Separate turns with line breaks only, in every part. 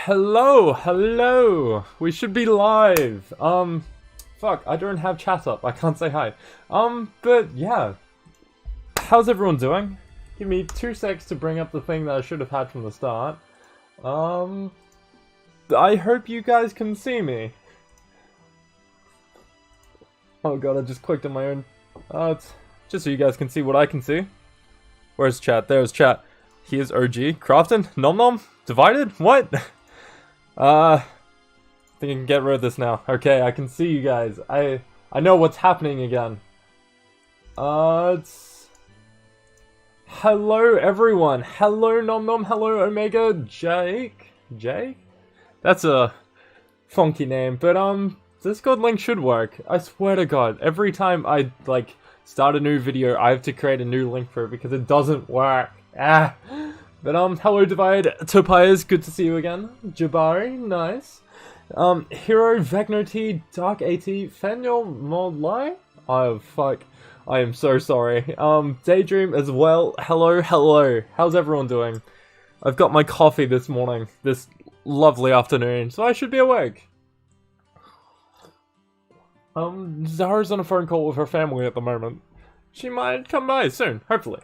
Hello. We should be live. Fuck, I don't have chat up. I can't say hi. But yeah. How's everyone doing? Give me 2 secs to bring up the thing that I should have had from the start. I hope you guys can see me. Oh god, I just clicked on my own. It's just so you guys can see what I can see. Where's chat? There's chat. Here's OG. Crafton? Nom nom? Divided? What? I think I can get rid of this now. Okay, I can see you guys. I know what's happening again. It's... Hello everyone. Hello Nom Nom. Hello Omega. Jake? Jake? That's a funky name, but Discord link should work. I swear to god, every time I like start a new video, I have to create a new link for it because it doesn't work. But hello Divide, Topias, good to see you again. Jabari, nice. Hero, Vecno T, Dark AT, Fenyo Modlai? Oh fuck, I am so sorry. Daydream as well, hello. How's everyone doing? I've got my coffee this morning, this lovely afternoon, so I should be awake. Zara's on a phone call with her family at the moment. She might come by soon, hopefully.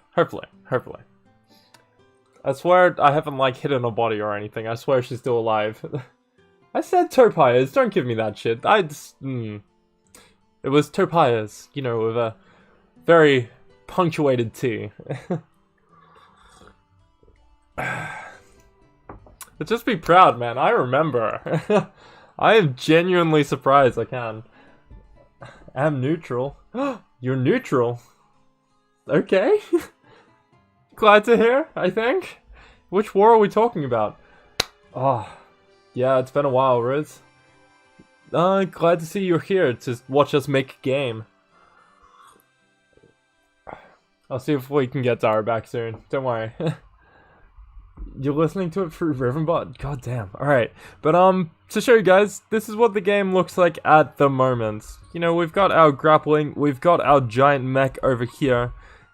I swear I haven't like hidden her body or anything, I swear she's still alive. I said Topias, don't give me that shit. It was Topias, you know, with a very punctuated T. But just be proud, man, I remember. I am genuinely surprised I can. I'm neutral. You're neutral? Okay. Glad to hear, I think. Which war are we talking about? Oh, yeah, it's been a while, Riz. Glad to see you're here to watch us make a game. I'll see if we can get Dara back soon. Don't worry. You're listening to it through Rivenbot? God damn. Alright. But, to show you guys, this is what the game looks like at the moment. You know, we've got our grappling, we've got our giant mech over here.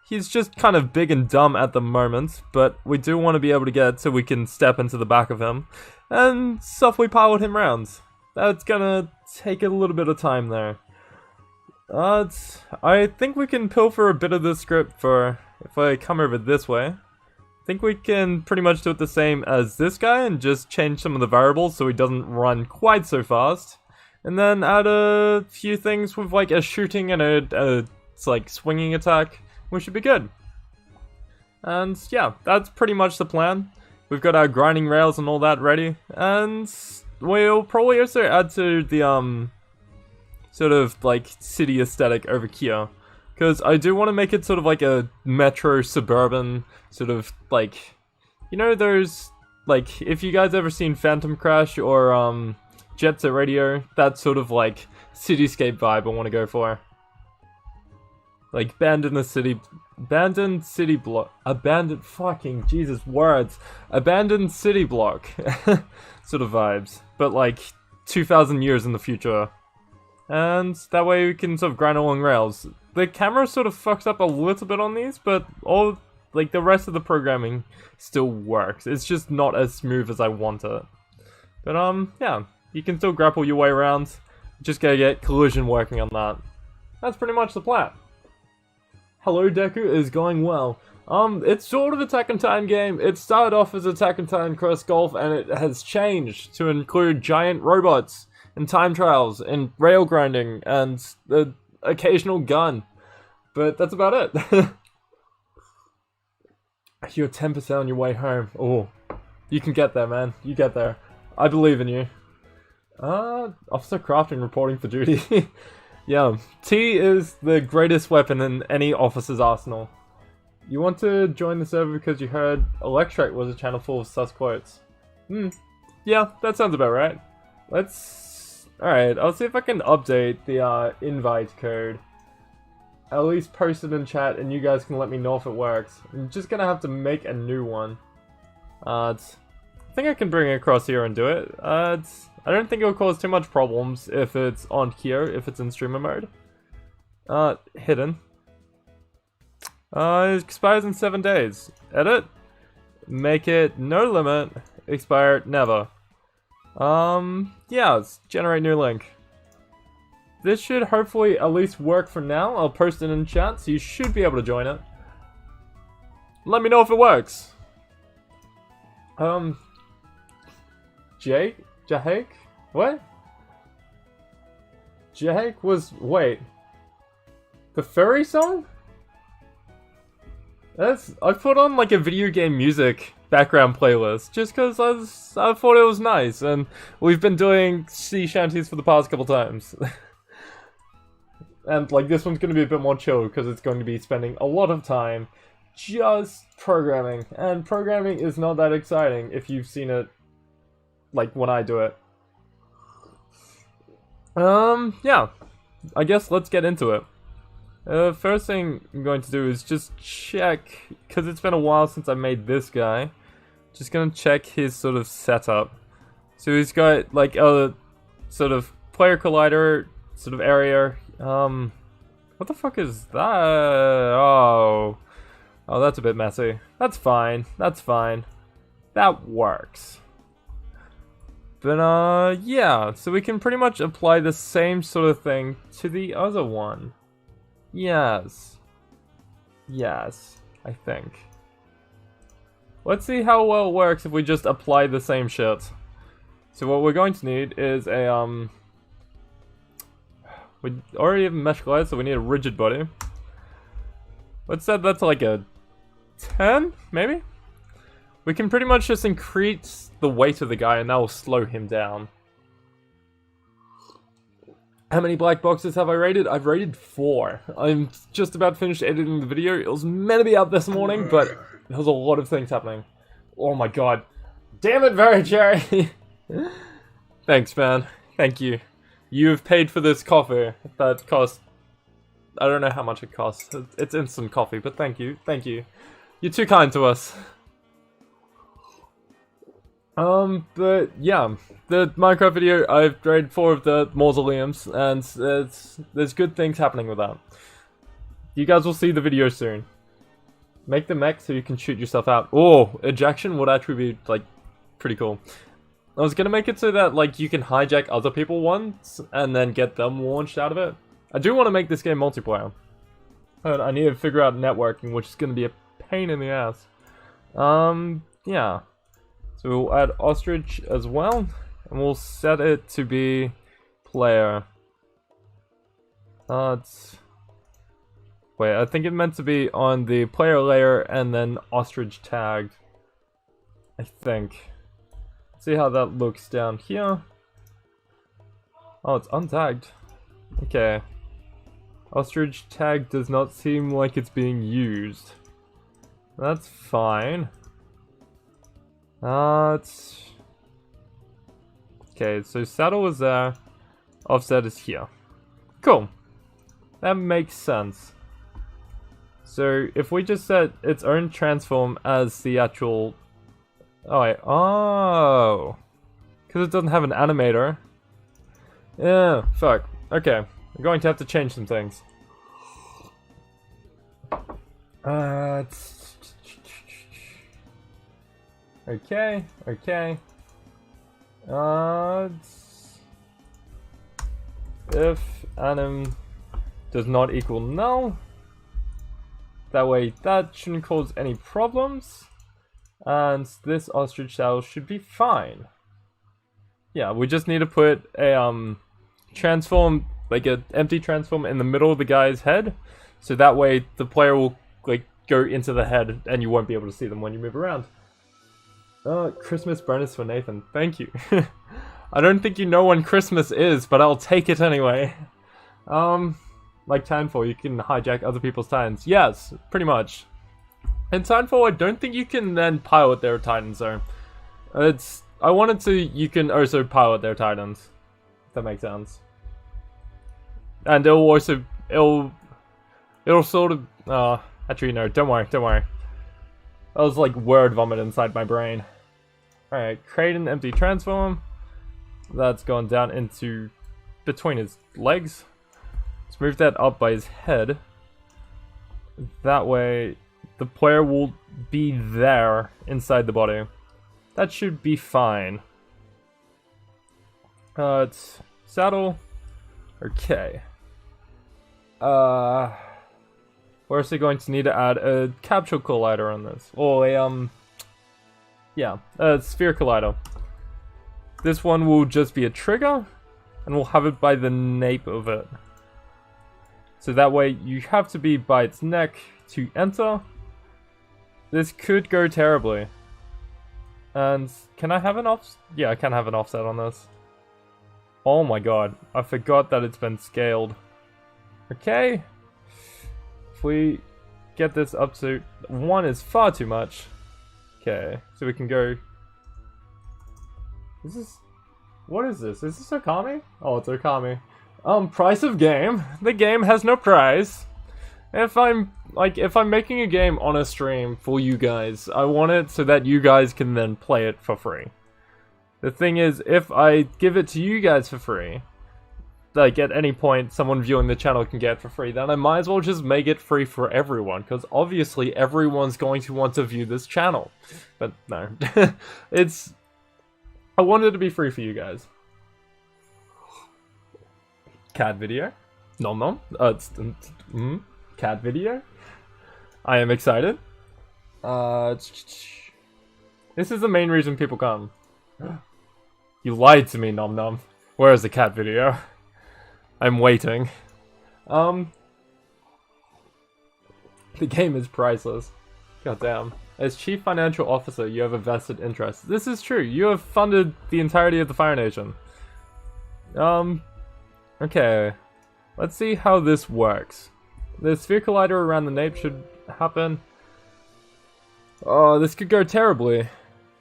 He's just kind of big and dumb at the moment, but we do want to be able to get it so we can step into the back of him and softly pilot him around. That's gonna take a little bit of time there. I think we can pilfer a bit of the script for if I come over this way. I think we can pretty much do it the same as this guy and just change some of the variables so he doesn't run quite so fast. And then add a few things with like a shooting and a like swinging attack. We should be good. And yeah, that's pretty much the plan. We've got our grinding rails and all that ready. And we'll probably also add to the sort of like city aesthetic over here. Because I do want to make it sort of like a metro suburban sort of like, you know, those like, if you guys ever seen Phantom Crash or Jet Set Radio, that sort of like cityscape vibe I want to go for. Like abandoned city block, abandoned fucking Jesus words, abandoned city block, sort of vibes, but like 2,000 years in the future, and that way we can sort of grind along rails. The camera sort of fucks up a little bit on these, but all like the rest of the programming still works. It's just not as smooth as I want it. But yeah, you can still grapple your way around. Just gotta get collision working on that. That's pretty much the plan. Hello Deku is going well. It's sort of Attack on Titan game. It started off as Attack on Titan Cross Golf and it has changed to include giant robots and time trials and rail grinding and the occasional gun. But that's about it. You're 10% on your way home. Oh, you can get there, man. You get there. I believe in you. Officer Crafting reporting for duty. Yeah, T is the greatest weapon in any officer's arsenal. You want to join the server because you heard Electric was a channel full of sus quotes. Yeah, that sounds about right. Alright, I'll see if I can update the invite code. At least post it in chat and you guys can let me know if it works. I'm just gonna have to make a new one. I think I can bring it across here and do it. I don't think it'll cause too much problems if it's on here, if it's in streamer mode. Hidden. It expires in 7 days. Edit. Make it no limit. Expire never. Yeah, let's generate new link. This should hopefully at least work for now. I'll post it in chat, so you should be able to join it. Let me know if it works. Jake? What? Jake was, wait. The furry song? I put on like a video game music background playlist just because I thought it was nice, and we've been doing sea shanties for the past couple times. And like this one's going to be a bit more chill because it's going to be spending a lot of time just programming, and programming is not that exciting if you've seen it like when I do it. Yeah, I guess let's get into it. First thing I'm going to do is just check, because it's been a while since I made this guy. Just gonna check his sort of setup. So he's got like a sort of player collider sort of area. What the fuck is that? Oh, that's a bit messy. That's fine. That's fine. That works. But yeah. So we can pretty much apply the same sort of thing to the other one. Yes. Yes, I think. Let's see how well it works if we just apply the same shit. So what we're going to need is a, we already have a mesh glider, so we need a rigid body. Let's set that to like a 10, maybe? We can pretty much just increase the weight of the guy and that will slow him down. How many black boxes have I rated? I've rated 4. I'm just about finished editing the video. It was meant to be out this morning, but there was a lot of things happening. Oh my god. Damn it, Very Cherry! Thanks, man. Thank you. You've paid for this coffee that cost... I don't know how much it costs. It's instant coffee, but thank you. Thank you. You're too kind to us. But yeah, the Minecraft video, I've rated 4 of the mausoleums, and there's good things happening with that. You guys will see the video soon. Make the mech so you can shoot yourself out. Oh, ejection would actually be, like, pretty cool. I was gonna make it so that, like, you can hijack other people once, and then get them launched out of it. I do want to make this game multiplayer. But I need to figure out networking, which is gonna be a pain in the ass. Yeah. So we'll add ostrich as well, and we'll set it to be player. Wait, I think it meant to be on the player layer and then ostrich tagged. I think. See how that looks down here. Oh, it's untagged. Okay. Ostrich tag does not seem like it's being used. That's fine. Okay, so saddle is there, offset is here. Cool. That makes sense. So if we just set its own transform as the actual... Oh wait, oh! Because it doesn't have an animator. Yeah, fuck. Okay, we're going to have to change some things. Okay, okay. If anim does not equal null, that way that shouldn't cause any problems, and this ostrich shell should be fine. Yeah, we just need to put a transform, like an empty transform in the middle of the guy's head, so that way the player will like go into the head and you won't be able to see them when you move around. Christmas bonus for Nathan. Thank you. I don't think you know when Christmas is, but I'll take it anyway. Like Titanfall, you can hijack other people's titans. Yes, pretty much. In Titanfall, I don't think you can then pilot their titans, though. I wanted to, you can also pilot their titans. If that makes sense. And it'll also, it'll sort of, actually no, don't worry. That was like word vomit inside my brain. Alright, create an empty transform. That's gone down into between his legs. Let's move that up by his head. That way, the player will be there inside the body. That should be fine. It's saddle. Okay. We're also going to need to add a capsule collider on this. Or a, yeah, a sphere collider. This one will just be a trigger, and we'll have it by the nape of it. So that way you have to be by its neck to enter. This could go terribly. And can I have an offset? Yeah, I can have an offset on this. Oh my god, I forgot that it's been scaled. Okay. If we get this up to 1 is far too much. Okay, so we can go... Is this... What is this? Is this Okami? Oh, it's Okami. Price of game. The game has no price. If I'm making a game on a stream for you guys, I want it so that you guys can then play it for free. The thing is, if I give it to you guys for free, like at any point someone viewing the channel can get it for free, then I might as well just make it free for everyone, because obviously everyone's going to want to view this channel. But no, I want it to be free for you guys. Cat video? Nom nom. Cat video? I am excited. This is the main reason people come. You lied to me, nom nom. Where is the cat video? I'm waiting. The game is priceless. Goddamn. As Chief Financial Officer, you have a vested interest. This is true. You have funded the entirety of the Fire Nation. Okay. Let's see how this works. The sphere collider around the nape should happen. Oh, this could go terribly.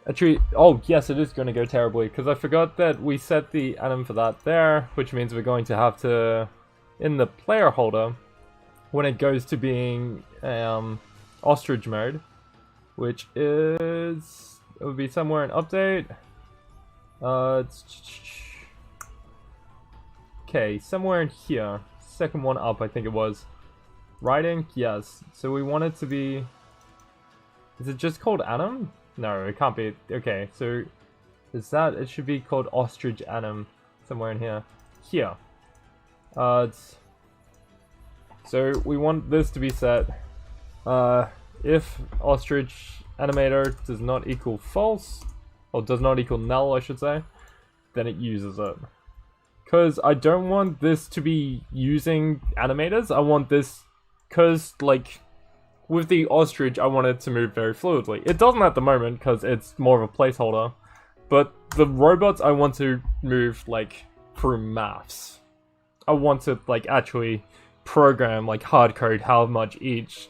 Actually, oh yes, it is going to go terribly, because I forgot that we set the anim for that there, which means we're going to have to, in the player holder, when it goes to being ostrich mode, which is, it would be somewhere in update. Okay, somewhere in here, second one up, I think it was. Writing, yes. So we want it to be. Is it just called anim? No, it can't be. Okay, so is that? It should be called ostrich anim somewhere in here. Here. So we want this to be set. If ostrich animator does not equal false, or does not equal null, I should say, then it uses it. Because I don't want this to be using animators. I want this, because like with the ostrich, I want it to move very fluidly. It doesn't at the moment because it's more of a placeholder. But the robots, I want to move like through maths. I want to like actually program, like hard code, how much each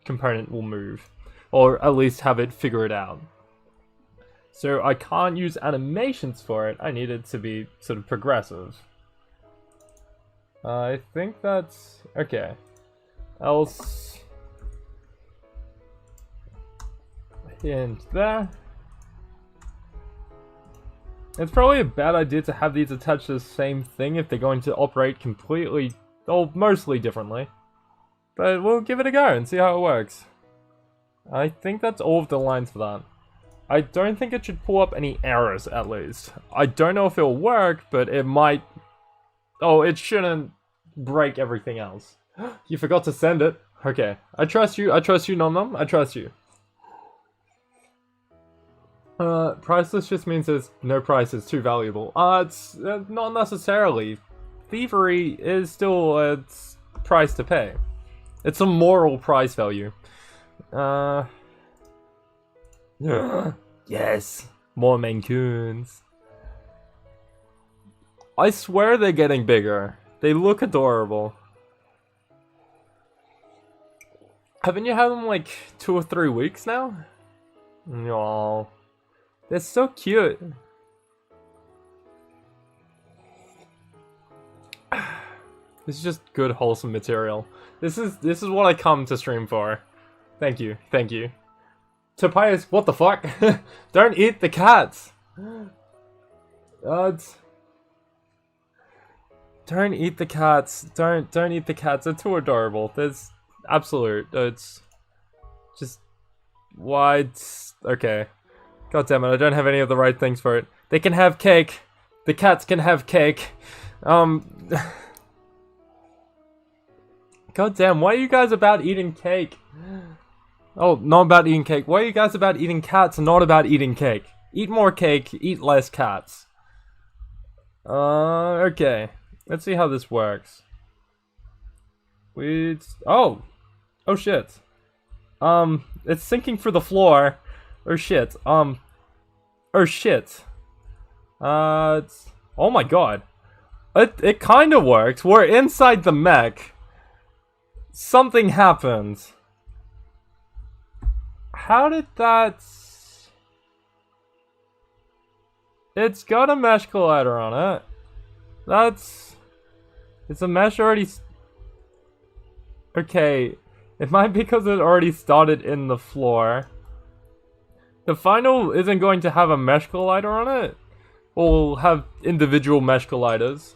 component will move, or at least have it figure it out. So I can't use animations for it. I need it to be sort of progressive. I think that's okay. Else. And there. It's probably a bad idea to have these attached to the same thing if they're going to operate completely, or mostly differently. But we'll give it a go and see how it works. I think that's all of the lines for that. I don't think it should pull up any errors, at least. I don't know if it'll work, but it might... Oh, it shouldn't break everything else. You forgot to send it. Okay. I trust you, Nom Nom. I trust you. Priceless just means there's no price, it's too valuable. It's not necessarily. Thievery is still a price to pay. It's a moral price value. Yes, more Maine Coons. I swear they're getting bigger. They look adorable. Haven't you had them like 2 or 3 weeks now? No. They're so cute. This is just good, wholesome material. This is what I come to stream for. Thank you, thank you. Tobias, what the fuck? Don't eat the cats. Don't eat the cats. Don't eat the cats. They're too adorable. There's absolute. It's just why. Okay. God damn it! I don't have any of the right things for it. They can have cake. The cats can have cake. God damn, why are you guys about eating cake? Oh, not about eating cake. Why are you guys about eating cats and not about eating cake? Eat more cake, eat less cats. Okay. Let's see how this works. Oh shit. It's sinking through the floor. Oh shit. Oh shit. Oh my god. It kinda works. We're inside the mech. Something happened. How did that... It's got a mesh collider on it. It's a mesh already... Okay. It might be because it already started in the floor. The final isn't going to have a mesh collider on it. We'll have individual mesh colliders.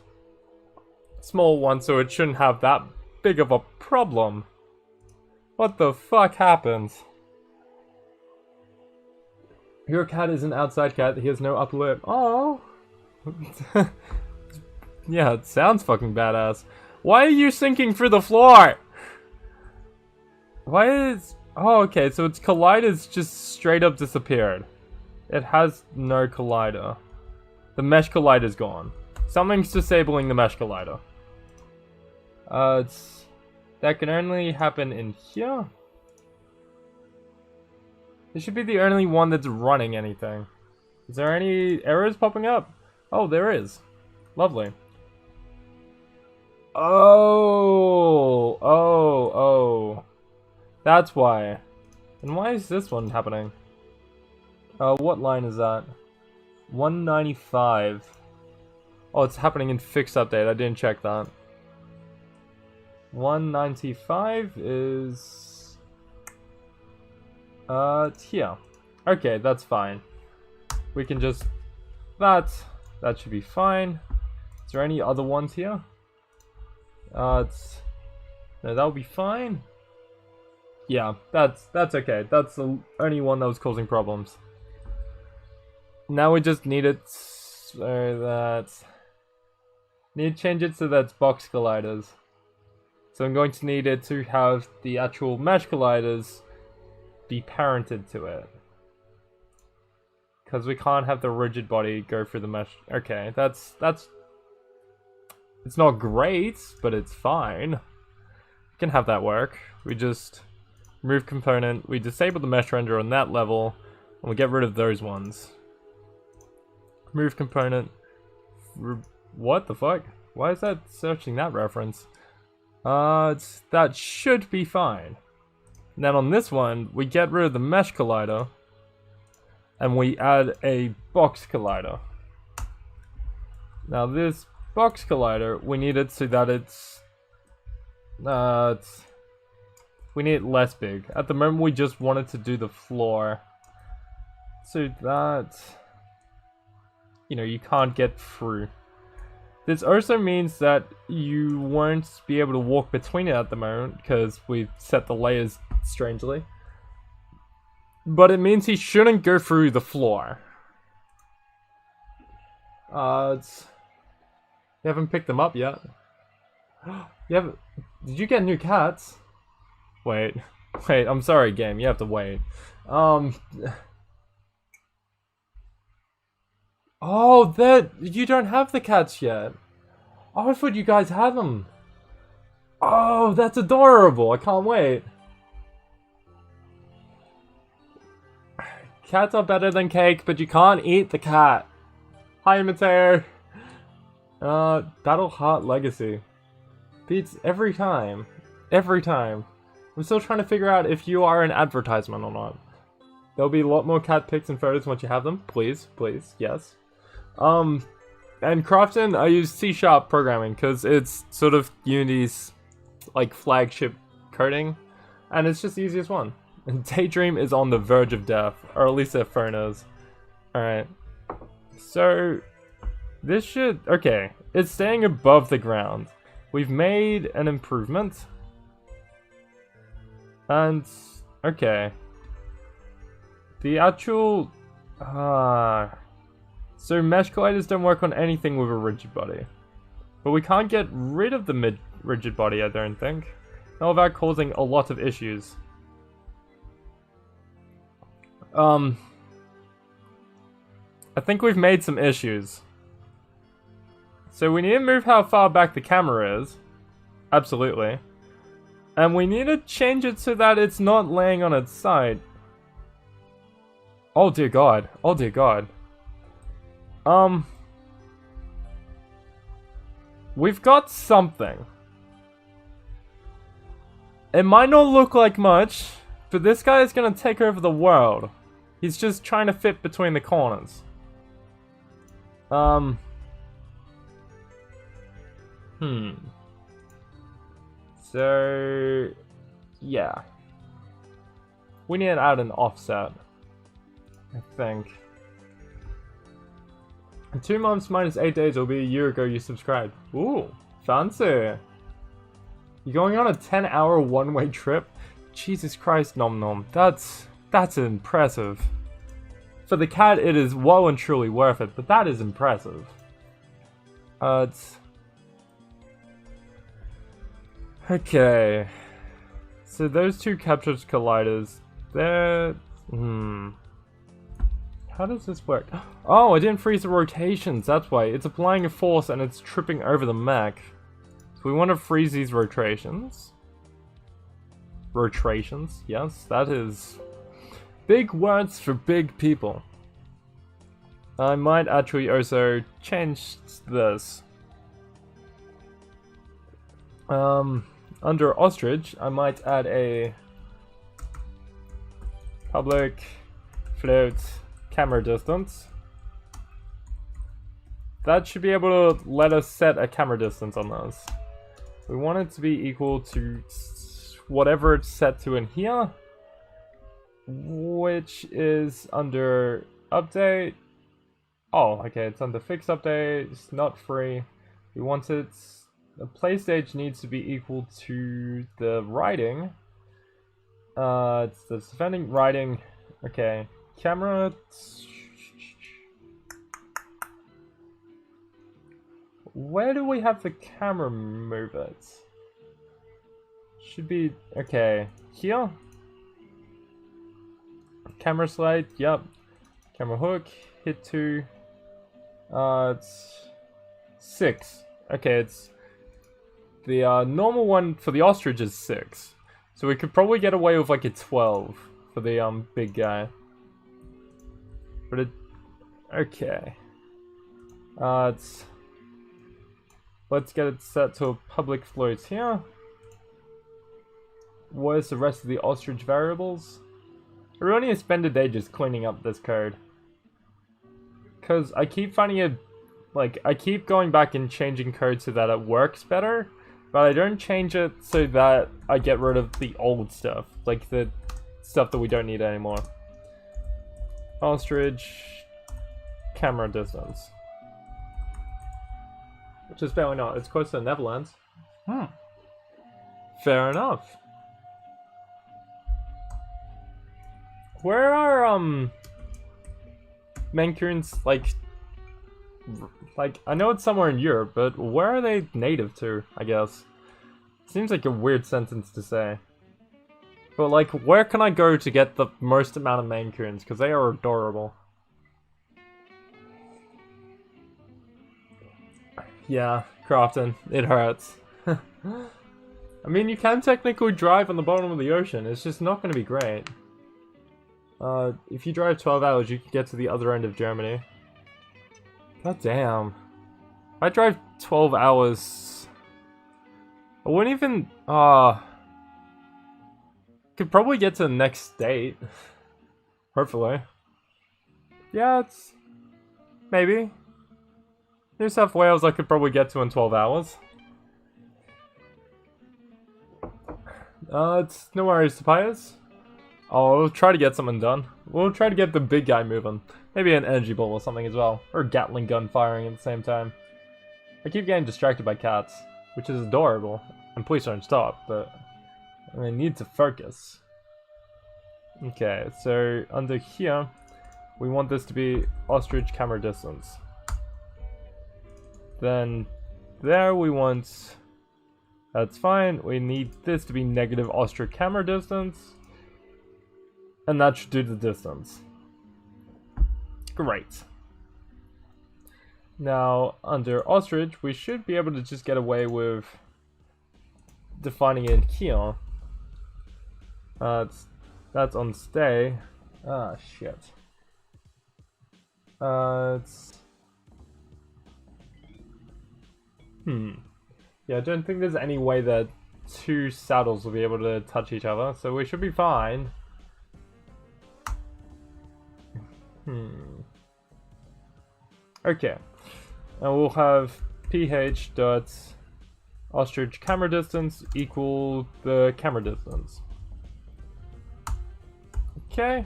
Small one, so it shouldn't have that big of a problem. What the fuck happened? Your cat is an outside cat. He has no upper lip. Oh. Yeah, it sounds fucking badass. Why are you sinking through the floor? Why is... Oh, okay, so its collider's just straight up disappeared. It has no collider. The mesh collider's gone. Something's disabling the mesh collider. That can only happen in here? This should be the only one that's running anything. Is there any errors popping up? Oh, there is. Lovely. Oh. That's why. And why is this one happening? What line is that? 195. Oh, it's happening in fixed update. I didn't check that. 195 is... here. Okay, that's fine. We can just... That should be fine. Is there any other ones here? No, that'll be fine. Yeah, that's okay. That's the only one that was causing problems. Now we just need it so that... Need to change it so that's box colliders. So I'm going to need it to have the actual mesh colliders be parented to it. Because we can't have the rigid body go through the mesh. Okay, that's... It's not great, but it's fine. We can have that work. We just remove component, we disable the mesh render on that level, and we get rid of those ones. Remove component. What the fuck? Why is that searching that reference? That should be fine. And then on this one, we get rid of the mesh collider, and we add a box collider. Now this box collider, we need it so that we need it less big. At the moment, we just wanted to do the floor, so that, you know, you can't get through. This also means that you won't be able to walk between it at the moment, because we've set the layers strangely. But it means he shouldn't go through the floor. You haven't picked them up yet. Did you get new cats? Wait, I'm sorry, game, you have to wait. Oh, you don't have the cats yet. Oh, I thought you guys had them. Oh, that's adorable, I can't wait. Cats are better than cake, but you can't eat the cat. Hi, Mateo. Battle Heart Legacy. Beats every time. Every time. I'm still trying to figure out if you are an advertisement or not. There'll be a lot more cat pics and photos once you have them. Please, yes. And Crafton, I use C# programming because it's sort of Unity's like flagship coding, and it's just the easiest one. And Daydream is on the verge of death, or at least their phone is. Alright. So this should... Okay, it's staying above the ground. We've made an improvement. And... Okay. The actual... So mesh colliders don't work on anything with a rigid body. But we can't get rid of the rigid body, I don't think. Not without causing a lot of issues. I think we've made some issues. So we need to move how far back the camera is. Absolutely. And we need to change it so that it's not laying on its side. Oh dear god. Oh dear god. We've got something. It might not look like much, but this guy is gonna take over the world. He's just trying to fit between the corners. So, yeah. We need to add an offset, I think. In 2 months minus 8 days, it'll be a year ago you subscribed. Ooh, fancy. You're going on a 10-hour one-way trip? Jesus Christ, Nom Nom. That's impressive. For the cat, it is well and truly worth it, but that is impressive. Okay. So those two captured colliders, they're... How does this work? Oh, I didn't freeze the rotations, that's why. It's applying a force and it's tripping over the mech. So we want to freeze these rotations. Rotations, yes, that is... big words for big people. I might actually also change this. Under ostrich, I might add a public float camera distance. That should be able to let us set a camera distance on this. We want it to be equal to whatever it's set to in here, which is under update. Oh, okay, it's under fixed update, it's not free. We want it, the play stage needs to be equal to the riding. It's the defending riding, okay. Camera, where do we have the camera move it? Should be, okay, here? Camera slide, yep. Camera hook, hit 2. It's 6. Okay, it's the normal one for the ostrich is 6. So we could probably get away with like a 12 for the big guy. But it, okay. Let's get it set to a public float here. Where's the rest of the ostrich variables? We're only gonna spend a day just cleaning up this code. Because I keep finding it, like, I keep going back and changing code so that it works better, but I don't change it so that I get rid of the old stuff, like the stuff that we don't need anymore. Ostrich, camera distance. Which is fairly not, it's close to the Netherlands. Fair enough. Where are, Mancoons, like, I know it's somewhere in Europe, but where are they native to, I guess? Seems like a weird sentence to say. But, like, where can I go to get the most amount of Mancoons? Because they are adorable. Yeah, Crofton, it hurts. I mean, you can technically drive on the bottom of the ocean, it's just not going to be great. If you drive 12 hours, you can get to the other end of Germany. God damn. If I drive 12 hours... I wouldn't even... could probably get to the next state. Hopefully. Yeah, it's... maybe. New South Wales I could probably get to in 12 hours. It's no worries, Tobias. Oh, we'll try to get something done. We'll try to get the big guy moving. Maybe an energy ball or something as well. Or a Gatling gun firing at the same time. I keep getting distracted by cats, which is adorable. And please don't stop, but I need to focus. Okay, so under here, we want this to be ostrich camera distance. Then there we want, that's fine, we need this to be negative ostrich camera distance. And that should do the distance. Great. Now, under ostrich, we should be able to just get away with defining it here. That's on stay. Ah, shit. Yeah, I don't think there's any way that two saddles will be able to touch each other, so we should be fine. Okay. And we'll have ph dot ostrich camera distance equal the camera distance. Okay.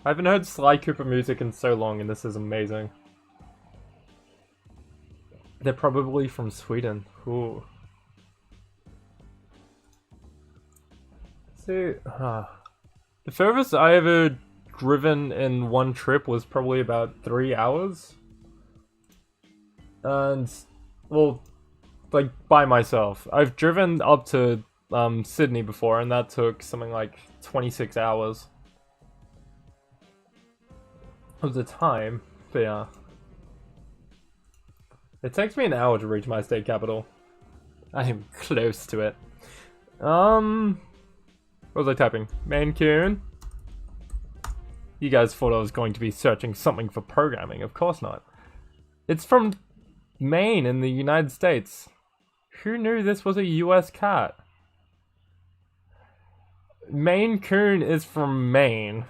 I haven't heard Sly Cooper music in so long, and this is amazing. They're probably from Sweden. Ooh. See, the furthest I ever driven in one trip was probably about 3 hours. And, well, like, by myself. I've driven up to Sydney before, and that took something like 26 hours of the time. But yeah. It takes me an hour to reach my state capital. I am close to it. What was I typing? Maine Coon? You guys thought I was going to be searching something for programming. Of course not. It's from Maine in the United States. Who knew this was a US cat? Maine Coon is from Maine.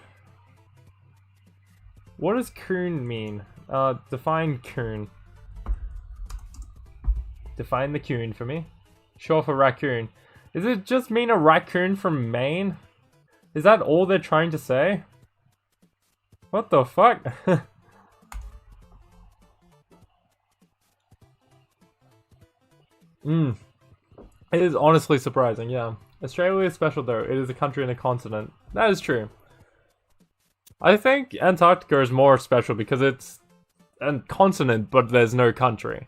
What does coon mean? Define coon. Define the coon for me. Sure for raccoon. Does it just mean a raccoon from Maine? Is that all they're trying to say? What the fuck? It is honestly surprising, yeah. Australia is special though. It is a country and a continent. That is true. I think Antarctica is more special because it's a continent, but there's no country.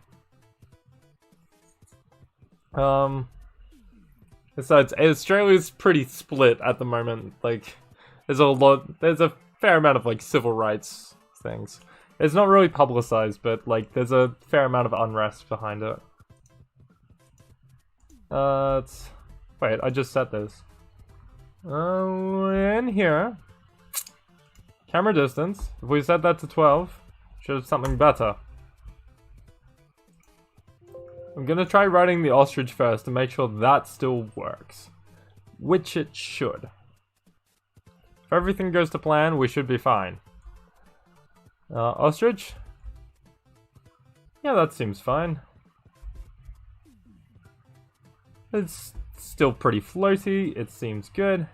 Besides, Australia's pretty split at the moment. Like, there's a fair amount of, like, civil rights things. It's not really publicized, but, like, there's a fair amount of unrest behind it. Wait, I just set this. In here. Camera distance. If we set that to 12, should have something better. I'm gonna try writing the ostrich first to make sure that still works. Which it should. If everything goes to plan, we should be fine. Ostrich? Yeah, that seems fine. It's still pretty floaty, it seems good.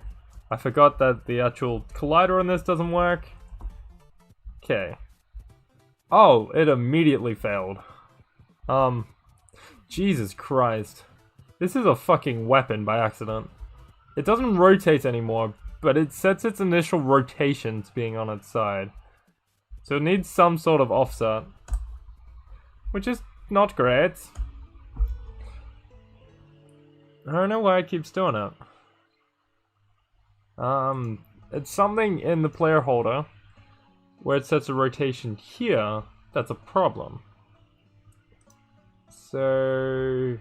I forgot that the actual collider on this doesn't work. Okay. Oh, it immediately failed. Jesus Christ. This is a fucking weapon by accident. It doesn't rotate anymore, but it sets its initial rotation to being on its side. So it needs some sort of offset. Which is not great. I don't know why it keeps doing it. It's something in the player holder where it sets a rotation here that's a problem. So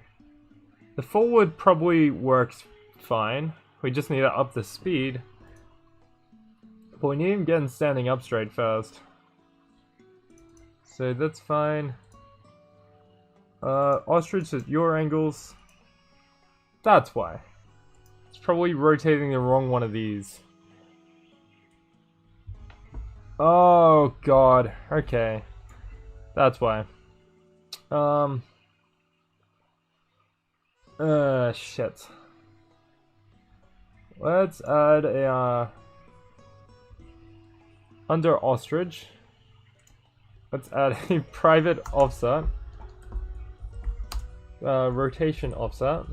the forward probably works fine. We just need to up the speed. But we need him getting standing up straight first. So that's fine. Ostrich at your angles. That's why. It's probably rotating the wrong one of these. Oh god. Okay. That's why. Shit. Let's add a, under ostrich, let's add a private offset. Rotation offset.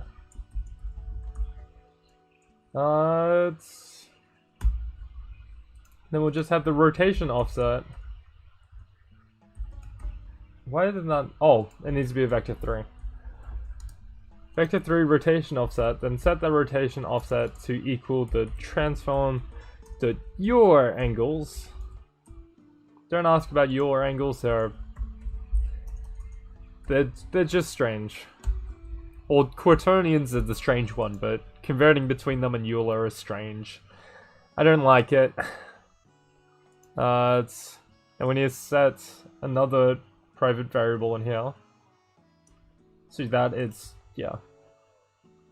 Then we'll just have the rotation offset. Why did it not... Oh, it needs to be a vector 3. Vector 3 rotation offset, then set that rotation offset to equal the transform to your angles. Don't ask about your angles, they're just strange. Or quaternions are the strange one, but converting between them and Euler is strange. I don't like it. And we need to set another private variable in here. So that it's, yeah.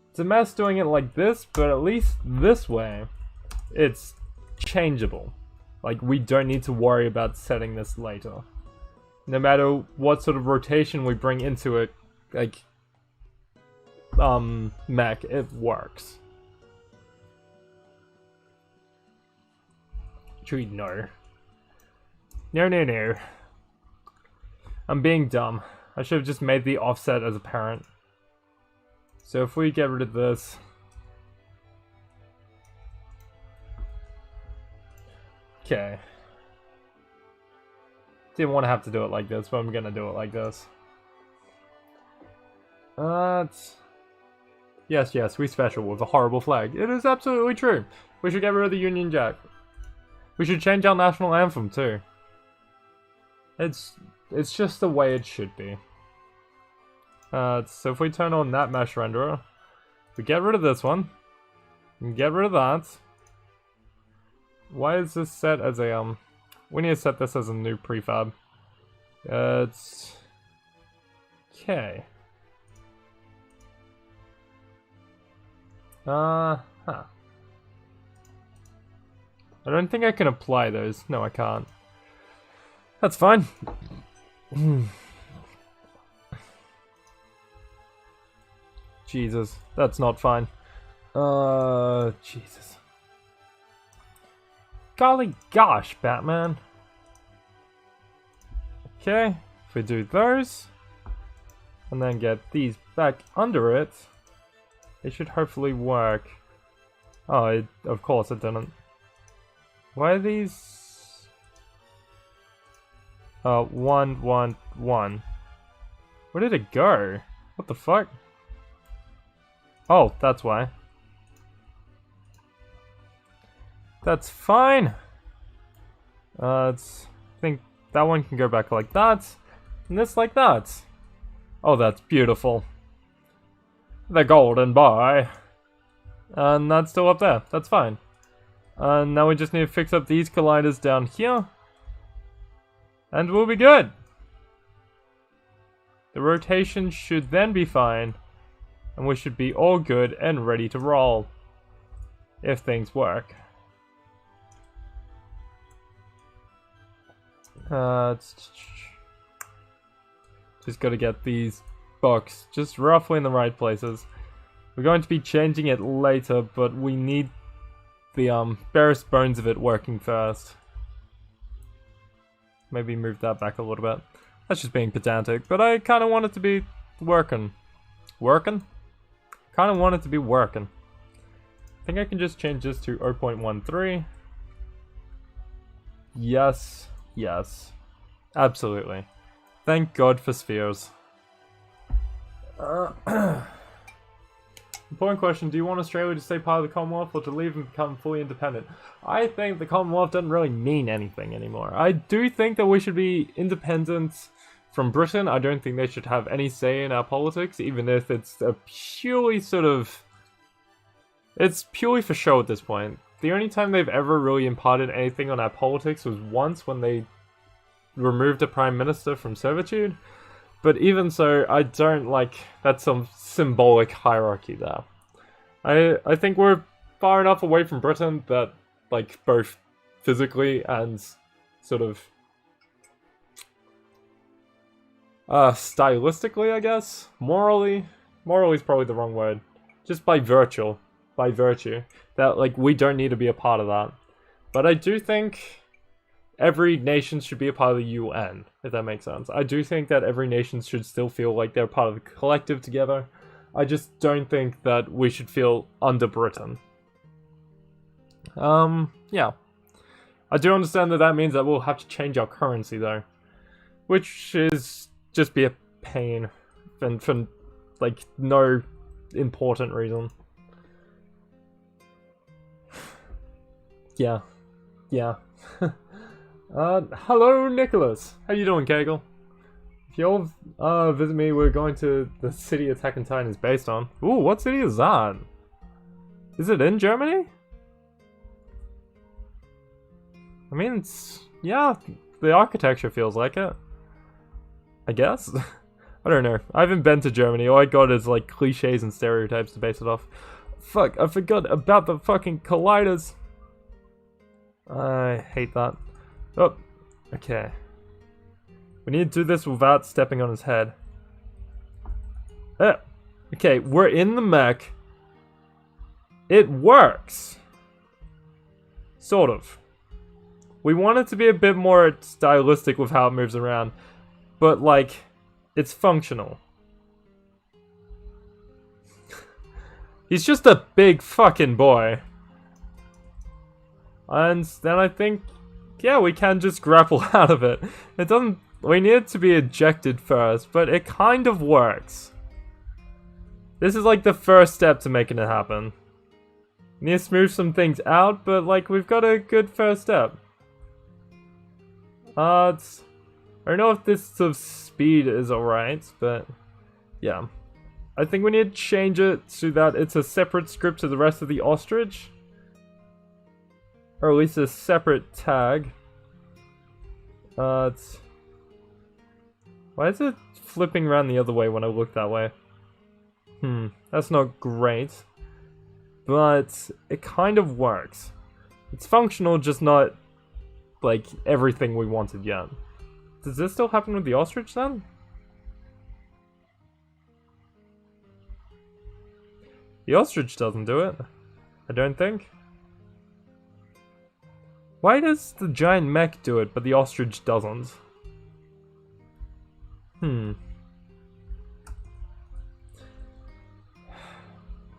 It's a mess doing it like this, but at least this way, it's changeable. Like, we don't need to worry about setting this later. No matter what sort of rotation we bring into it, like, mech, it works. Actually, no. No. I'm being dumb. I should have just made the offset as apparent. So if we get rid of this... Okay. Didn't want to have to do it like this, but I'm gonna do it like this. Yes, we special with a horrible flag. It is absolutely true. We should get rid of the Union Jack. We should change our national anthem too. It's just the way it should be. So if we turn on that mesh renderer, we get rid of this one, and get rid of that. Why is this set as a, we need to set this as a new prefab. It's... Okay. I don't think I can apply those. No, I can't. That's fine. Jesus, that's not fine. Jesus. Golly gosh, Batman. Okay, if we do those, and then get these back under it, it should hopefully work. Oh, of course it didn't. Why are these... 1, 1, 1. Where did it go? What the fuck? Oh, that's why. That's fine. I think that one can go back like that, and this like that. Oh, that's beautiful. The golden boy. And that's still up there. That's fine. And now we just need to fix up these colliders down here. And we'll be good. The rotation should then be fine. And we should be all good and ready to roll. If things work. Just gotta get these bucks just roughly in the right places. We're going to be changing it later, but we need the barest bones of it working first. Maybe move that back a little bit. That's just being pedantic, but I kind of want it to be working. Working? Kind of want it to be working. I think I can just change this to 0.13. Yes, yes. Absolutely. Thank God for spheres. Important question, do you want Australia to stay part of the Commonwealth or to leave and become fully independent? I think the Commonwealth doesn't really mean anything anymore. I do think that we should be independent from Britain. I don't think they should have any say in our politics, even if it's a purely sort of... It's purely for show at this point. The only time they've ever really imparted anything on our politics was once when they removed a prime minister from servitude. But even so, I don't like... That's some symbolic hierarchy there. I think we're far enough away from Britain that, like, both physically and sort of... stylistically, I guess? Morally? Morally is probably the wrong word. Just by virtue. By virtue. That, like, we don't need to be a part of that. But I do think... every nation should be a part of the UN, if that makes sense. I do think that every nation should still feel like they're part of the collective together. I just don't think that we should feel under Britain. Yeah. I do understand that that means that we'll have to change our currency though. Which is just be a pain. And for, like, no important reason. Yeah. Yeah. Hello, Nicholas. How you doing, Kegel? If you'll visit me, we're going to the city Attack on Titan is based on. Ooh, what city is that? Is it in Germany? I mean, it's... yeah, the architecture feels like it. I guess? I don't know. I haven't been to Germany. All I got is, like, cliches and stereotypes to base it off. Fuck, I forgot about the fucking colliders. I hate that. Oh, okay. We need to do this without stepping on his head. Okay, we're in the mech. It works. Sort of. We want it to be a bit more stylistic with how it moves around. But, like, it's functional. He's just a big fucking boy. And then I think, yeah, we can just grapple out of it. It doesn't... we need it to be ejected first, but it kind of works. This is like the first step to making it happen. We need to smooth some things out, but like we've got a good first step. I don't know if this sort of speed is alright, but yeah. I think we need to change it so that it's a separate script to the rest of the ostrich. Or at least a separate tag. Why is it flipping around the other way when I look that way? That's not great. But it kind of works. It's functional, just not like everything we wanted yet. Does this still happen with the ostrich then? The ostrich doesn't do it. I don't think. Why does the giant mech do it, but the ostrich doesn't? I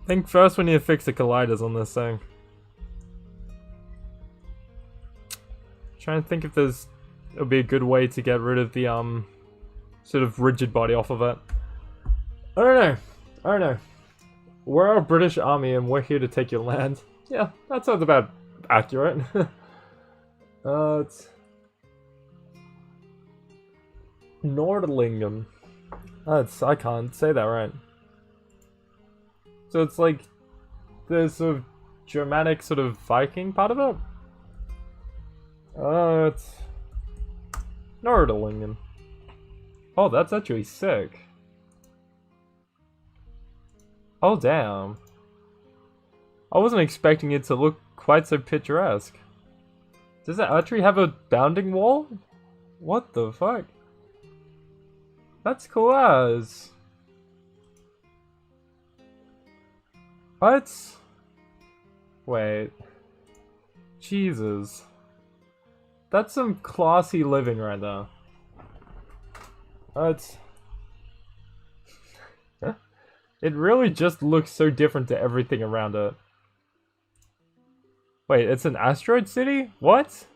think first we need to fix the colliders on this thing. Trying to think if there's... it would be a good way to get rid of the, sort of rigid body off of it. I don't know. We're a British army and we're here to take your land. Yeah, that sounds about accurate. It's... Nordlingen. I can't say that right. So it's like the sort of Germanic sort of Viking part of it? It's... Nordlingen. Oh, that's actually sick. Oh, damn. I wasn't expecting it to look quite so picturesque. Does it actually have a bounding wall? What the fuck? That's cool as. What? Wait. Jesus. That's some classy living right there. What? It really just looks so different to everything around it. Wait, it's an asteroid city? What?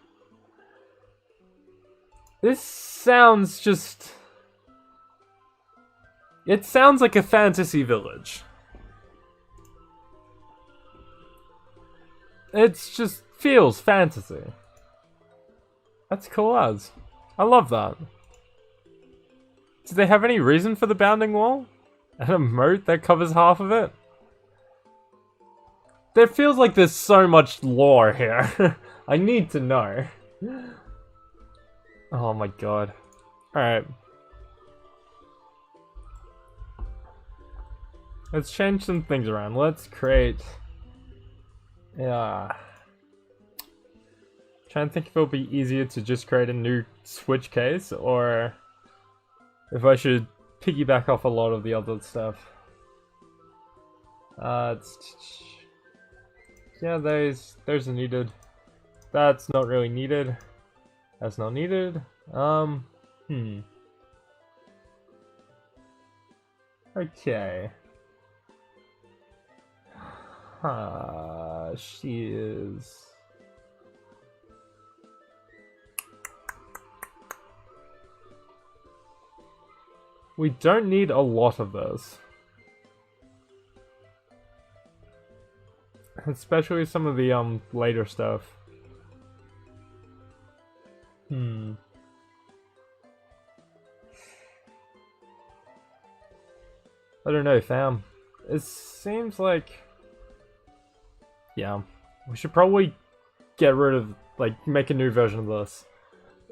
This sounds just... it sounds like a fantasy village. It just feels fantasy. That's cool as. I love that. Do they have any reason for the bounding wall? And a moat that covers half of it? There feels like there's so much lore here. I need to know. Oh my god. Alright. Let's change some things around. Let's create... yeah. Trying to think if it'll be easier to just create a new switch case, or if I should piggyback off a lot of the other stuff. Yeah, those are needed. That's not really needed. That's not needed. Okay. She is... We don't need a lot of this. Especially some of the, later stuff. I don't know, fam. It seems like... Yeah. We should probably get rid of, like, make a new version of this.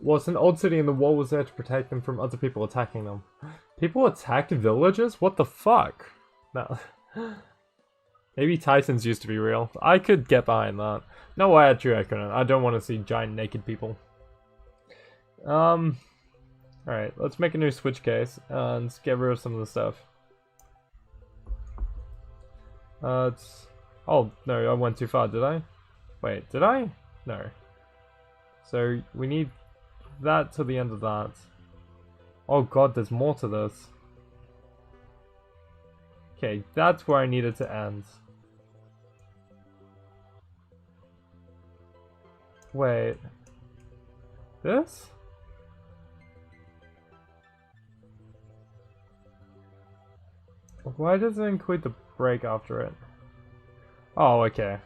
Well, it's an old city and the wall was there to protect them from other people attacking them. People attacked villages? What the fuck? No. Maybe Titans used to be real. I could get behind that. No way, actually I couldn't. I don't want to see giant naked people. Alright, let's make a new switch case and get rid of some of the stuff. Oh, no, I went too far, did I? Wait, did I? No. So, we need that to the end of that. Oh god, there's more to this. Okay, that's where I needed to end. Wait. This? Why does it include the break after it? Oh, okay.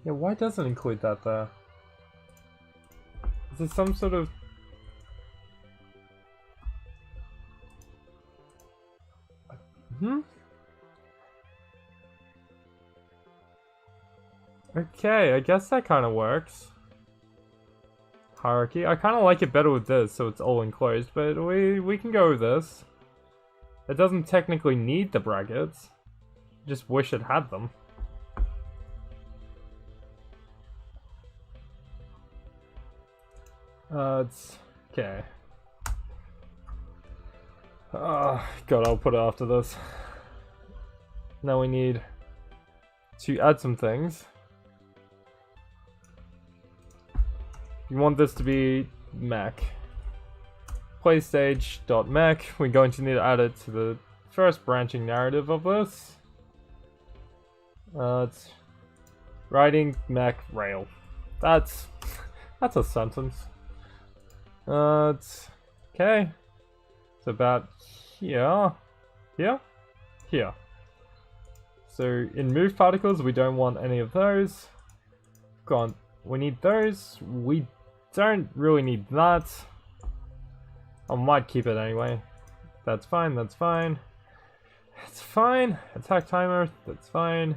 Yeah, why doesn't it include that there? Is it some sort of... Okay, I guess that kind of works. Hierarchy. I kind of like it better with this, so it's all enclosed, but we can go with this. It doesn't technically need the brackets. Just wish it had them. It's... okay. God, I'll put it after this. Now we need to add some things. You want this to be mech. Playstage.mech. We're going to need to add it to the first branching narrative of this. It's riding mech rail. That's a sentence. It's okay. It's about here, here. So in move particles, we don't want any of those. Go on. We need those. We don't really need that. I might keep it anyway. That's fine, that's fine. It's fine. Attack timer, that's fine.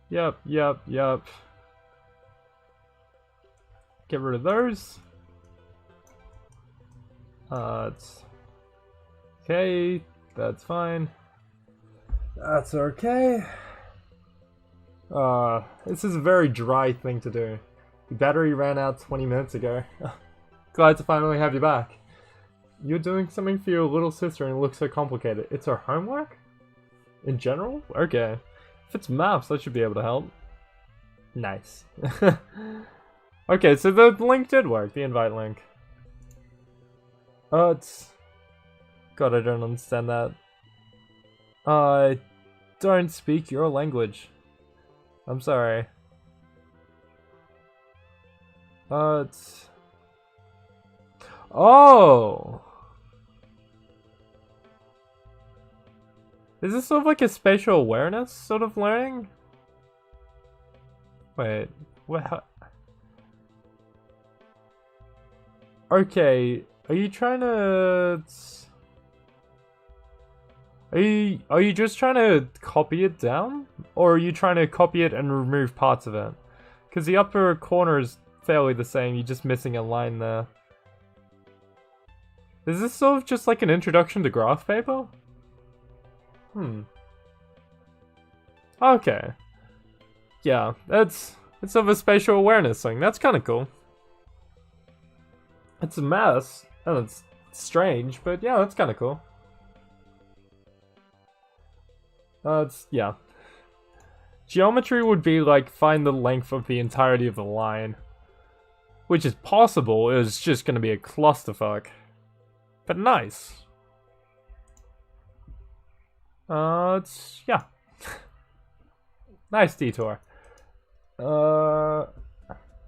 Yep. Get rid of those. It's okay, that's fine. That's okay. This is a very dry thing to do. The battery ran out 20 minutes ago. Glad to finally have you back. You're doing something for your little sister and it looks so complicated. It's her homework? In general? Okay. If it's maths, that should be able to help. Nice. Okay, so the link did work, the invite link. It's... God, I don't understand that. I don't speak your language. I'm sorry. It's... Oh! Is this sort of like a spatial awareness sort of learning? Wait, what? Okay, are you trying to... Are you just trying to copy it down? Or are you trying to copy it and remove parts of it? Because the upper corner is fairly the same, you're just missing a line there. Is this sort of just like an introduction to graph paper? Okay. Yeah, it's sort of a spatial awareness thing, that's kind of cool. It's a mess, and it's strange, but yeah, that's kind of cool. Yeah. Geometry would be like, find the length of the entirety of the line. Which is possible, it's just gonna be a clusterfuck. But nice. Yeah. Nice detour.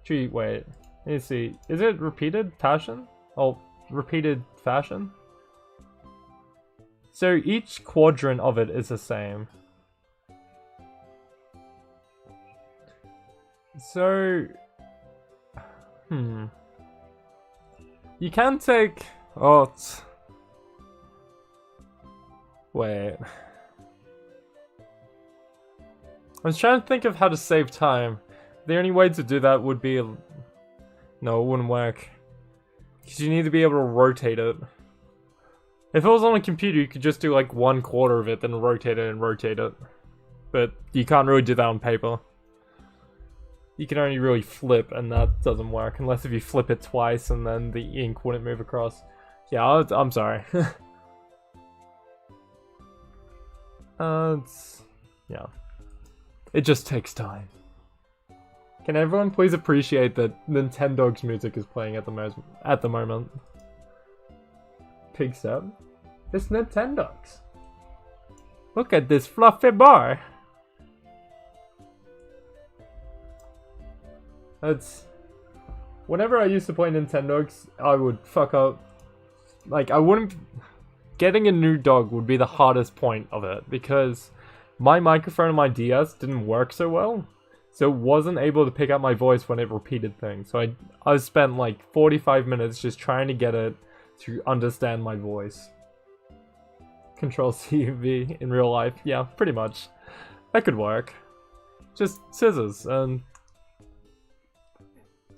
Gee, wait. Let me see. Is it repeated fashion? Oh, repeated fashion? So each quadrant of it is the same. So... You can take... Oh... Wait... I was trying to think of how to save time. The only way to do that would be... No, it wouldn't work. Because you need to be able to rotate it. If it was on a computer, you could just do like 1/4 of it, then rotate it and rotate it. But you can't really do that on paper. You can only really flip, and that doesn't work. Unless if you flip it twice, and then the ink wouldn't move across. Yeah, I'm sorry. Yeah. It just takes time. Can everyone please appreciate that Nintendo's music is playing at the moment? Pig step. It's Nintendo's. Look at this fluffy bar. That's... Whenever I used to play Nintendo's, I would fuck up. Like, I wouldn't... Getting a new dog would be the hardest point of it, because my microphone on my DS didn't work so well. So it wasn't able to pick up my voice when it repeated things. So I spent like 45 minutes just trying to get it to understand my voice. Control C and V in real life. Yeah, pretty much. That could work. Just scissors and...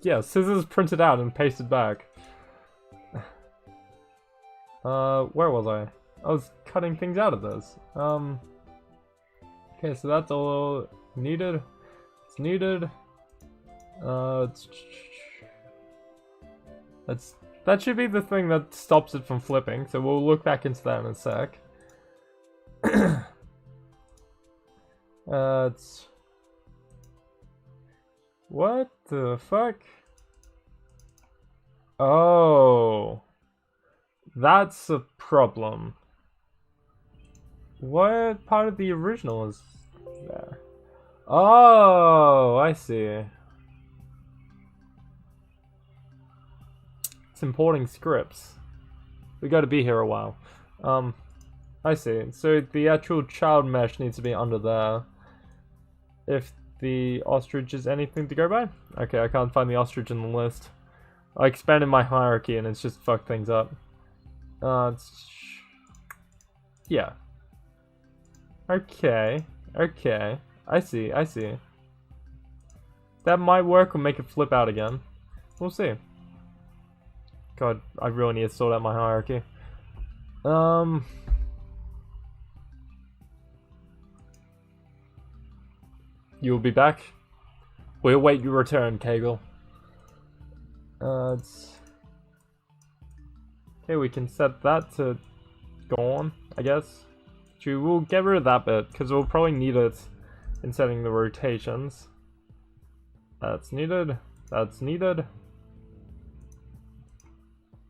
Yeah, scissors printed out and pasted back. Where was I? I was cutting things out of this. Okay, so that's all needed. It's needed. That should be the thing that stops it from flipping, so we'll look back into that in a sec. It's... What the fuck? Oh... That's a problem. What part of the original is there? Oh, I see. It's importing scripts. We gotta be here a while. I see. So the actual child mesh needs to be under there. If the ostrich is anything to go by? Okay, I can't find the ostrich in the list. I expanded my hierarchy and it's just fucked things up. Yeah. Okay. Okay. I see. That might work or make it flip out again. We'll see. God, I really need to sort out my hierarchy. You'll be back? We'll wait your return, Kegel. Okay, we can set that to go on, I guess. We'll get rid of that bit, because we'll probably need it in setting the rotations. That's needed. That's needed.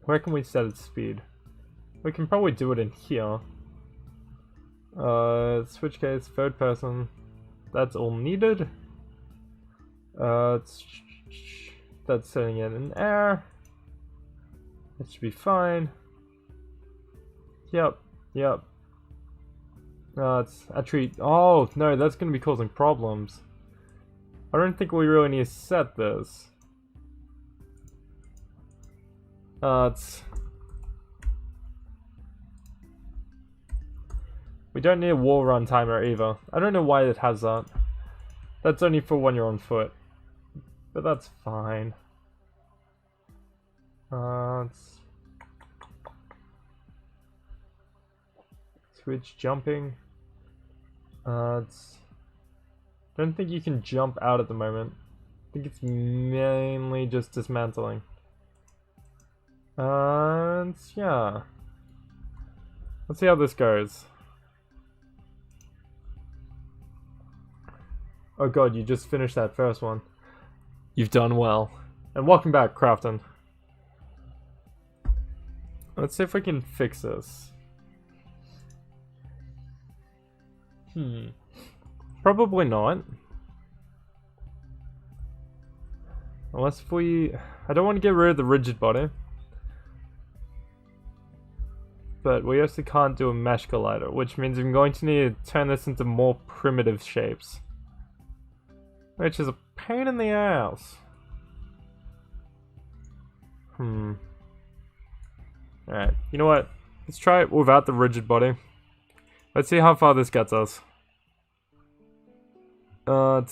Where can we set its speed? We can probably do it in here. Switch case, third person. That's all needed. That's setting it in air. That should be fine. Yep. It's a treat. Oh, no, that's going to be causing problems. I don't think we really need to set this. We don't need a wall run timer either. I don't know why it has that. That's only for when you're on foot. But that's fine. Switch jumping. Don't think you can jump out at the moment. I think it's mainly just dismantling. Yeah. Let's see how this goes. Oh god, you just finished that first one. You've done well. And welcome back, Crafton. Let's see if we can fix this. Probably not. Unless if we... I don't want to get rid of the rigid body. But we also can't do a mesh collider, which means I'm going to need to turn this into more primitive shapes. Which is a pain in the ass. Alright, you know what? Let's try it without the rigid body. Let's see how far this gets us. That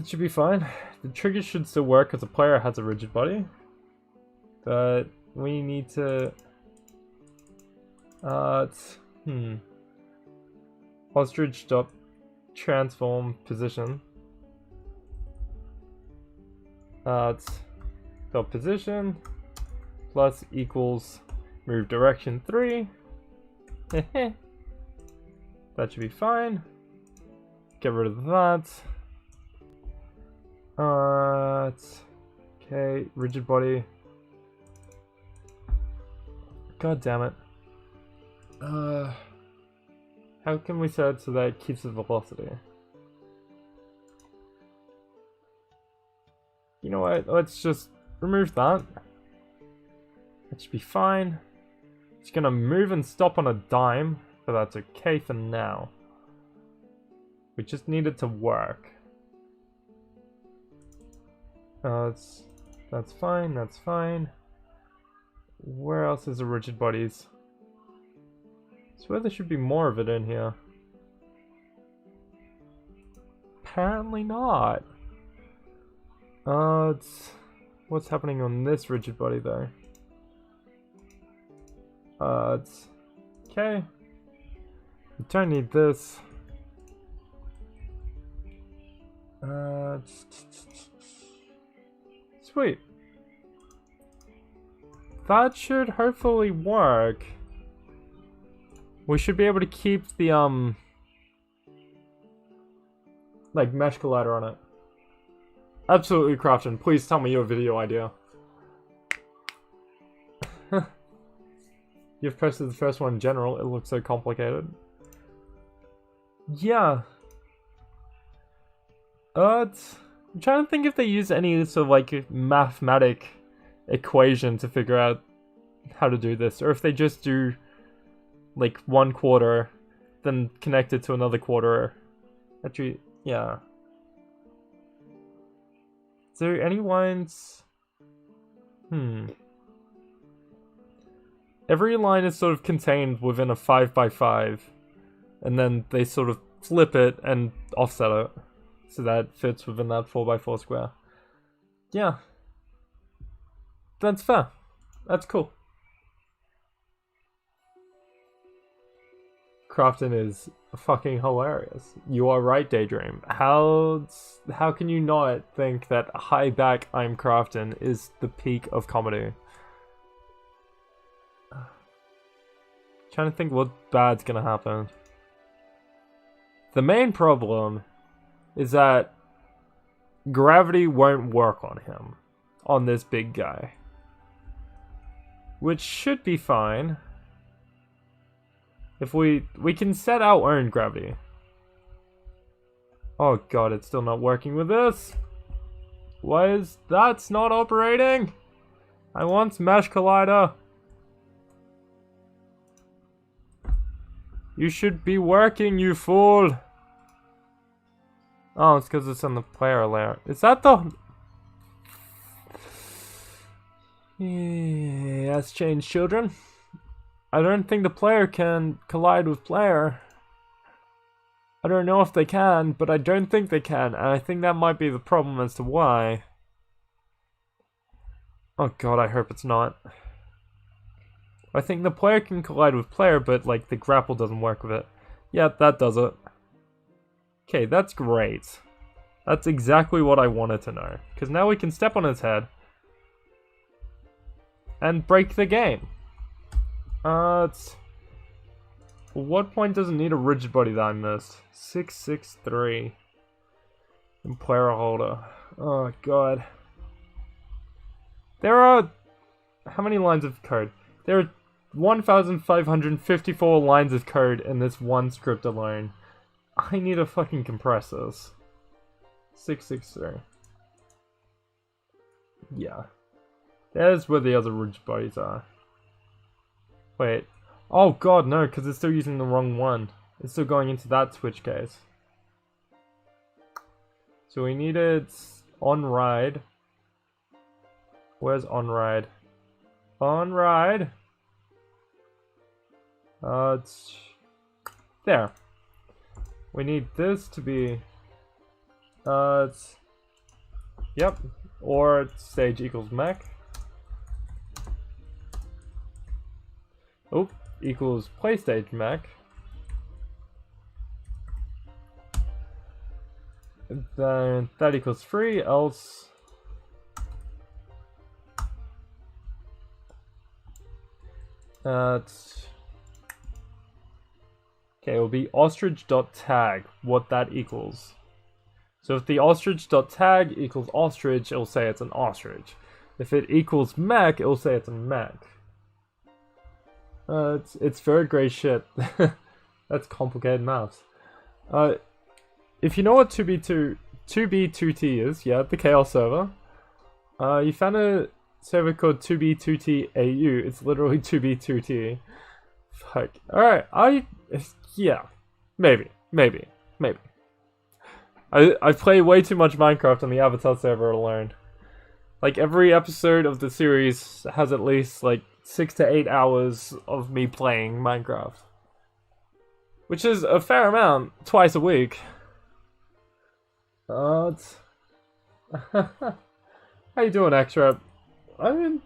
should be fine. The trigger should still work because the player has a rigid body. But we need to... Ostrich dot transform position. Dot position plus equals move direction 3. That should be fine. Get rid of that. Okay, rigid body. God damn it. How can we set it so that it keeps the velocity? You know what? Let's just remove that. That should be fine. It's gonna move and stop on a dime, but that's okay for now. We just need it to work. That's fine, that's fine. Where else is the rigid bodies? I swear there should be more of it in here. Apparently not. What's happening on this rigid body though? Okay. We don't need this. Sweet. That should hopefully work. We should be able to keep the like mesh collider on it. Absolutely, Crafton. Please tell me your video idea. You've posted the first one in general. It looks so complicated. Yeah. I'm trying to think if they use any sort of like mathematic equation to figure out how to do this, or if they just do like one quarter, then connect it to another quarter. Actually, yeah. Is there any lines? Every line is sort of contained within a 5x5, and then they sort of flip it and offset it, so that fits within that 4x4 square. Yeah. That's fair. That's cool. Crafton is fucking hilarious. You are right, Daydream. How can you not think that Hi Back I'm Crafton is the peak of comedy? Trying to think what bad's gonna happen. The main problem is that gravity won't work on him, on this big guy. Which should be fine. If we can set our own gravity. Oh god, it's still not working with this. Why is that's not operating? I want Mesh Collider. You should be working, you fool. Oh, it's because it's on the player layer. Is that the... Yeah, that's changed, children. I don't think the player can collide with player. I don't know if they can, but I don't think they can, and I think that might be the problem as to why. Oh god, I hope it's not. I think the player can collide with player, but like the grapple doesn't work with it. Yep, that does it. Okay, that's great. That's exactly what I wanted to know. Because now we can step on his head and break the game. What point does it need a rigid body that I missed? 663. And player holder. Oh god. There are... How many lines of code? There are 1,554 lines of code in this one script alone. I need to fucking compress this. 663. Yeah. There's where the other ridge bodies are. Wait. Oh god, no, because it's still using the wrong one. It's still going into that switch case. So we needed on ride. Where's on ride? On ride. It's there. We need this to be yep, or stage equals mech. Oh, equals play stage mech. And then that equals 3, else okay, it will be ostrich.tag, what that equals. So if the ostrich.tag equals ostrich, it'll say it's an ostrich. If it equals mech, it'll say it's a mech. It's third grade shit. That's complicated maths. If you know what 2B2T is, yeah, the chaos server. You found a server called 2B2TAU. It's literally 2B2T. Fuck. Alright, yeah. Maybe. I play way too much Minecraft on the Avatar server alone. Like, every episode of the series has at least, like, 6 to 8 hours of me playing Minecraft. Which is a fair amount, twice a week. How you doing, Extra? I'm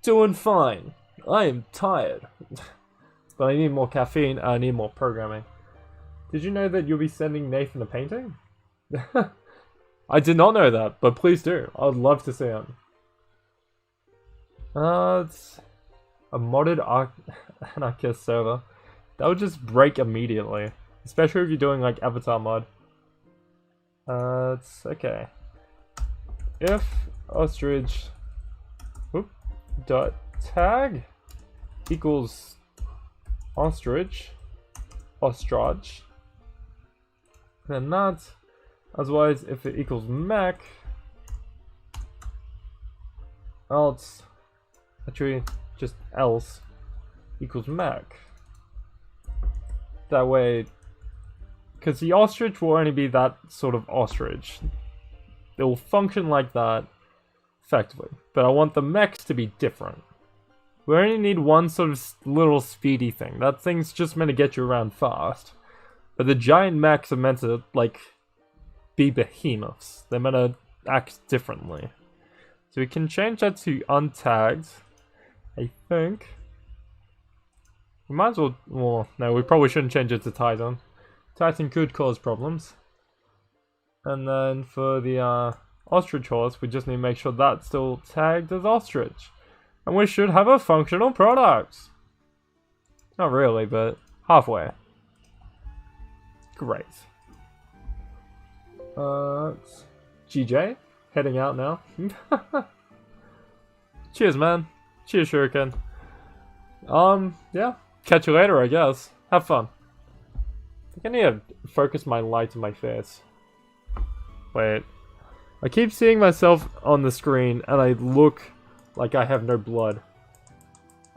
doing fine. I am tired. But I need more caffeine, I need more programming. Did you know that you'll be sending Nathan a painting? I did not know that, but please do. I would love to see him. It's a modded anarchist server. That would just break immediately. Especially if you're doing like Avatar mod. It's okay. If ostrich dot tag equals ostrich, then that. Otherwise, if it equals mech, else, actually, just else equals mech. That way, because the ostrich will only be that sort of ostrich. It will function like that, effectively. But I want the mechs to be different. We only need one sort of little speedy thing. That thing's just meant to get you around fast. But the giant mechs are meant to, like, be behemoths. They're meant to act differently. So we can change that to untagged, I think. We might as well, no, we probably shouldn't change it to Titan. Titan could cause problems. And then for the ostrich horse, we just need to make sure that's still tagged as ostrich. And we should have a functional product. Not really, but halfway. Great. GJ, heading out now. Cheers, man. Cheers, Shuriken. Yeah. Catch you later, I guess. Have fun. I think I need to focus my light on my face. Wait. I keep seeing myself on the screen, and I look like I have no blood.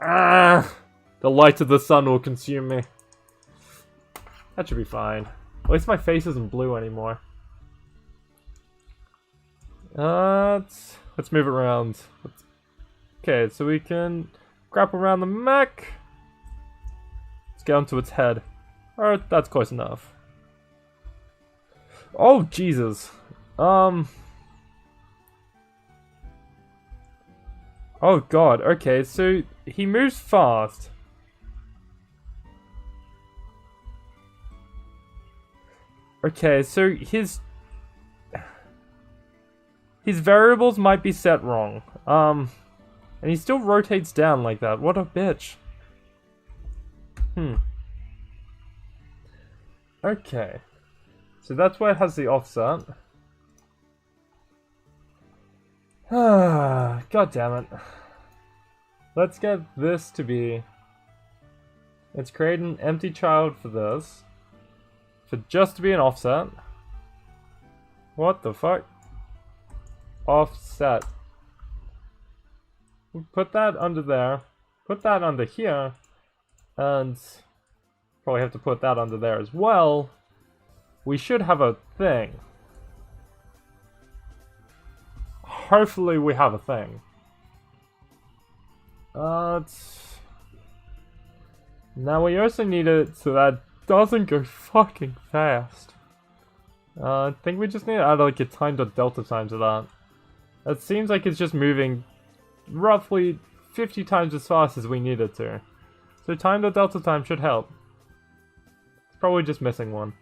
Ah! The light of the sun will consume me. That should be fine. At least my face isn't blue anymore. Let's move around. Okay, so we can grapple around the mech. Let's get onto its head. Alright, that's close enough. Oh, Jesus. Oh, God. Okay, so he moves fast. Okay, so his variables might be set wrong. And he still rotates down like that. What a bitch. Okay. So that's why it has the offset. God damn it. Let's get this to be... Let's create an empty child for this. For just to be an offset. What the fuck? Offset. Put that under there. Put that under here. And probably have to put that under there as well. We should have a thing. Hopefully we have a thing. Now we also need it so that doesn't go fucking fast. I think we just need to add like a time.delta time to that. It seems like it's just moving roughly 50 times as fast as we need it to. So time.delta time should help. It's probably just missing one.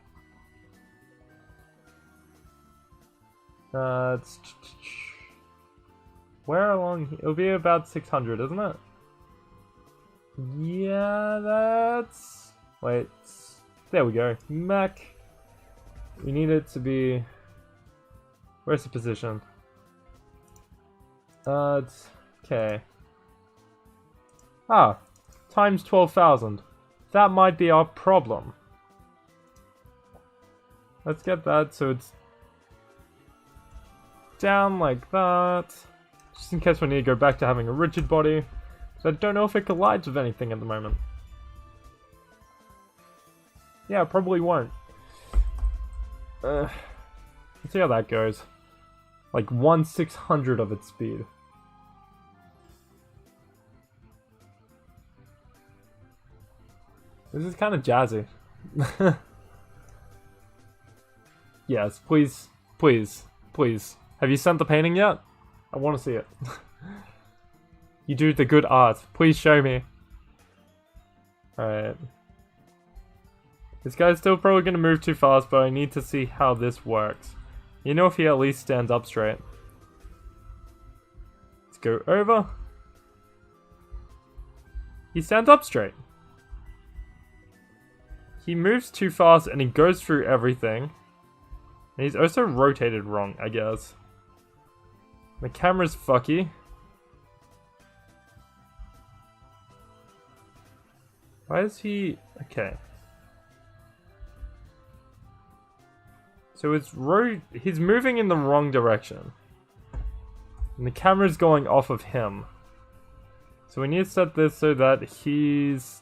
Where along? It'll be about 600, isn't it? Yeah, that's... Wait. There we go. Mech. We need it to be... Where's the position? Okay. Ah. Times 12,000. That might be our problem. Let's get that so it's... down like that. Just in case we need to go back to having a rigid body. So I don't know if it collides with anything at the moment. Yeah, it probably won't. Let's see how that goes. Like 1/600 of its speed. This is kind of jazzy. Yes, please, please, please. Have you sent the painting yet? I want to see it. You do the good art. Please show me. Alright. This guy's still probably going to move too fast, but I need to see how this works. You know, if he at least stands up straight. Let's go over. He stands up straight. He moves too fast and he goes through everything. And he's also rotated wrong, I guess. The camera's fucky. Why is he... Okay. So he's moving in the wrong direction. And the camera's going off of him. So we need to set this so that he's...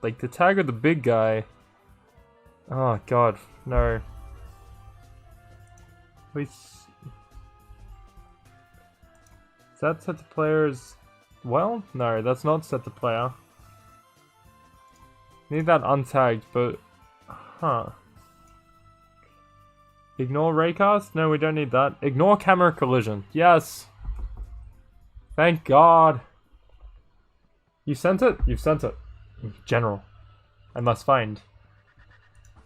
Like, the tag of the big guy... Oh, God. No. Please... Is that set to player as well? No, that's not set to player. Need that untagged, but... Huh. Ignore raycast? No, we don't need that. Ignore camera collision. Yes! Thank God! You sent it? You've sent it. General. I must find.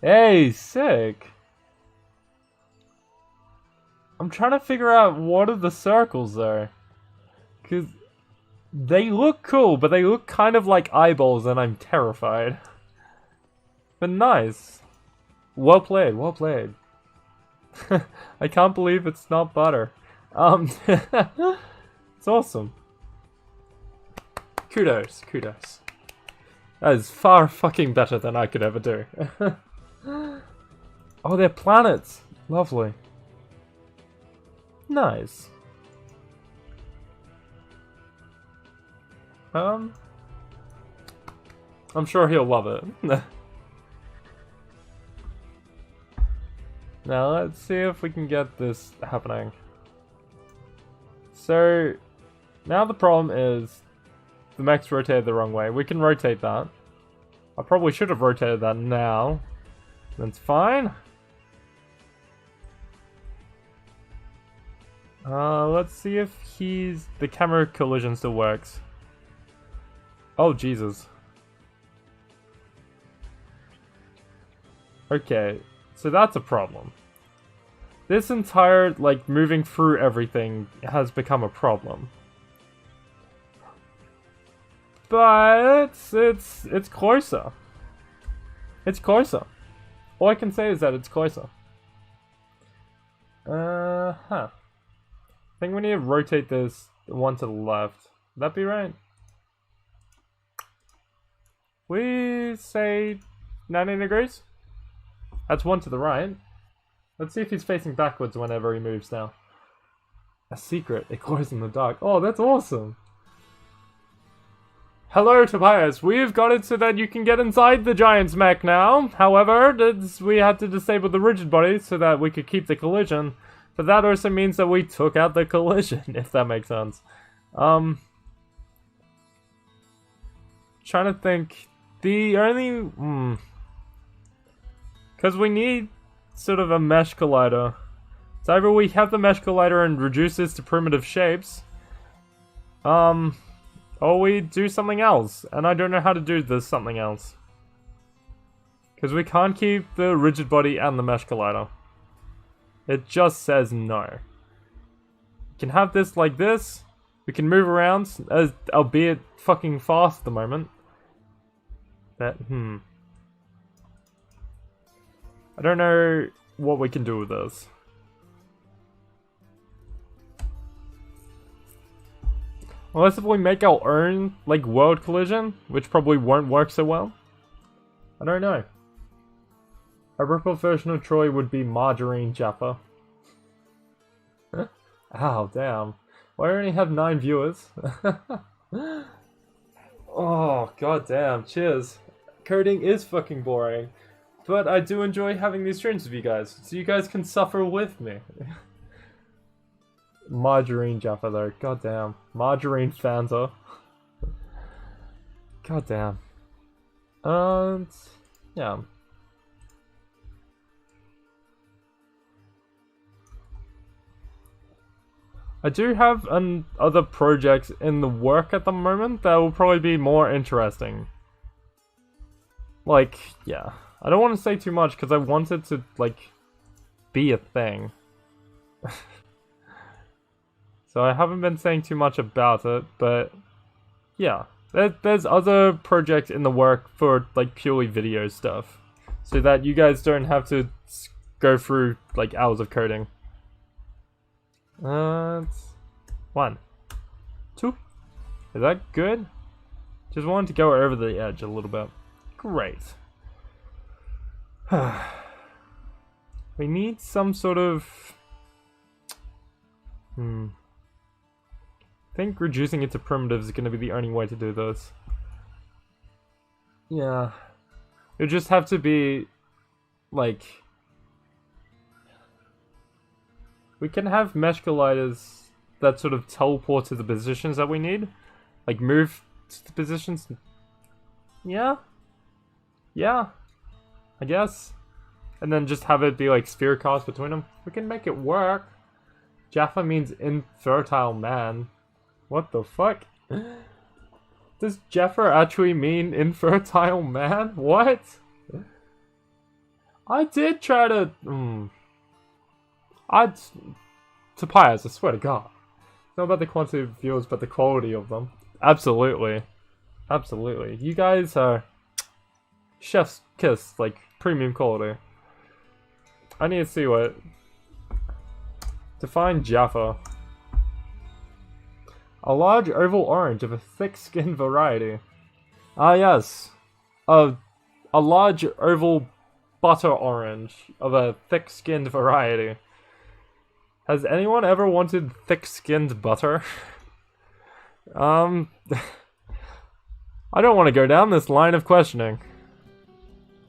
Hey, sick! I'm trying to figure out what are the circles there. Because they look cool, but they look kind of like eyeballs and I'm terrified. But nice. Well played, well played. I can't believe it's not butter. It's awesome. Kudos, kudos. That is far fucking better than I could ever do. Oh, they're planets. Lovely. Nice. I'm sure he'll love it. Now let's see if we can get this happening. So, now the problem is the mech's rotated the wrong way. We can rotate that. I probably should have rotated that now. That's fine. Let's see if the camera collision still works. Oh, Jesus. Okay, so that's a problem. This entire, like, moving through everything has become a problem. But it's closer. It's closer. All I can say is that it's closer. I think we need to rotate this one to the left. Would that be right? We say 90 degrees? That's one to the right. Let's see if he's facing backwards whenever he moves now. A secret. It glows in the dark. Oh, that's awesome. Hello, Tobias. We've got it so that you can get inside the giant's mech now. However, we had to disable the rigid body so that we could keep the collision. But that also means that we took out the collision, if that makes sense. Trying to think. The only... Because we need sort of a mesh collider. So either we have the mesh collider and reduce this to primitive shapes. Or we do something else. And I don't know how to do this something else. Because we can't keep the rigid body and the mesh collider. It just says no. We can have this like this. We can move around, albeit fucking fast at the moment. But, I don't know what we can do with this. Unless if we make our own, like, world collision, which probably won't work so well. I don't know. A rip-off version of Troy would be Margarine Jaffa. Ow, damn. Why only have 9 viewers? Oh, goddamn. Cheers. Coding is fucking boring. But I do enjoy having these streams with you guys, so you guys can suffer with me. Margarine Jaffa though, goddamn. Margarine Fanta. Goddamn. And yeah. I do have other projects in the work at the moment that will probably be more interesting. Like, yeah. I don't want to say too much because I want it to, like, be a thing. So I haven't been saying too much about it, but yeah. There's other projects in the work for, like, purely video stuff. So that you guys don't have to go through, like, hours of coding. 1, 2. Is that good? Just wanted to go over the edge a little bit. Great. We need some sort of... I think reducing it to primitives is going to be the only way to do this. Yeah. It just have to be... like... We can have mesh colliders that sort of teleport to the positions that we need. Like, move to the positions. Yeah? Yeah. I guess. And then just have it be like sphere cast between them. We can make it work. Jaffa means infertile man. What the fuck? Does Jaffa actually mean infertile man? What? I did try to... Tobias, I swear to God. It's not about the quantity of viewers, but the quality of them. Absolutely. Absolutely. You guys are... chef's kiss, like, premium quality. I need to see what... Define Jaffa. A large oval orange of a thick-skinned variety. Ah, yes. A large oval butter orange of a thick-skinned variety. Has anyone ever wanted thick-skinned butter? I don't want to go down this line of questioning.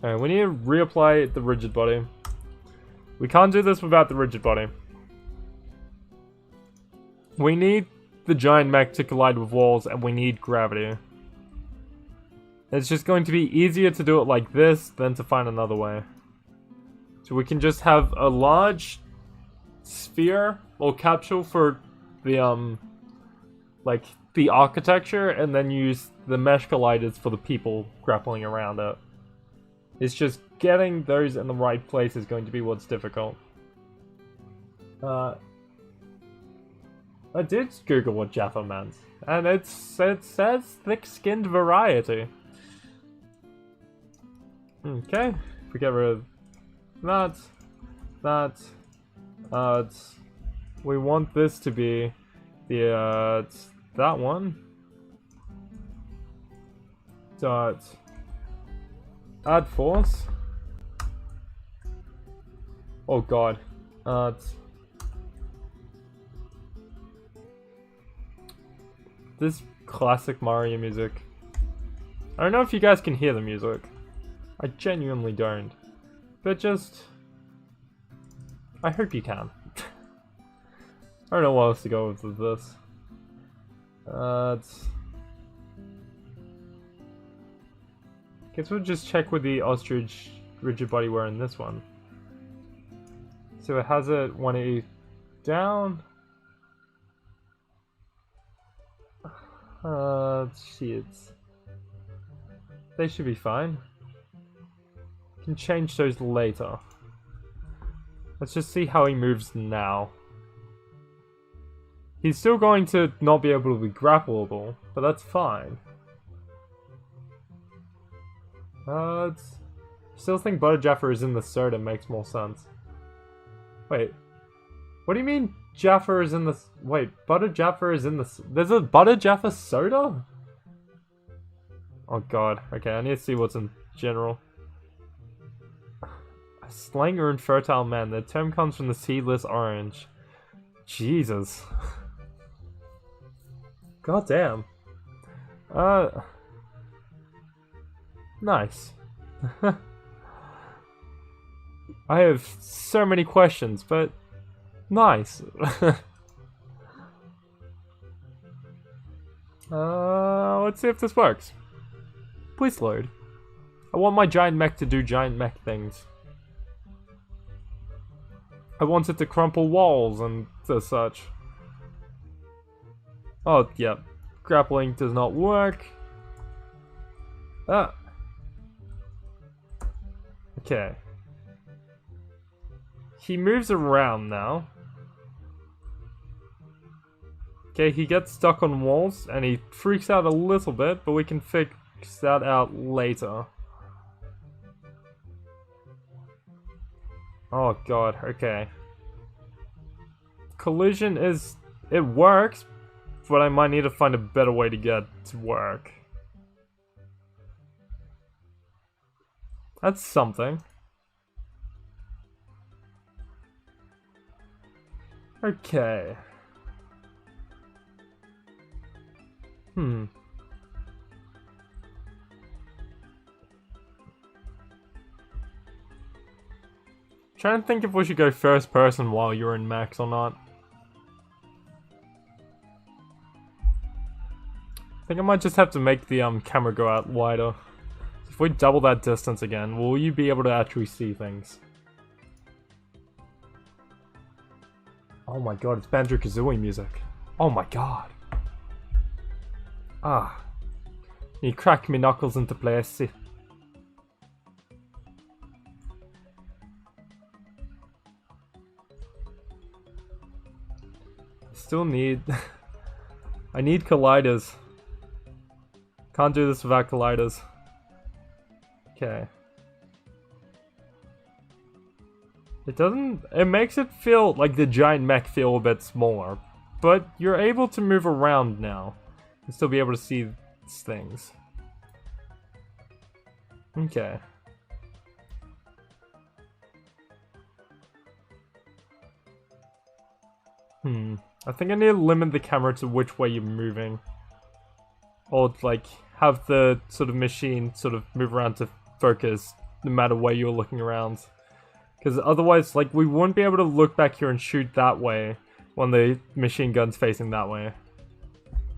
Okay, we need to reapply the rigid body. We can't do this without the rigid body. We need the giant mech to collide with walls, and we need gravity. It's just going to be easier to do it like this than to find another way. So we can just have a large sphere or capsule for the like the architecture, and then use the mesh colliders for the people grappling around it. It's just getting those in the right place is going to be what's difficult. I did Google what Jaffa meant, and it says thick-skinned variety. Okay, if we get rid of that, we want this to be the, that one. Dot add force. Oh god. This classic Mario music. I don't know if you guys can hear the music. I genuinely don't. But just... I hope you can. I don't know what else to go with this. Guess we'll just check with the ostrich rigid bodywear in this one. So it has it 180 down. Shit. They should be fine. Can change those later. Let's just see how he moves now. He's still going to not be able to be grappleable, but that's fine. Still think Butter Jaffa is in the soda makes more sense. Wait. What do you mean Jaffa is in the... Wait, Butter Jaffa is in the... There's a Butter Jaffa soda? Oh god. Okay, I need to see what's in general. A slanger and fertile man. The term comes from the seedless orange. Jesus. God damn. Nice. I have so many questions, but nice. Let's see if this works. Please load. I want my giant mech to do giant mech things. I want it to crumple walls and such. Oh, yeah. Grappling does not work. Ah. Okay. He moves around now. Okay, he gets stuck on walls and he freaks out a little bit, but we can fix that out later. Oh god, okay. Collision is... it works, but I might need to find a better way to get it to work. That's something. Okay. Trying to think if we should go first person while you're in mechs or not. I think I might just have to make the camera go out wider. If we double that distance again, will you be able to actually see things? Oh my god, it's Banjo-Kazooie music. Oh my god. Ah. You crack me knuckles into place. Still need... I need colliders. Can't do this without colliders. Okay. It doesn't... It makes it feel like the giant mech feel a bit smaller. But you're able to move around now. And still be able to see things. Okay. I think I need to limit the camera to which way you're moving. Or, like, have the sort of machine sort of move around to focus no matter where you're looking around. Because otherwise, like, we wouldn't be able to look back here and shoot that way when the machine gun's facing that way.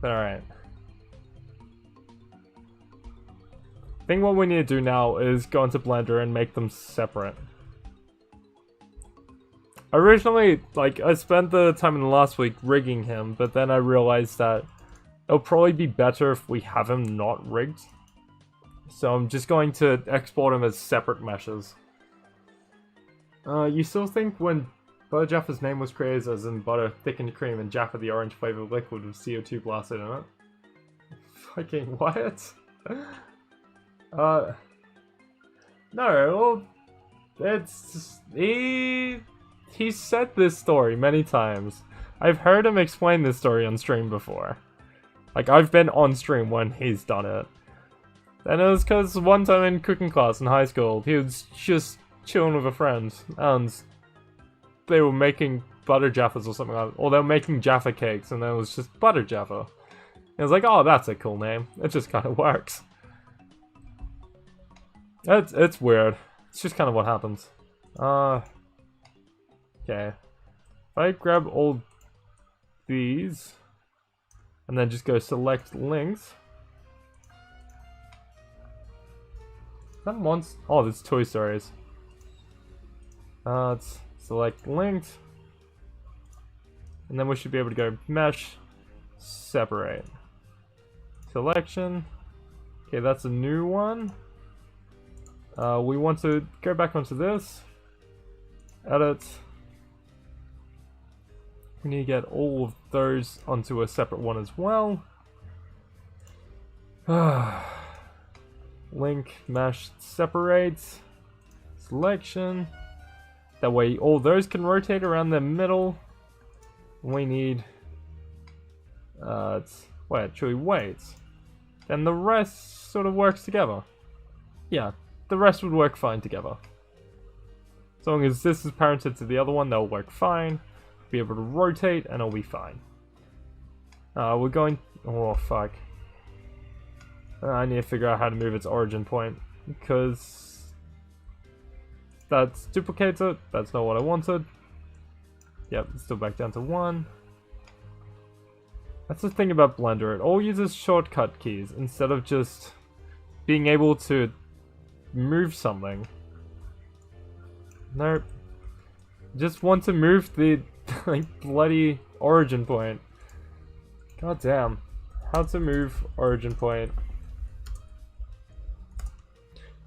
Alright. I think what we need to do now is go into Blender and make them separate. Originally, like, I spent the time in the last week rigging him, but then I realized that it'll probably be better if we have him not rigged. So I'm just going to export him as separate meshes. You still think when Butter Jaffa's name was created as in butter, thickened cream, and Jaffa the orange flavored liquid with CO2 blasted in it? Fucking what? No, well, it's... He's said this story many times. I've heard him explain this story on stream before. Like, I've been on stream when he's done it. And it was because one time in cooking class in high school, he was just chilling with a friend, and they were making butter jaffas or something like that. Or they were making Jaffa cakes and then it was just butter jaffa. And I was like, oh, that's a cool name. It just kind of works. It's weird. It's just kind of what happens. Okay. If I grab all these and then just go select links. That one's... Oh, there's Toy Stories. Let's select linked. And then we should be able to go mesh, separate. Selection. Okay, that's a new one. We want to go back onto this. Edit. We need to get all of those onto a separate one as well. Link, mesh, separate. Selection. That way all those can rotate around the middle. We need... wait. Then the rest sort of works together. Yeah, the rest would work fine together. As long as this is parented to the other one, they'll work fine. Be able to rotate and it'll be fine. We're going... Oh, fuck. I need to figure out how to move its origin point. Because... that duplicates it. That's not what I wanted. Yep, it's still back down to 1. That's the thing about Blender. It all uses shortcut keys instead of just being able to move something. Nope. Just want to move the like bloody origin point. God damn. How to move origin point.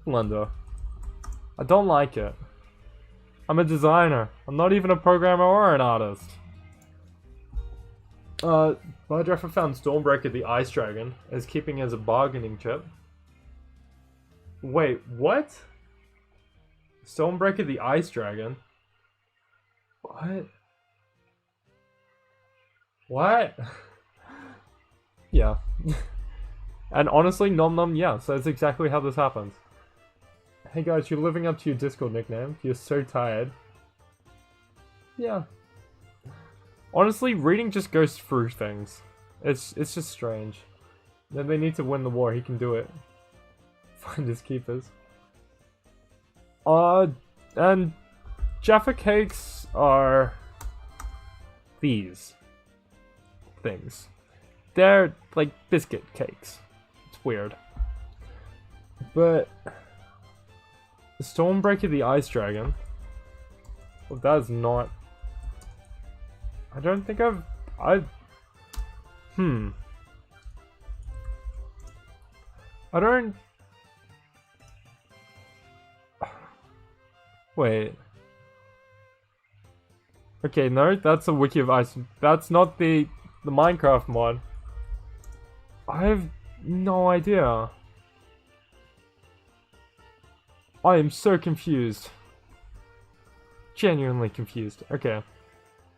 Blender. I don't like it. I'm a designer. I'm not even a programmer or an artist. Biodreffer found Stormbreaker the Ice Dragon as keeping as a bargaining chip. Wait, what? Stormbreaker the Ice Dragon? What? What? Yeah. And honestly, nom nom, yeah, so that's exactly how this happens. Hey guys, you're living up to your Discord nickname. You're so tired. Yeah. Honestly, reading just goes through things. It's just strange. Then they need to win the war, he can do it. Find his keepers. And Jaffa cakes are these things. They're like biscuit cakes. It's weird. But Stormbreaker the Ice Dragon. Well, that is not... I don't think I've... I don't... Wait. Okay, no, that's a Wiki of Ice. That's not the Minecraft mod. I have no idea. I am so confused. Genuinely confused. Okay.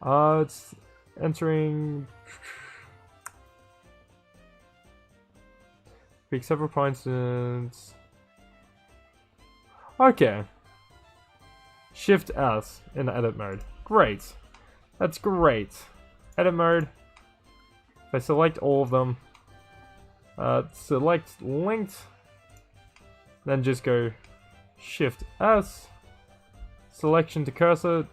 It's entering... Pick several points and... Okay. Shift S in edit mode. Great. That's great. Edit mode. If I select all of them, select linked, then just go Shift S, selection to cursor,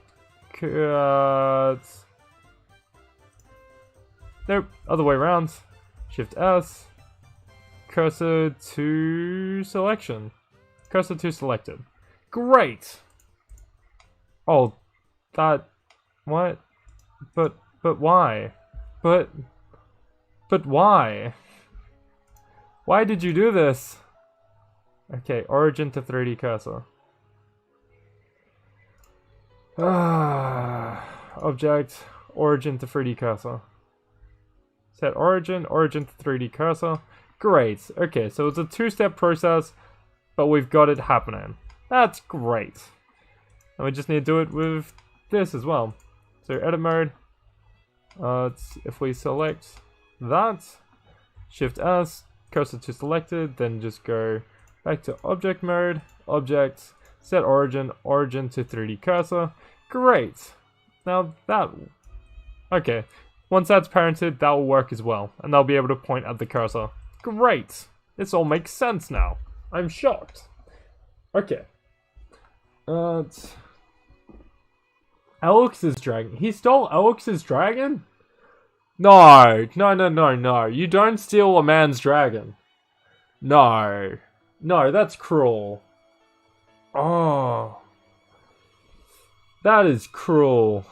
nope, other way around, Shift S, cursor to selection, cursor to selected. Great! Oh, that, what? But why? But why? Why did you do this? Okay, origin to 3D cursor. Object, origin to 3D cursor. Set origin, origin to 3D cursor. Great. Okay, so it's a two-step process, but we've got it happening. That's great. And we just need to do it with this as well. So edit mode. If we select that, Shift S, cursor to selected, then just go back to object mode, object, set origin, origin to 3D cursor. Great. Now that... Okay. Once that's parented, that will work as well. And they'll be able to point at the cursor. Great! This all makes sense now. I'm shocked. Okay. Alex's dragon. He stole Alex's dragon? No. No. You don't steal a man's dragon. No. No, that's cruel. Oh. That is cruel.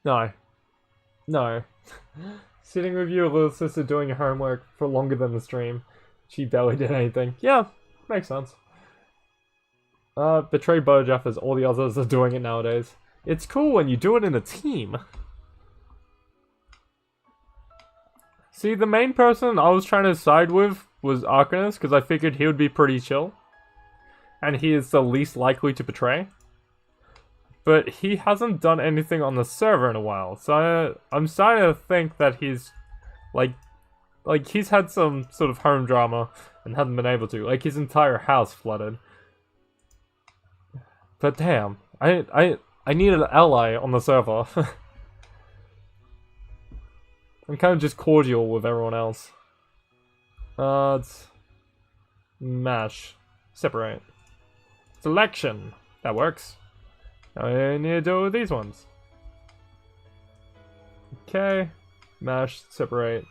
No. No. Sitting with your little sister doing homework for longer than the stream. She barely did anything. Yeah, makes sense. Betray Bojack as all the others are doing it nowadays. It's cool when you do it in a team. See, the main person I was trying to side with was Arcanus, because I figured he would be pretty chill. And he is the least likely to betray. But he hasn't done anything on the server in a while, so I'm starting to think that he's, like he's had some sort of home drama and hasn't been able to. Like, his entire house flooded. But damn, I need an ally on the server. I'm kind of just cordial with everyone else. It's... Mash. Separate. Selection. That works. I need to do it with these ones. Okay. Mash, separate.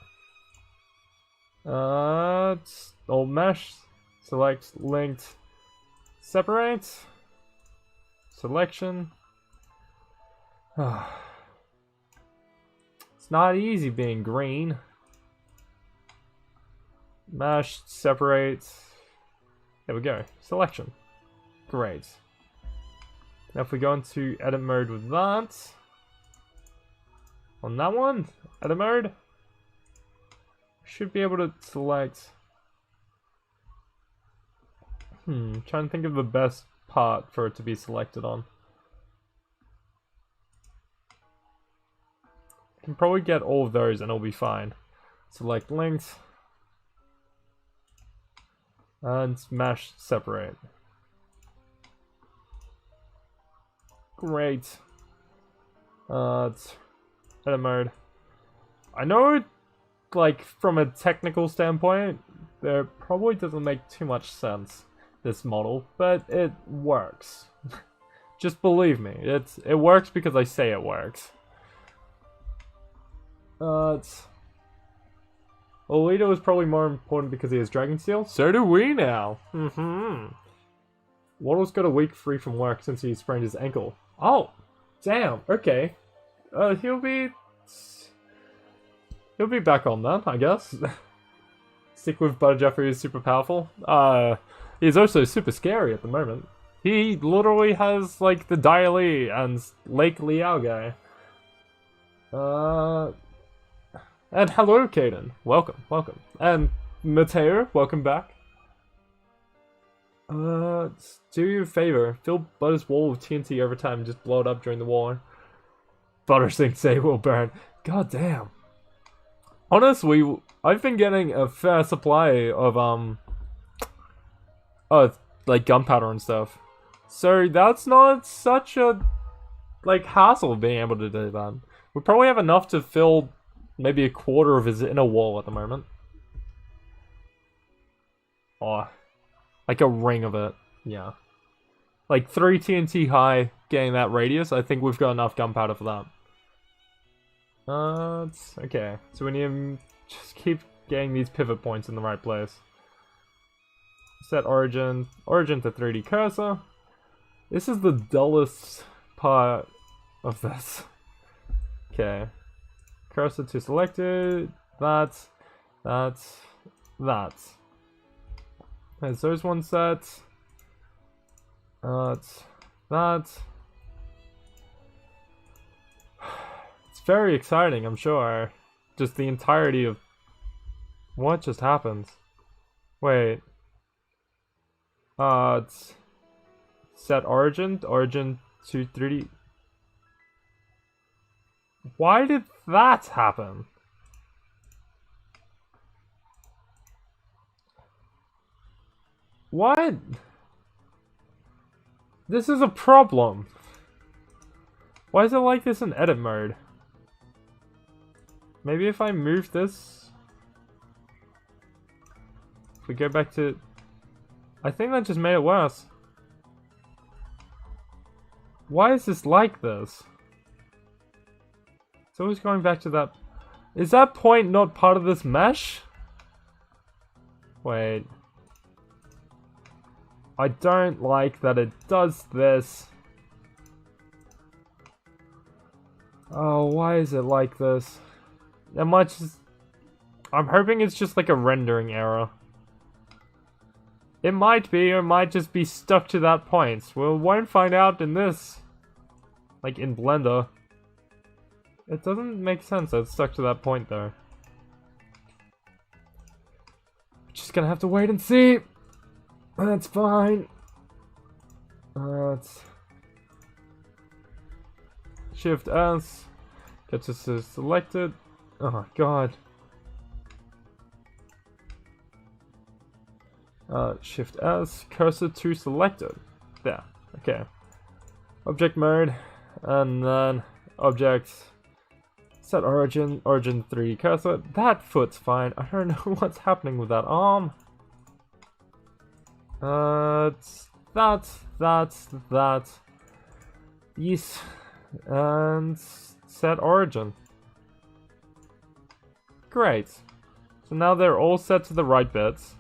Old mesh. Select, linked. Separate. Selection. It's not easy being green. Mash, separate. There we go. Selection. Great. Now if we go into edit mode with that, on that one, edit mode, should be able to select, trying to think of the best part for it to be selected on. I can probably get all of those and it'll be fine. Select linked, and mash separate. Great. It's edit mode. I know, like, from a technical standpoint, there probably doesn't make too much sense, this model, but it works. Just believe me, it works because I say it works. Olito is probably more important because he has Dragon Steel. So do we now. Waddle's got a week free from work since he sprained his ankle. Oh, damn. Okay. He'll be back on then, I guess. Stick with Butter Jeffrey is super powerful. He's also super scary at the moment. He literally has like the Dai Li and Lake Liao guy. And hello, Kaden. Welcome. And Mateo, welcome back. Do you a favor. Fill Butter's wall with TNT over time and just blow it up during the war. Butter thinks they will burn. God damn. Honestly, I've been getting a fair supply of, like gunpowder and stuff. So that's not such a, like, hassle of being able to do that. We probably have enough to fill maybe a quarter of his inner wall at the moment. Oh. Like a ring of it, yeah. Like 3 TNT high, getting that radius, I think we've got enough gunpowder for that. Okay, so we need to just keep getting these pivot points in the right place. Set origin to 3D cursor. This is the dullest part of this. Okay. Cursor to selected, that. There's those ones set. That. It's very exciting, I'm sure. Just the entirety of what just happened. Wait. It's set origin to 3D. Why did that happen? What? This is a problem. Why is it like this in edit mode? Maybe if I move this... If we go back to... I think that just made it worse. Why is this like this? It's always going back to that... Is that point not part of this mesh? Wait. I don't like that it does this. Oh, why is it like this? It might just... I'm hoping it's just like a rendering error. It might be, or it might just be stuck to that point. We won't find out in this. Like in Blender. It doesn't make sense that it's stuck to that point though. Just gonna have to wait and see. That's fine. Let's... Shift S. Gets us to selected. Oh god. Shift S, cursor to selected. There, okay. Object mode, and then object, set origin, origin 3D cursor. That foot's fine. I don't know what's happening with that arm. That. Yes, and set origin. Great. So now they're all set to the right bits.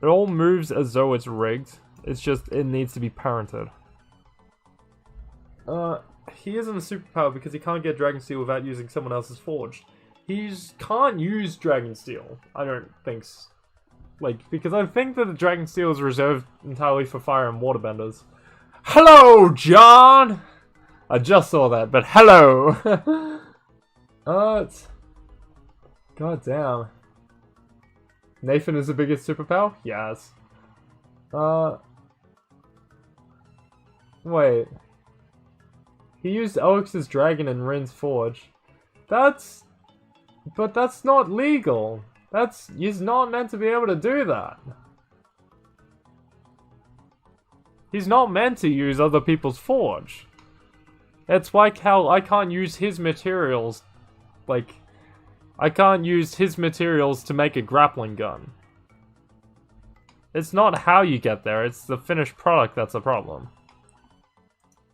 It all moves as though it's rigged. It's just, it needs to be parented. He isn't a superpower because he can't get Dragon Steel without using someone else's forged. He can't use Dragon Steel. I don't think so. Like, because I think that the Dragon Steel is reserved entirely for fire and waterbenders. Hello, John! I just saw that, but hello! It's... God damn. Nathan is the biggest superpower? Yes. Wait. He used Alex's dragon in Rin's forge. But that's not legal. He's not meant to be able to do that. He's not meant to use other people's forge. It's like how I can't use his materials. Like, I can't use his materials to make a grappling gun. It's not how you get there, it's the finished product that's the problem.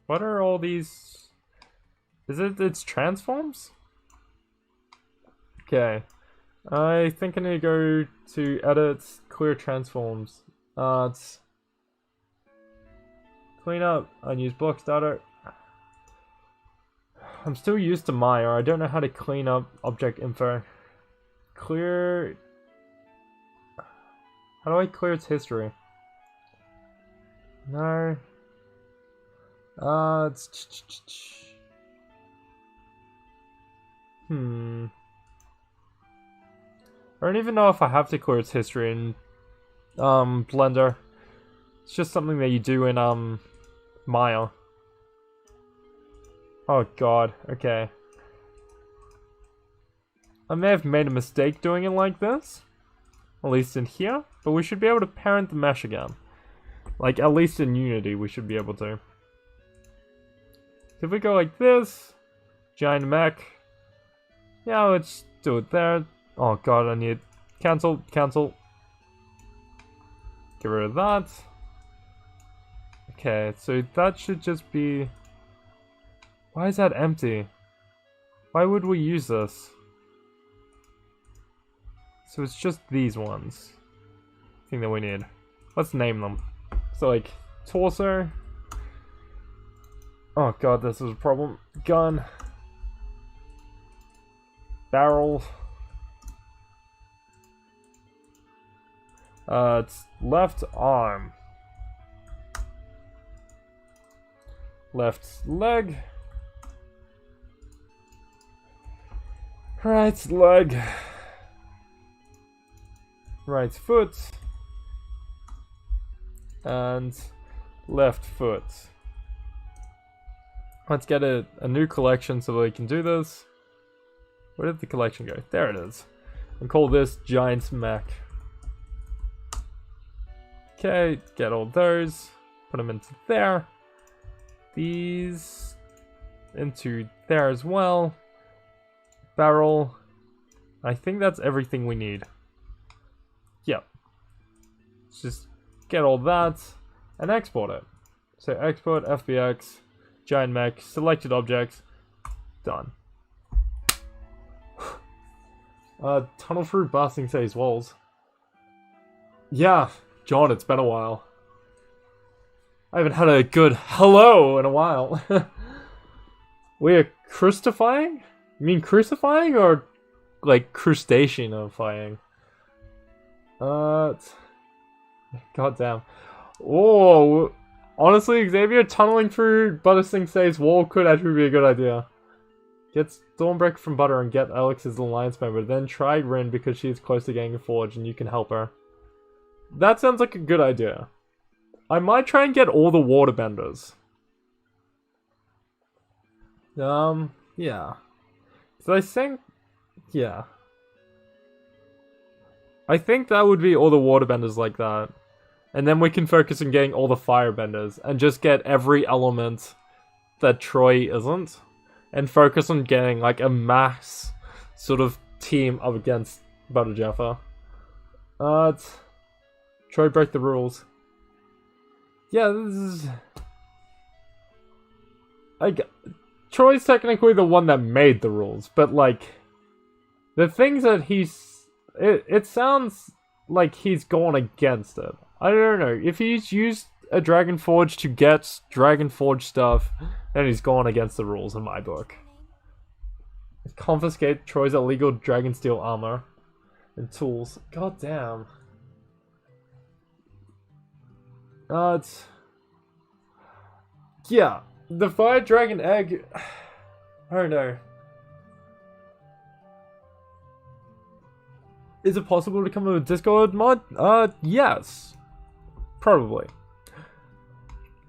What are all these... Is it its transforms? Okay. I think I need to go to edit, clear transforms. It's... Clean up, unused blocks data. I'm still used to Maya. I don't know how to clean up object info. Clear... How do I clear its history? No. It's... I don't even know if I have to clear its history in Blender. It's just something that you do in Maya. Oh god, okay. I may have made a mistake doing it like this. At least in here. But we should be able to parent the mesh again. Like, at least in Unity we should be able to. If we go like this, giant mech. Yeah, let's do it there. Oh god, I need... Cancel. Get rid of that. Okay, so that should just be... Why is that empty? Why would we use this? So it's just these ones. Thing that we need. Let's name them. So like, torso. Oh god, this is a problem. Gun. Barrel. It's left arm. Left leg. Right leg. Right foot. And left foot. Let's get a new collection so that we can do this. Where did the collection go? There it is. And call this Giant Mech. Okay, get all those. Put them into there. these into there as well. Barrel. I think that's everything we need. Yep. Let's just get all that and export it. So export FBX, giant mech, selected objects, done. Tunnel through Basing City's walls. Yeah, John, it's been a while. I haven't had a good hello in a while. We're crucifying? You mean crucifying or like crustaceanifying? Goddamn. Oh, honestly, Xavier, tunneling through Basing City's wall could actually be a good idea. Get Stormbreaker from Butter and get Alex as an alliance member. Then try Rin because she's close to getting a forge and you can help her. That sounds like a good idea. I might try and get all the waterbenders. Yeah. So I think, yeah. I think that would be all the waterbenders like that. And then we can focus on getting all the firebenders and just get every element that Troy isn't. And focus on getting like a max sort of team up against Butter Jaffa. Troy broke the rules. Yeah, this is... Troy's technically the one that made the rules, but like... The things that he's... It sounds like he's gone against it. I don't know. If he's used a Dragon Forge to get Dragon Forge stuff, then he's gone against the rules in my book. Confiscate Troy's illegal Dragon Steel armor and tools. God damn. It's... Yeah, the Fire Dragon Egg... I don't know. Is it possible to come up with a Discord mod? Yes. Probably.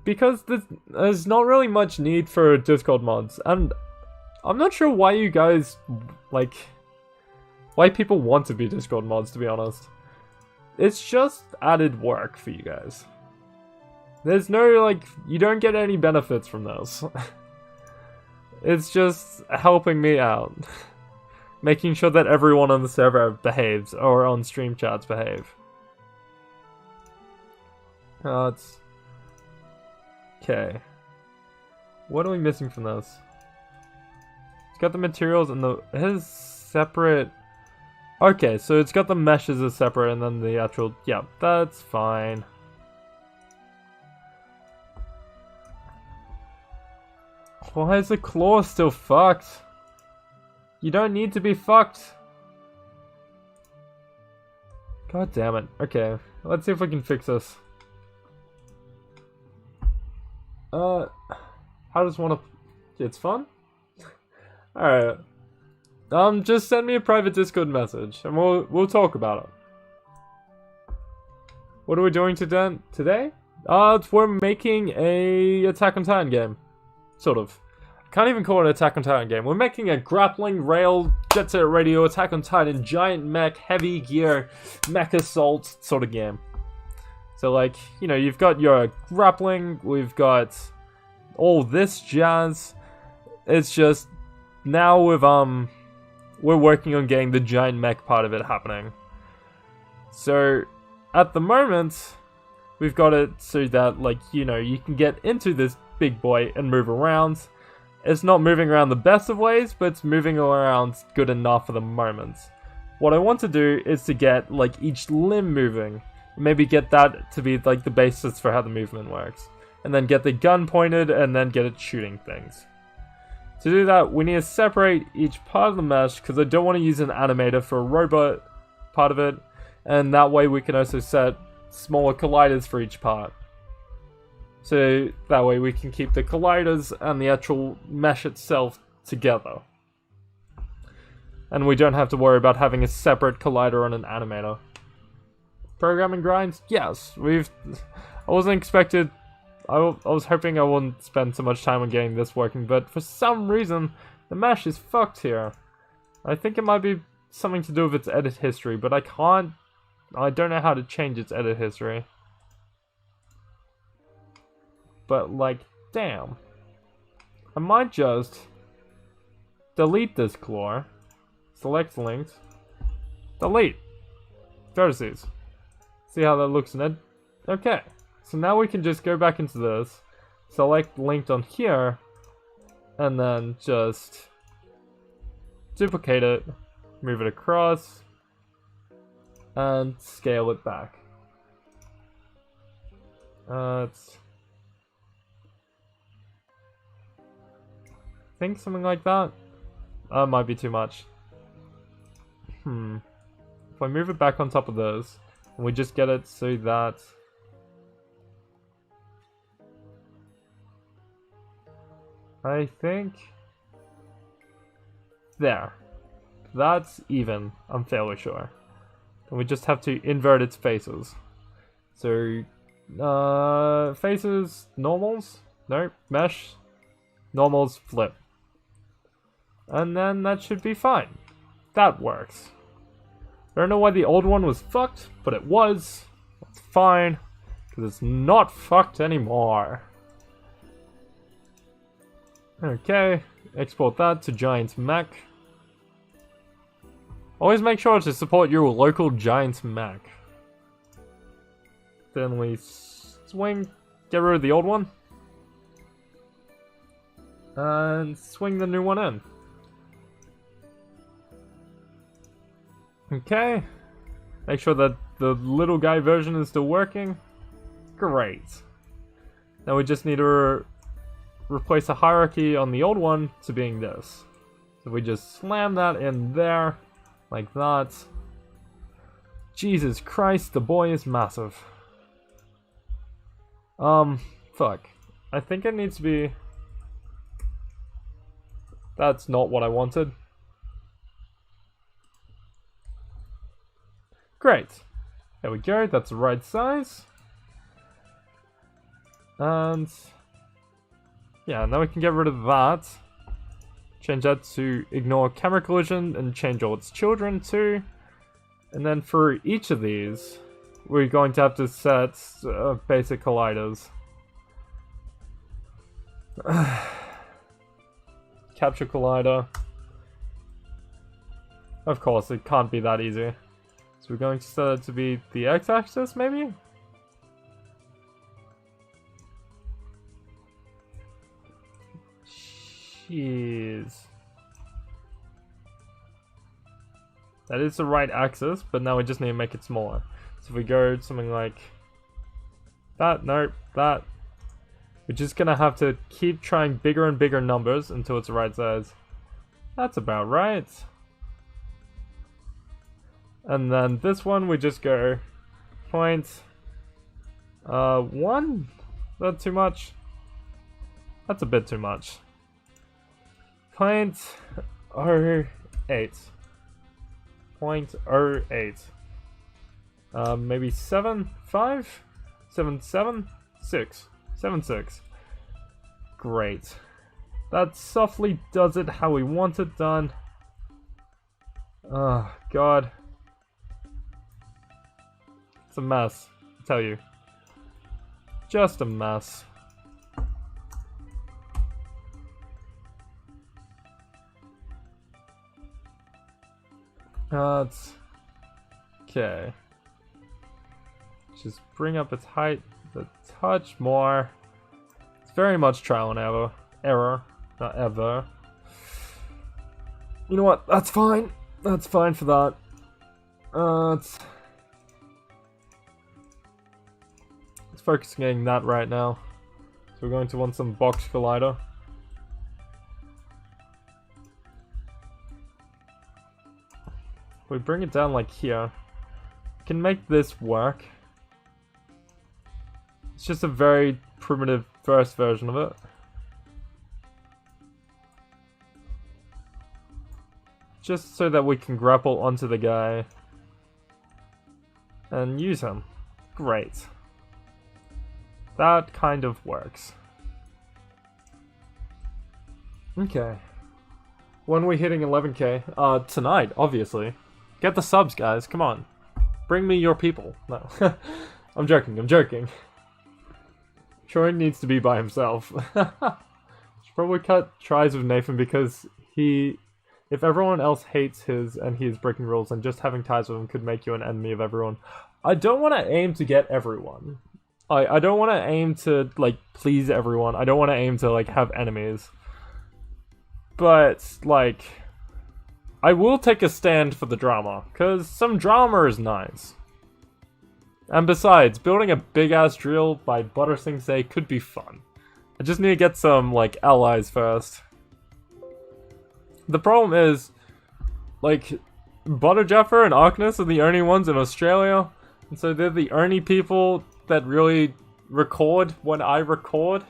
Because there's not really much need for Discord mods, and I'm not sure why you guys, like... Why people want to be Discord mods, to be honest. It's just added work for you guys. There's no, like, you don't get any benefits from this. It's just helping me out. Making sure that everyone on the server behaves, or on stream chats behave. It's... Okay. What are we missing from this? It's got the materials and the... It has separate... Okay, so it's got the meshes as separate and then the actual... Yeah, that's fine. Why is the claw still fucked? You don't need to be fucked. God damn it. Okay, let's see if we can fix this. How does one of... It's fun? Alright. Just send me a private Discord message and we'll talk about it. What are we doing today? We're making a Attack on Titan game. Sort of. I can't even call it an Attack on Titan game. We're making a grappling, rail, jet set radio, Attack on Titan, giant mech, heavy gear, mech assault sort of game. So like, you know, you've got your grappling, we've got all this jazz. It's just, now we're working on getting the giant mech part of it happening. So, at the moment, we've got it so that, like, you know, you can get into this big boy and move around. It's not moving around the best of ways, but it's moving around good enough for the moment. What I want to do is to get, like, each limb moving. Maybe get that to be, like, the basis for how the movement works. And then get the gun pointed, and then get it shooting things. To do that, we need to separate each part of the mesh, because I don't want to use an animator for a robot part of it. And that way we can also set smaller colliders for each part. So that way we can keep the colliders and the actual mesh itself together. And we don't have to worry about having a separate collider on an animator. Programming grinds? Yes. I wasn't expected... I was hoping I wouldn't spend so much time on getting this working, but for some reason, the mesh is fucked here. I think it might be something to do with its edit history, but I don't know how to change its edit history. But, like, damn. I might just delete this claw. Select linked. Delete. Vertices. See how that looks in it? Okay. So now we can just go back into this. Select linked on here. And then just duplicate it. Move it across. And scale it back. It's... I think something like that. Might be too much. If I move it back on top of this, and we just get it so that... I think... There. That's even, I'm fairly sure. And we just have to invert its faces. So, faces, normals? No, mesh. Normals, flip. And then that should be fine. That works. I don't know why the old one was fucked, but it was. That's fine, because it's not fucked anymore. Okay, export that to Giant Mech. Always make sure to support your local Giant Mech. Then we swing, get rid of the old one. And swing the new one in. Okay. Make sure that the little guy version is still working. Great. Now we just need to replace the hierarchy on the old one to being this. So we just slam that in there. Like that. Jesus Christ, the boy is massive. Fuck. I think it needs to be... That's not what I wanted. Great. There we go, that's the right size. And... yeah, now we can get rid of that. Change that to ignore camera collision and change all its children too. And then for each of these, we're going to have to set basic colliders. Capture collider. Of course, it can't be that easy. So we're going to set it to be the x-axis, maybe? Jeez. That is the right axis, but now we just need to make it smaller. So if we go something like that, nope, that. We're just gonna have to keep trying bigger and bigger numbers until it's the right size. That's about right. And then this one, we just go point 1? That's too much? That's a bit too much. 0.08. 0.08. Maybe 7, 5, 7, 7, 6, 7, 6. Great. That softly does it how we want it done. Oh, God. It's a mess, I tell you. Just a mess. Let's... okay. Just bring up its height a touch more. It's very much trial and error. Not ever. You know what? That's fine. That's fine for that. Let's focus on getting that right now. So we're going to want some box collider. We bring it down like here. We can make this work. It's just a very primitive first version of it. Just so that we can grapple onto the guy and use him. Great. That kind of works. Okay. When are we hitting 11k? Tonight, obviously. Get the subs, guys. Come on. Bring me your people. No. I'm joking. I'm joking. Troy needs to be by himself. Should probably cut ties with Nathan because if everyone else hates his and he is breaking rules, then just having ties with him could make you an enemy of everyone. I don't want to aim to get everyone. I don't want to aim to, like, please everyone. I don't want to aim to, like, have enemies. But, like, I will take a stand for the drama, because some drama is nice. And besides, building a big-ass drill by Butter Sing Se could be fun. I just need to get some, like, allies first. The problem is, like, Butter Jaffer and Arkness are the only ones in Australia, and so they're the only people that really record when I record.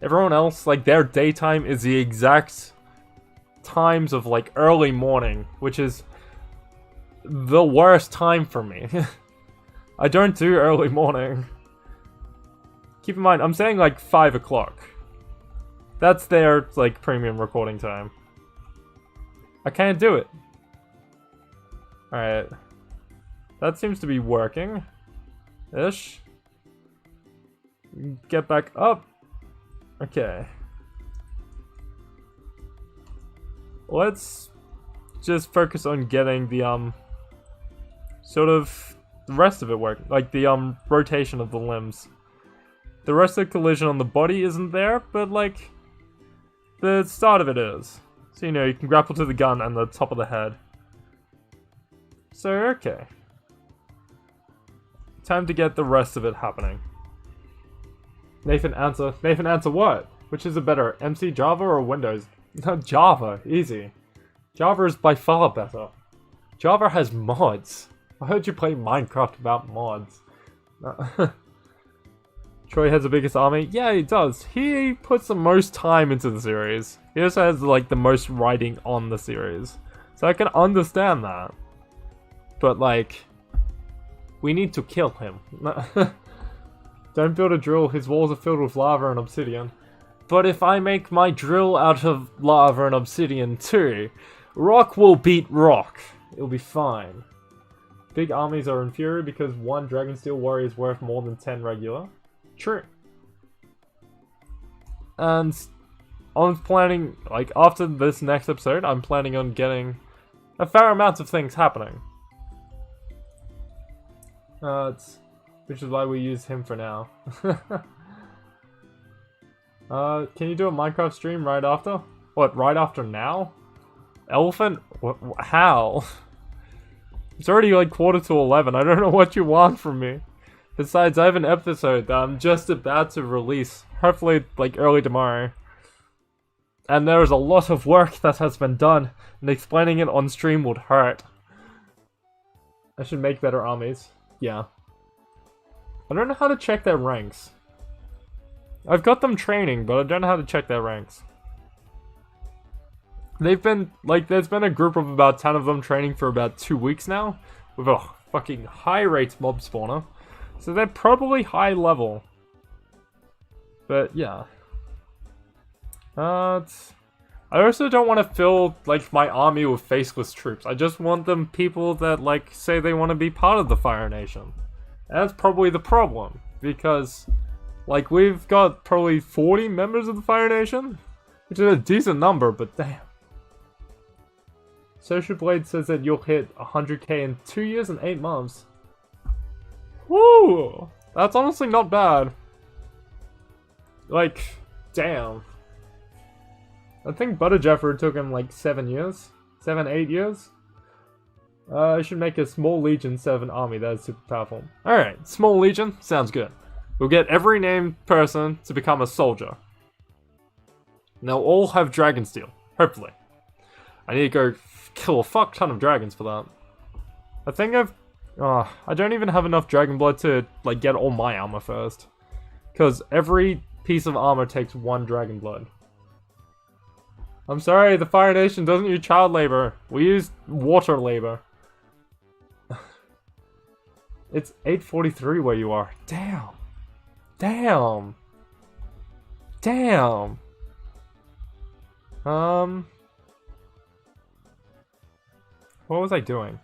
Everyone else, like, their daytime is the exact times of, like, early morning, which is the worst time for me. I don't do early morning. Keep in mind, I'm saying, like, 5 o'clock. That's their, like, premium recording time. I can't do it. Alright. That seems to be working. Ish. Get back up. Okay. Let's just focus on getting the, sort of the rest of it working. Like the, rotation of the limbs. The rest of the collision on the body isn't there, but, like, the start of it is. So, you know, you can grapple to the gun and the top of the head. So, okay. Time to get the rest of it happening. Nathan, answer. Nathan, answer what? Which is it better, MC Java or Windows? No, Java. Easy. Java is by far better. Java has mods. I heard you play Minecraft without mods. Troy has the biggest army. Yeah, he does. He puts the most time into the series. He also has, like, the most writing on the series. So I can understand that. But, like, we need to kill him. Don't build a drill. His walls are filled with lava and obsidian. But if I make my drill out of lava and obsidian too, rock will beat rock. It'll be fine. Big armies are inferior because one Dragonsteel warrior is worth more than 10 regular. True. And I'm planning, like, after this next episode, I'm planning on getting a fair amount of things happening. Which is why we use him for now. Can you do a Minecraft stream right after? What, right after now? Elephant? How? It's already like 11:45. I don't know what you want from me. Besides, I have an episode that I'm just about to release. Hopefully, like, early tomorrow. And there is a lot of work that has been done, and explaining it on stream would hurt. I should make better armies. Yeah. I don't know how to check their ranks. I've got them training, but I don't know how to check their ranks. They've been, like, there's been a group of about 10 of them training for about 2 weeks now, with a fucking high rate mob spawner. So they're probably high level. But, yeah. I also don't want to fill, like, my army with faceless troops. I just want them people that, like, say they want to be part of the Fire Nation. And that's probably the problem, because, like, we've got probably 40 members of the Fire Nation, which is a decent number, but damn. Social Blade says that you'll hit 100k in 2 years and 8 months. Woo! That's honestly not bad. Like, damn. I think Butter Jaffer took him like 7 years. 7, 8 years. I should make a small legion instead of an army. That is super powerful. Alright, small legion. Sounds good. We'll get every named person to become a soldier. They'll all have Dragonsteel. Hopefully. I need to go kill a fuck ton of dragons for that. I think I don't even have enough dragon blood to, like, get all my armor first. Because every piece of armor takes 1 dragon blood. I'm sorry, the Fire Nation doesn't use child labor. We use water labor. It's 8:43 where you are. Damn. Damn. Damn. What was I doing?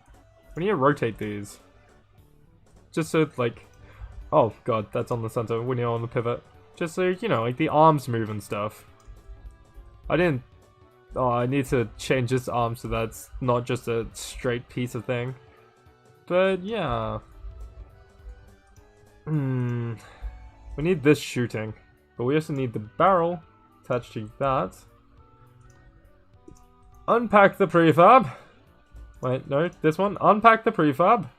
We need to rotate these. Just so, like... Oh, god, that's on the center. We need on the pivot. Just so, you know, like, the arms move and stuff. I didn't... Oh, I need to change this arm so that's not just a straight piece of thing. But yeah. We need this shooting. But we also need the barrel attached to that. Unpack the prefab. Wait, no, this one. Unpack the prefab.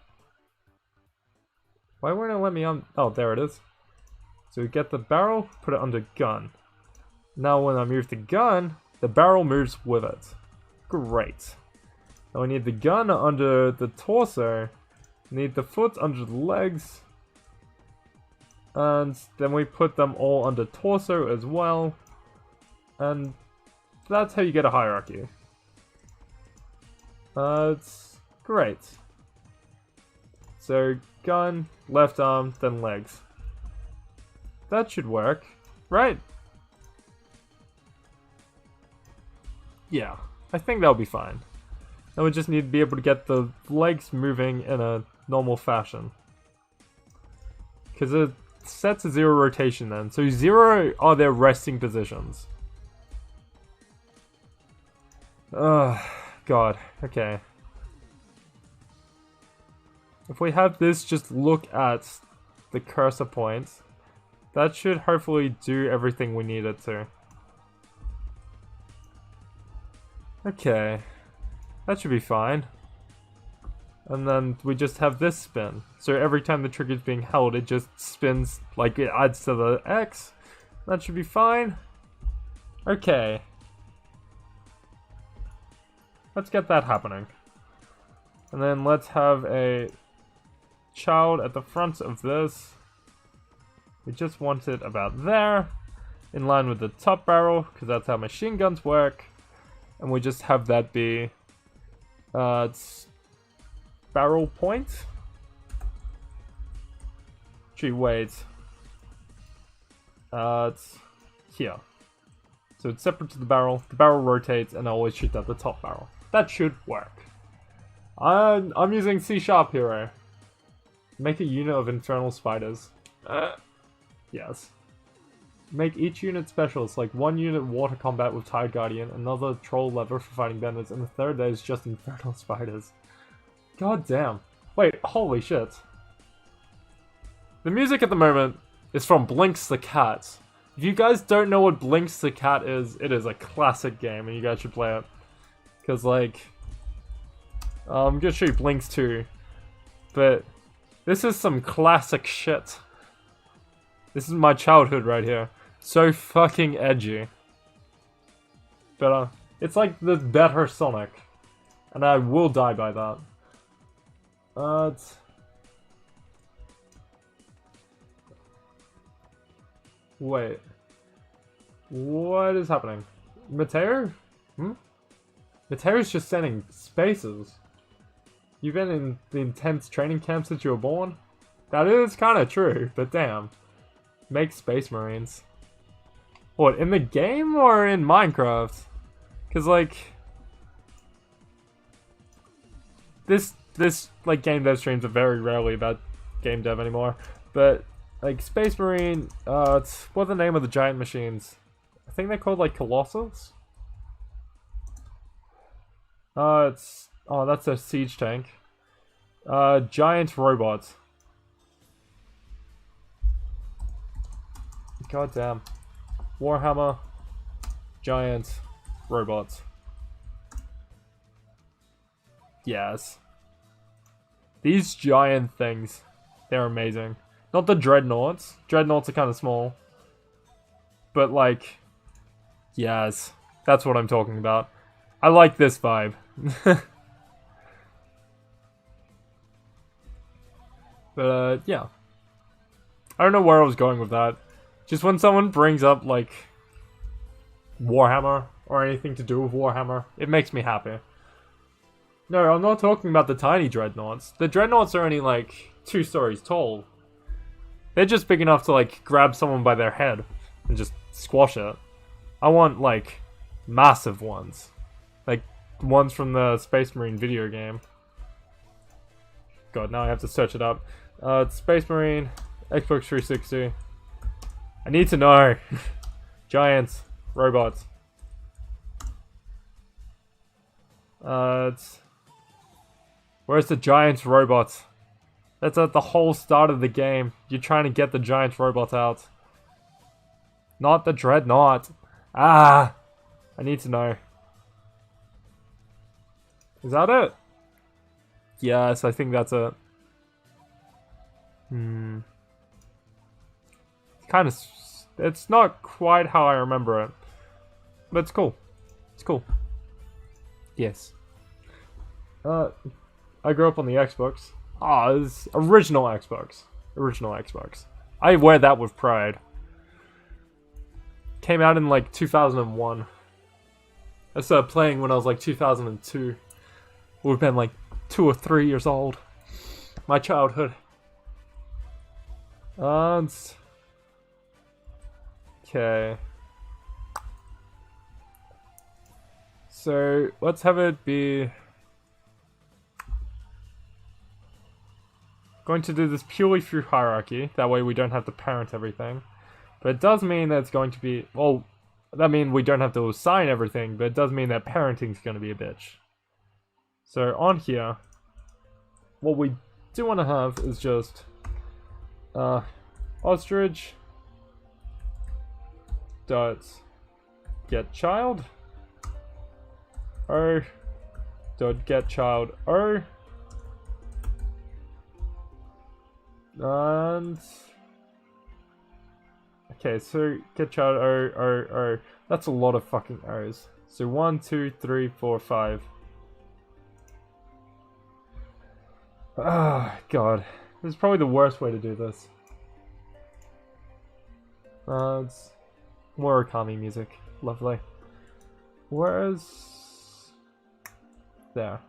Why won't it let me Oh, there it is. So we get the barrel, put it under gun. Now when I move the gun, the barrel moves with it. Great. Now we need the gun under the torso. We need the foot under the legs. And then we put them all under torso as well. And that's how you get a hierarchy. It's great. So gun, left arm, then legs. That should work, right? Yeah, I think that'll be fine. And we just need to be able to get the legs moving in a normal fashion. Because it sets a 0 rotation then. So 0 are their resting positions. God, okay. If we have this just look at the cursor points, that should hopefully do everything we need it to. Okay, that should be fine. And then we just have this spin. So every time the trigger is being held, it just spins, like it adds to the X. That should be fine. Okay. Let's get that happening. And then let's have a child at the front of this. We just want it about there, in line with the top barrel, because that's how machine guns work. And we just have that be it's barrel point. Gee, wait. It's here. So it's separate to the barrel rotates, and I always shoot at the top barrel. That should work. I'm using C# Hero. Make a unit of infernal spiders. Yes. Make each unit specials, like one unit water combat with Tide Guardian, another troll lever for fighting benders, and the third day is just infernal spiders. God damn. Wait, holy shit. The music at the moment is from Blinks the Cat. If you guys don't know what Blinks the Cat is, it is a classic game and you guys should play it. Because, like, I'm gonna show you Blinks 2, but this is some classic shit. This is my childhood right here. So fucking edgy. But, it's like the better Sonic. And I will die by that. Wait. What is happening? Mateo? Mateo's just sending spaces. You've been in the intense training camp since you were born? That is kind of true, but damn. Make Space Marines. What, in the game or in Minecraft? Because, like... This, like, game dev streams are very rarely about game dev anymore. But, like, Space Marine, what are the name of the giant machines? I think they're called, like, Colossus? That's a siege tank. Giant robot. God damn. Warhammer. Giant robot. Yes. These giant things. They're amazing. Not the dreadnoughts. Dreadnoughts are kind of small. But like... Yes. That's what I'm talking about. I like this vibe. But, yeah. I don't know where I was going with that. Just when someone brings up, like, Warhammer, or anything to do with Warhammer, it makes me happy. No, I'm not talking about the tiny dreadnoughts. The dreadnoughts are only, like, 2 stories tall. They're just big enough to, like, grab someone by their head and just squash it. I want, like, massive ones. Like, ones from the Space Marine video game. God, now I have to search it up. It's Space Marine, Xbox 360. I need to know. Giants, robots. Where's the giant robot? That's at the whole start of the game. You're trying to get the giant robot out. Not the dreadnought. Ah! I need to know. Is that it? Yes, I think that's it. Kind of... It's not quite how I remember it. But it's cool. It's cool. Yes. I grew up on the Xbox. Ah, it's original Xbox. Original Xbox. I wear that with pride. Came out in like 2001. I started playing when I was like 2002. Would have been like 2 or 3 years old. My childhood. Okay. So let's have it be. Going to do this purely through hierarchy. That way we don't have to parent everything. But it does mean that it's going to be... Well, that means we don't have to assign everything, but it does mean that parenting is going to be a bitch. So on here, what we do want to have is just... ostrich dot get child o dot get child o and okay, so get child o. That's a lot of fucking O's. So 1, 2, 3, 4, 5. Ah, God, this is probably the worst way to do this. It's Murakami music. Lovely. Whereas... There.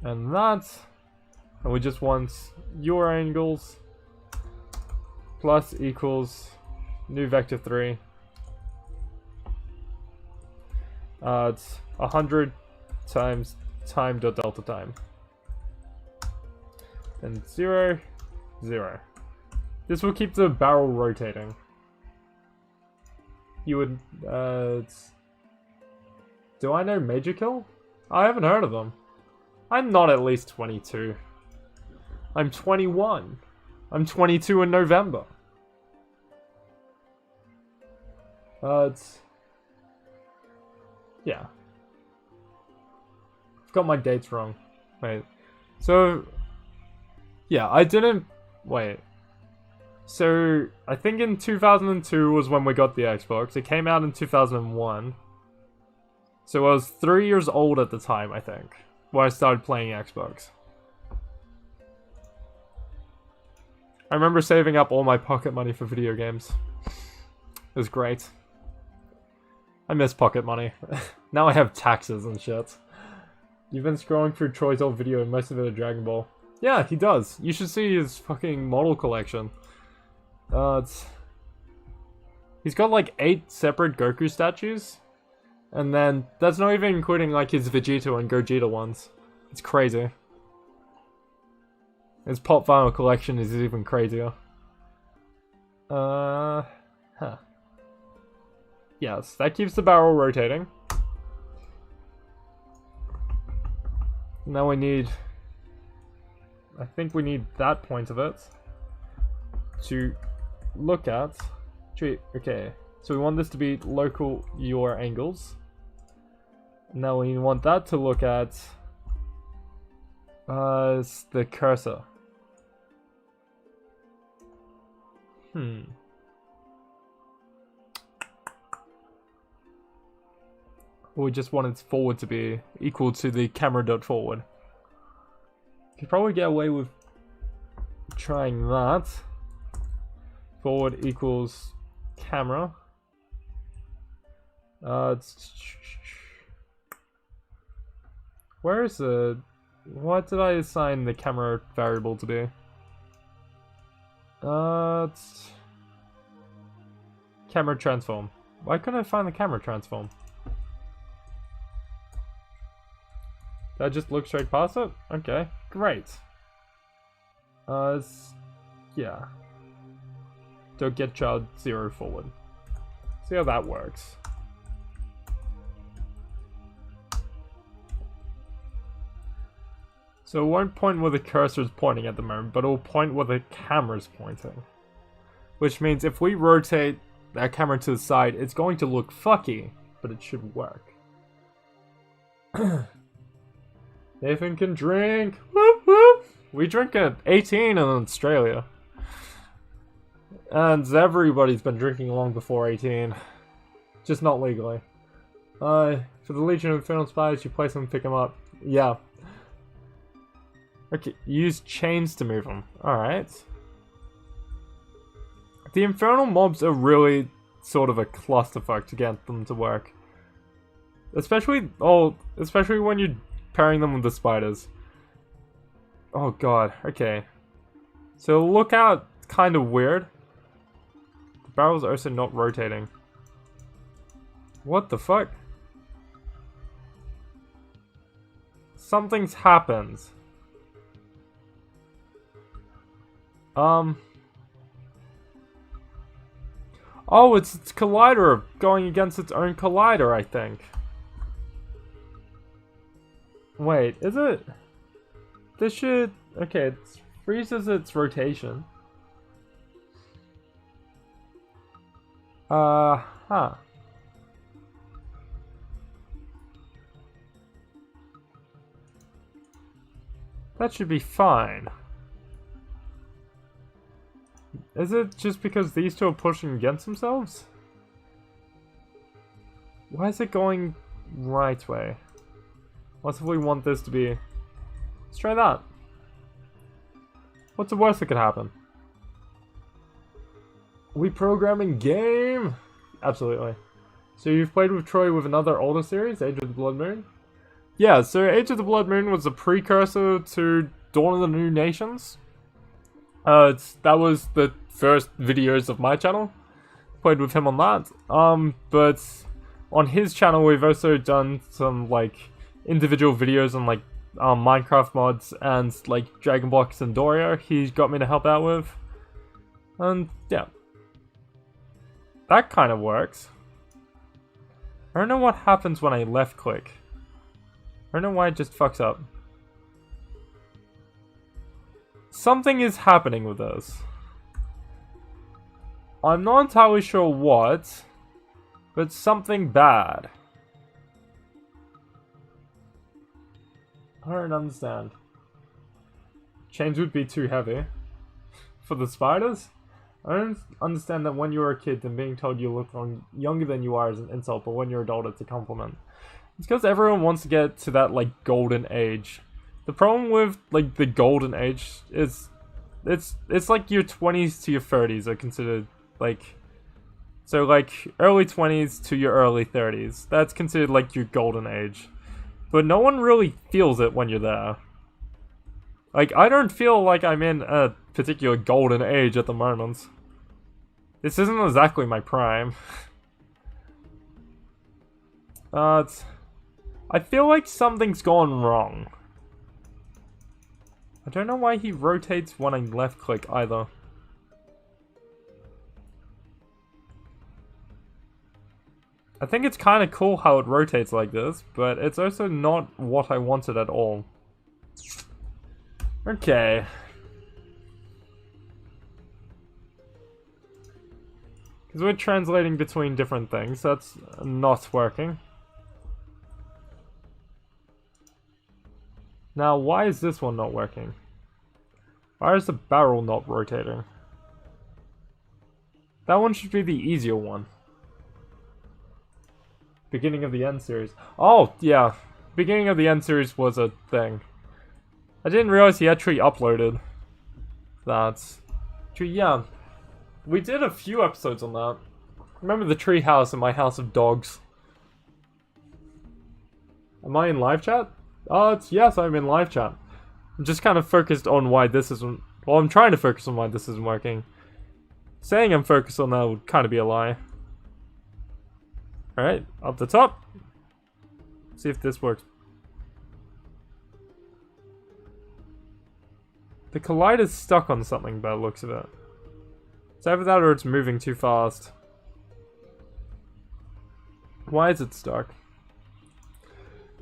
And that... And we just want your angles plus equals new vector 3. It's 100 times time dot delta time. And 0, 0. This will keep the barrel rotating. You would, do I know Major Kill? I haven't heard of them. I'm not at least 22. I'm 21. I'm 22 in November. It's... Yeah. I've got my dates wrong. Wait. So... Yeah, I didn't... Wait. So, I think in 2002 was when we got the Xbox. It came out in 2001. So I was 3 years old at the time, I think, when I started playing Xbox. I remember saving up all my pocket money for video games. It was great. I miss pocket money. Now I have taxes and shit. You've been scrolling through Troy's old video and most of it are Dragon Ball. Yeah, he does. You should see his fucking model collection. He's got like 8 separate Goku statues. And then, that's not even including like his Vegeta and Gogeta ones. It's crazy. His pop vinyl collection is even crazier. Yes, that keeps the barrel rotating. Now we need... I think we need that point of it to look at. Okay, so we want this to be local your angles. Now we want that to look at the cursor. We just want its forward to be equal to the camera dot forward. Could probably get away with trying that. Forward equals camera. Where is the... What did I assign the camera variable to be? It's... Camera transform. Why couldn't I find the camera transform? Did I just look straight past it? Okay, great. Yeah. Don't get child 0 forward. See how that works. So it won't point where the cursor is pointing at the moment, but it will point where the camera's pointing. Which means if we rotate that camera to the side, it's going to look fucky, but it should work. Nathan can drink! Whoop whoop! We drink at 18 in Australia. And everybody's been drinking long before 18. Just not legally. For the Legion of Infernal Spies, you place them and pick them up. Yeah. Okay, use chains to move them. Alright. The Infernal mobs are really sort of a clusterfuck to get them to work. Especially when you're pairing them with the spiders. Oh god, okay. So look out, kind of weird. The barrel's also not rotating. What the fuck? Something's happened. Oh, it's its collider going against its own collider, I think. Wait, is it? This should... Okay, it freezes its rotation. Huh. That should be fine. Is it just because these two are pushing against themselves? Why is it going right way? What if we want this to be... Let's try that. What's the worst that could happen? We programming game? Absolutely. So you've played with Troy with another older series, Age of the Blood Moon? Yeah, so Age of the Blood Moon was a precursor to Dawn of the New Nations. That was the first videos of my channel. Played with him on that. But on his channel we've also done some like individual videos on like Minecraft mods and like Dragon Block Sandoria he's got me to help out with. And yeah. That kind of works. I don't know what happens when I left click. I don't know why it just fucks up. Something is happening with this. I'm not entirely sure what, but something bad. I don't understand. Chains would be too heavy. For the spiders? I don't understand that when you're a kid and being told you look younger than you are is an insult, but when you're adult it's a compliment. It's because everyone wants to get to that like golden age. The problem with like the golden age is it's like your 20s to your 30s are considered like, so like early 20s to your early 30s. That's considered like your golden age. But no one really feels it when you're there. Like I don't feel like I'm in a particular golden age at the moment. This isn't exactly my prime. I feel like something's gone wrong. I don't know why he rotates when I left click either. I think it's kind of cool how it rotates like this, but it's also not what I wanted at all. Okay. Because we're translating between different things, that's not working. Now, why is this one not working? Why is the barrel not rotating? That one should be the easier one. Beginning of the end series. Oh, yeah. Beginning of the end series was a thing. I didn't realize he actually uploaded that. Yeah. We did a few episodes on that. Remember the tree house and my house of dogs. Am I in live chat? Yes, I'm in live chat. I'm just kind of focused on why this isn't... Well, I'm trying to focus on why this isn't working. Saying I'm focused on that would kind of be a lie. Alright, up the top. See if this works. The collider's stuck on something by the looks of it. It's either that or it's moving too fast. Why is it stuck?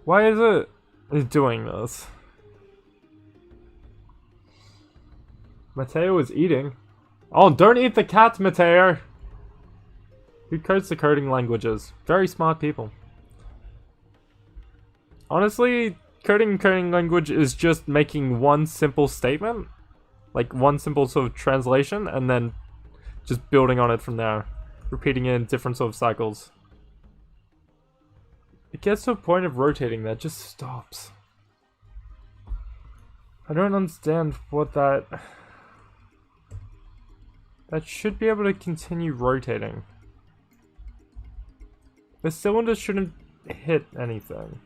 Why is it doing this? Mateo is eating. Oh, don't eat the cat, Mateo! Who codes the coding languages? Very smart people. Honestly, coding language is just making one simple statement. Like one simple sort of translation, and then just building on it from there. Repeating it in different sort of cycles. It gets to a point of rotating that just stops. I don't understand what that... That should be able to continue rotating. The cylinder shouldn't hit anything.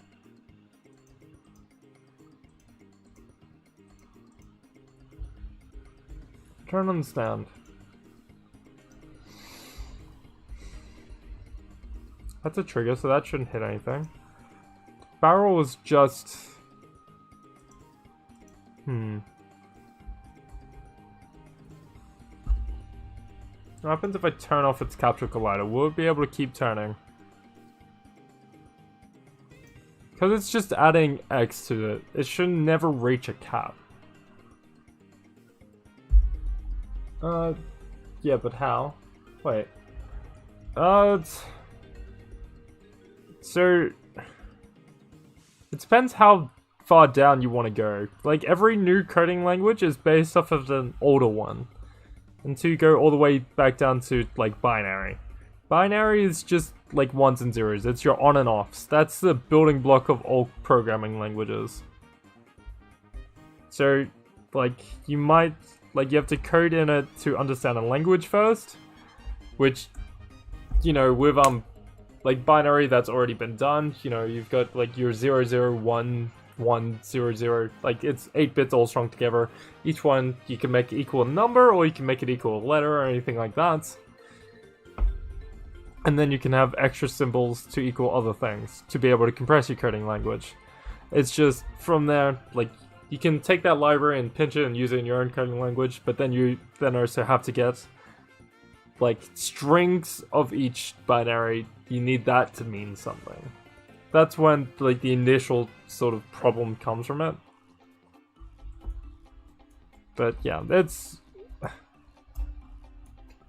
I don't understand. That's a trigger, so that shouldn't hit anything. Barrel is just... What happens if I turn off its capture collider? Will it be able to keep turning? Because it's just adding X to it. It should never reach a cap. Yeah, but how? Wait. So... It depends how far down you want to go. Like, every new coding language is based off of an older one. Until you go all the way back down to, like, binary. Binary is just, like, ones and zeros. It's your on and offs. That's the building block of all programming languages. So, like, you might... Like, you have to code in it to understand a language first. Which, you know, with, like, binary, that's already been done. You know, you've got, like, your 0011100. Like, it's 8 bits all strung together. Each one, you can make equal a number, or you can make it equal a letter, or anything like that. And then you can have extra symbols to equal other things, to be able to compress your coding language. It's just, from there, like, you can take that library and pinch it and use it in your own coding language, but then you then also have to get, like, strings of each binary. You need that to mean something. That's when, like, the initial sort of problem comes from it. But yeah, it's...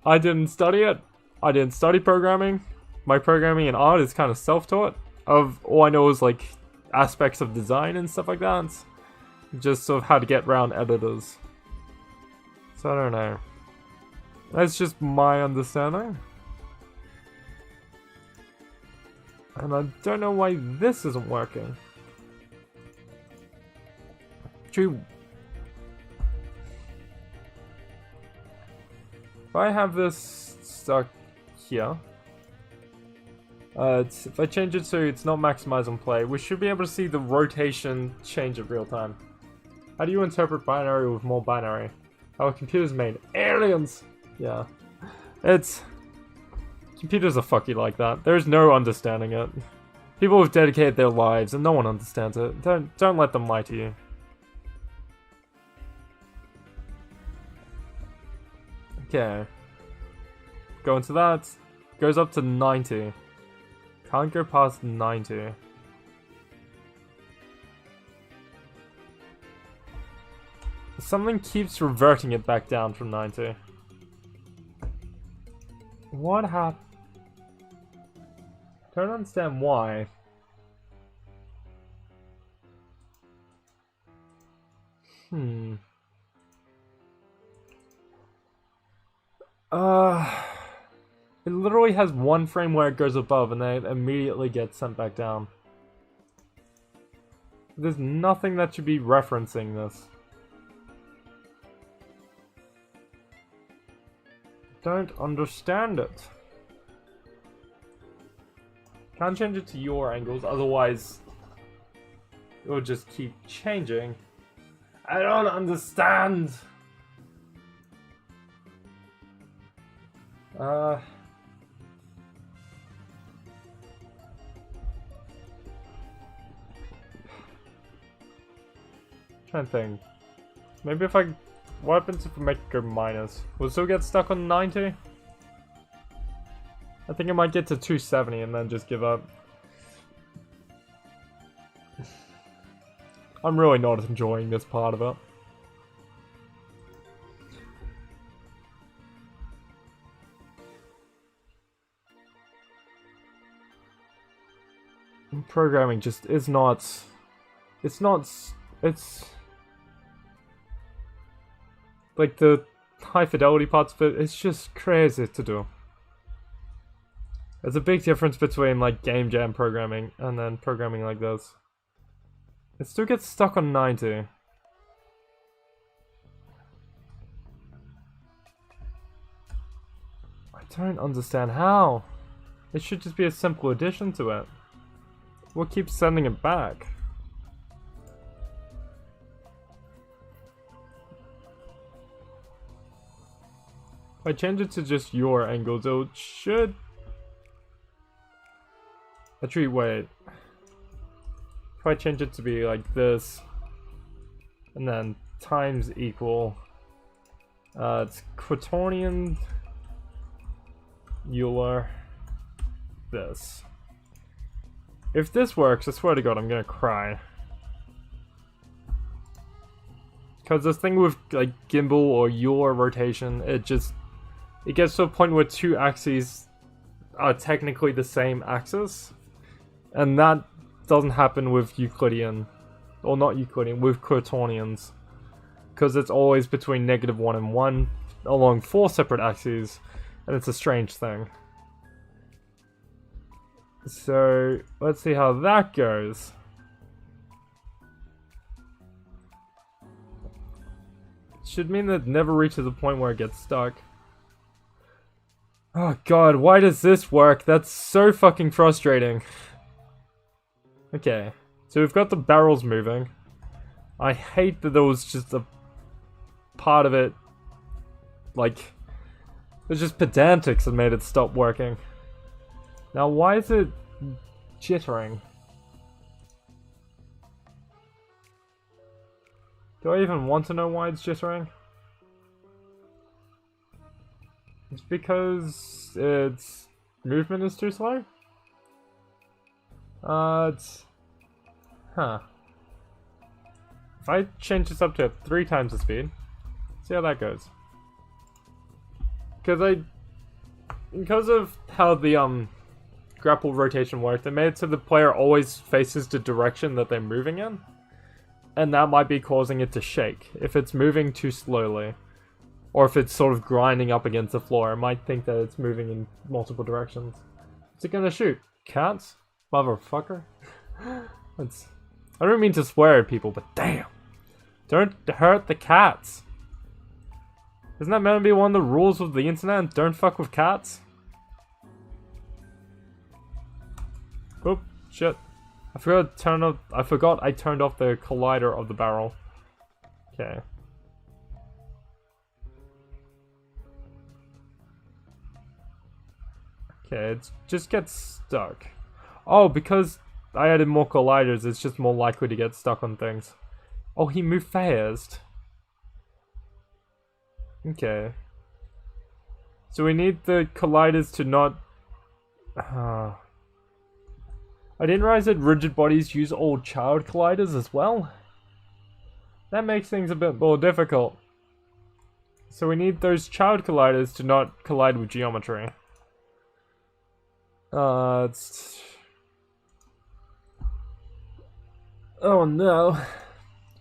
I didn't study it. I didn't study programming. My programming and art is kind of self-taught. All I know is, like, aspects of design and stuff like that. Just sort of how to get around editors. So I don't know. That's just my understanding. And I don't know why this isn't working. If I have this stuck here, if I change it so it's not maximize on play, we should be able to see the rotation change in real time. How do you interpret binary with more binary? Our computers made aliens! Yeah. Computers are fucky like that. There's no understanding it. People have dedicated their lives and no one understands it. Don't let them lie to you. Okay. Go into that. Goes up to 90. Can't go past 90. Something keeps reverting it back down from 90. What happened? Don't understand why. It literally has one frame where it goes above and then it immediately gets sent back down. There's nothing that should be referencing this. Don't understand it. Can't change it to your angles, otherwise it will just keep changing. I don't understand! Trying to think. Maybe if I... What happens if I make it go minus? Will it still get stuck on 90? I think I might get to 270 and then just give up. I'm really not enjoying this part of it. Programming just is not... It's not... It's... Like, the high fidelity parts of it, it's just crazy to do. There's a big difference between, like, game jam programming and then programming like this. It still gets stuck on 90. I don't understand how. It should just be a simple addition to it. What keeps sending it back? If I change it to just your angles, it should... Actually, wait. If I change it to be like this, and then times equal, it's quaternion Euler this. If this works, I swear to God, I'm gonna cry. Because this thing with like gimbal or Euler rotation, it gets to a point where two axes are technically the same axis, and that doesn't happen with Euclidean, or not Euclidean, with quaternions, because it's always between -1 and 1 along 4 separate axes, and it's a strange thing. So let's see how that goes. Should mean that it never reaches a point where it gets stuck. Oh god, why does this work? That's so fucking frustrating. Okay, so we've got the barrels moving. I hate that there was just a part of it, like, it was just pedantics that made it stop working. Now why is it jittering? Do I even want to know why it's jittering? It's because its movement is too slow? Huh. If I change this up to 3 times the speed, see how that goes. Because of how the grapple rotation worked, they made it so the player always faces the direction that they're moving in. And that might be causing it to shake if it's moving too slowly. Or if it's sort of grinding up against the floor, it might think that it's moving in multiple directions. What's it gonna shoot? Cats? Motherfucker. I don't mean to swear at people, but damn. Don't hurt the cats. Isn't that meant to be one of the rules of the internet? Don't fuck with cats? Oop, shit. I forgot I turned off the collider of the barrel. Okay. Okay, it just gets stuck. Oh, because I added more colliders, it's just more likely to get stuck on things. Oh, he moved fast. Okay. So we need the colliders to not... I didn't realize that rigid bodies use all child colliders as well. That makes things a bit more difficult. So we need those child colliders to not collide with geometry. Oh no.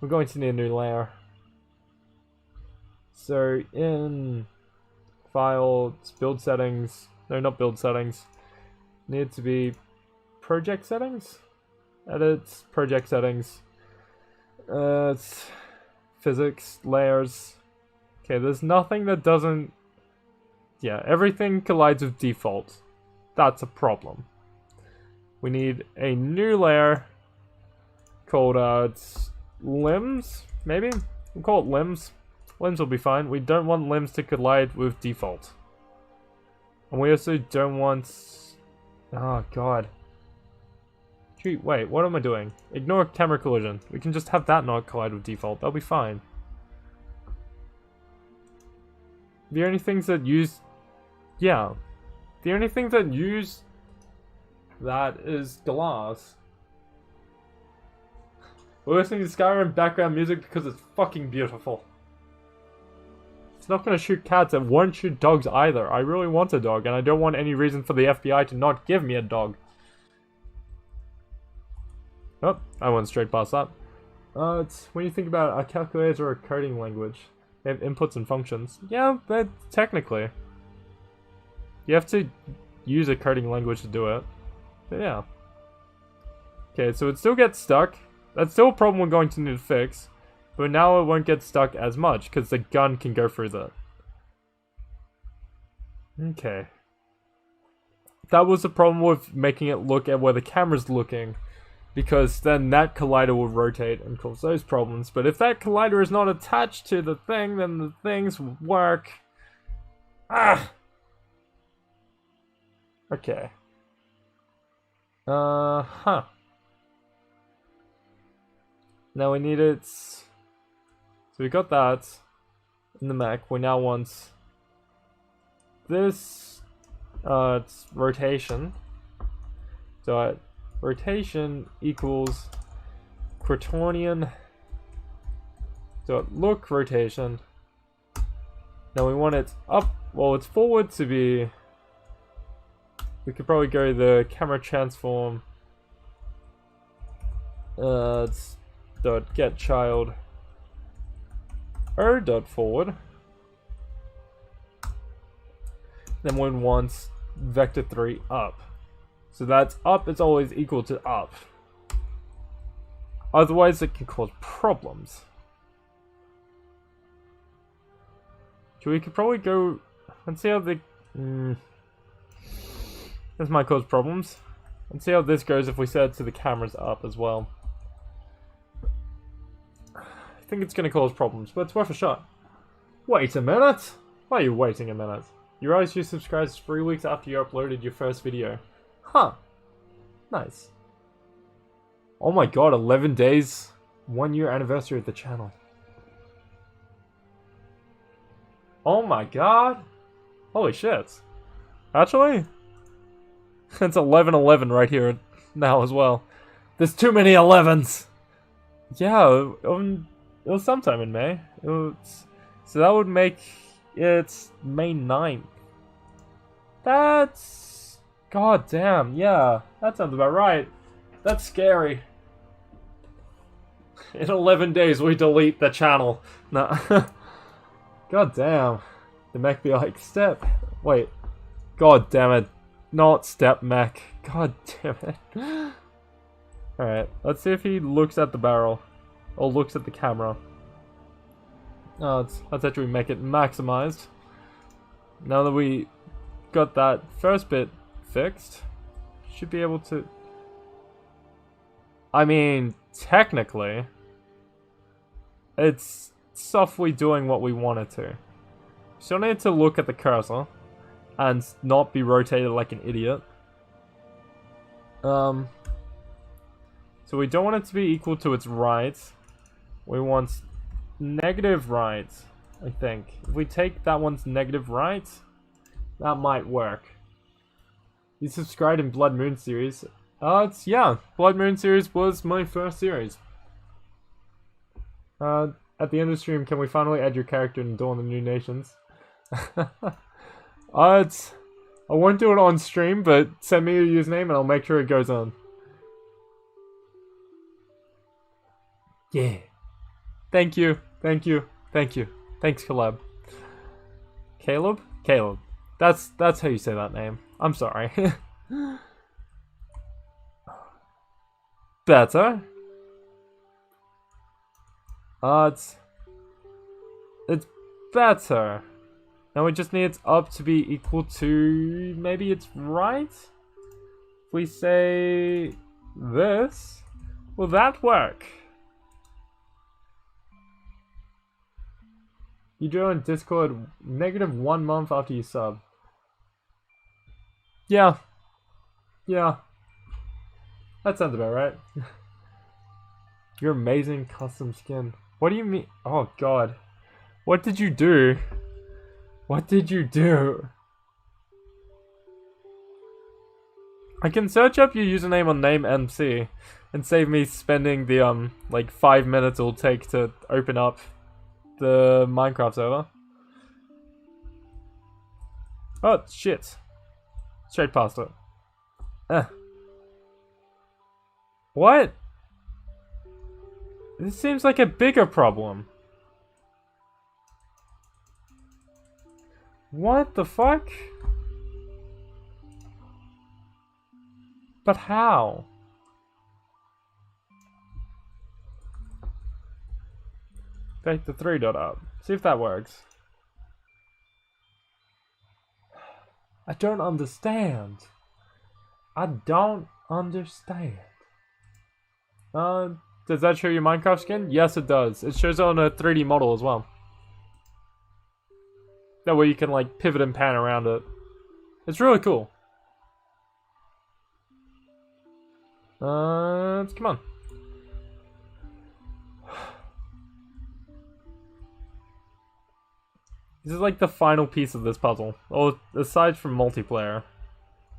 We're going to need a new layer. So in file, build settings, no, not build settings, need to be project settings, edit, project settings, it's physics, layers. Okay, there's nothing that doesn't, yeah, everything collides with default. That's a problem. We need a new layer called limbs, maybe? We'll call it limbs. Limbs will be fine. We don't want limbs to collide with default. And we also don't want... Oh god. Gee, wait, what am I doing? Ignore camera collision. We can just have that not collide with default. That'll be fine. The only things that use... Yeah. The only thing that use that is glass. We're listening to Skyrim background music because it's fucking beautiful. It's not gonna shoot cats, it won't shoot dogs either. I really want a dog, and I don't want any reason for the FBI to not give me a dog. Oh, I went straight past that. It's when you think about a calculator or a coding language, they have inputs and functions. Yeah, but technically, you have to use a coding language to do it. But yeah. Okay, so it still gets stuck. That's still a problem we're going to need to fix. But now it won't get stuck as much, because the gun can go through that. Okay. That was the problem with making it look at where the camera's looking. Because then that collider will rotate and cause those problems. But if that collider is not attached to the thing, then the things will work. Ah! Okay. Huh. Now we need it. So we got that in the mech. We now want this. It's rotation. So rotation equals Quaternion. So look rotation. Now we want it up. Well, it's forward to be. We could probably go the camera transform. It's dot get child. O dot forward. Then one wants vector 3 up. So that's up is always equal to up. Otherwise it can cause problems. So we could probably go and see how the this might cause problems. And see how this goes if we set it to the cameras up as well. I think it's going to cause problems, but it's worth a shot. Wait a minute! Why are you waiting a minute? You realize you subscribed 3 weeks after you uploaded your first video. Huh. Nice. Oh my god, 11 days. 1 year anniversary of the channel. Oh my god. Holy shit. Actually? It's 11/11 right here now as well. There's too many 11s! Yeah, it was sometime in May. So that would make it May 9th. That's... God damn, yeah. That sounds about right. That's scary. In 11 days we delete the channel. Nah. God damn. The mech be like, step. Wait. God damn it. Not step mech. God damn it. Alright, let's see if he looks at the barrel. Or looks at the camera. Oh, let's actually make it maximized. Now that we got that first bit fixed, should be able to... I mean, technically, it's softly doing what we want it to. Still need to look at the cursor and not be rotated like an idiot. So we don't want it to be equal to its right. We want negative right, I think. If we take that one's negative right, that might work. You subscribed in Blood Moon series. Yeah, Blood Moon series was my first series. At the end of the stream, can we finally add your character in Dawn of the New Nations? I won't do it on stream, but send me your username and I'll make sure it goes on. Yeah. Thank you. Thank you. Thank you. Thanks, Caleb. Caleb? Caleb. That's how you say that name. I'm sorry. Better. It's better. Now we just need it up to be equal to... maybe it's right? If we say... this... will that work? You joined Discord -1 month after you sub. Yeah. Yeah. That sounds about right. Your amazing custom skin. What do you mean? Oh god. What did you do? What did you do? I can search up your username on NameMC and save me spending the like 5 minutes it'll take to open up the Minecraft server. Oh shit. Straight past it. What? This seems like a bigger problem. What the fuck? But how? Take the 3 dot up. See if that works. I don't understand. I don't understand. Does that show your Minecraft skin? Yes, it does. It shows on a 3D model as well. That way you can like pivot and pan around it. It's really cool. Come on. This is like the final piece of this puzzle. Or aside from multiplayer.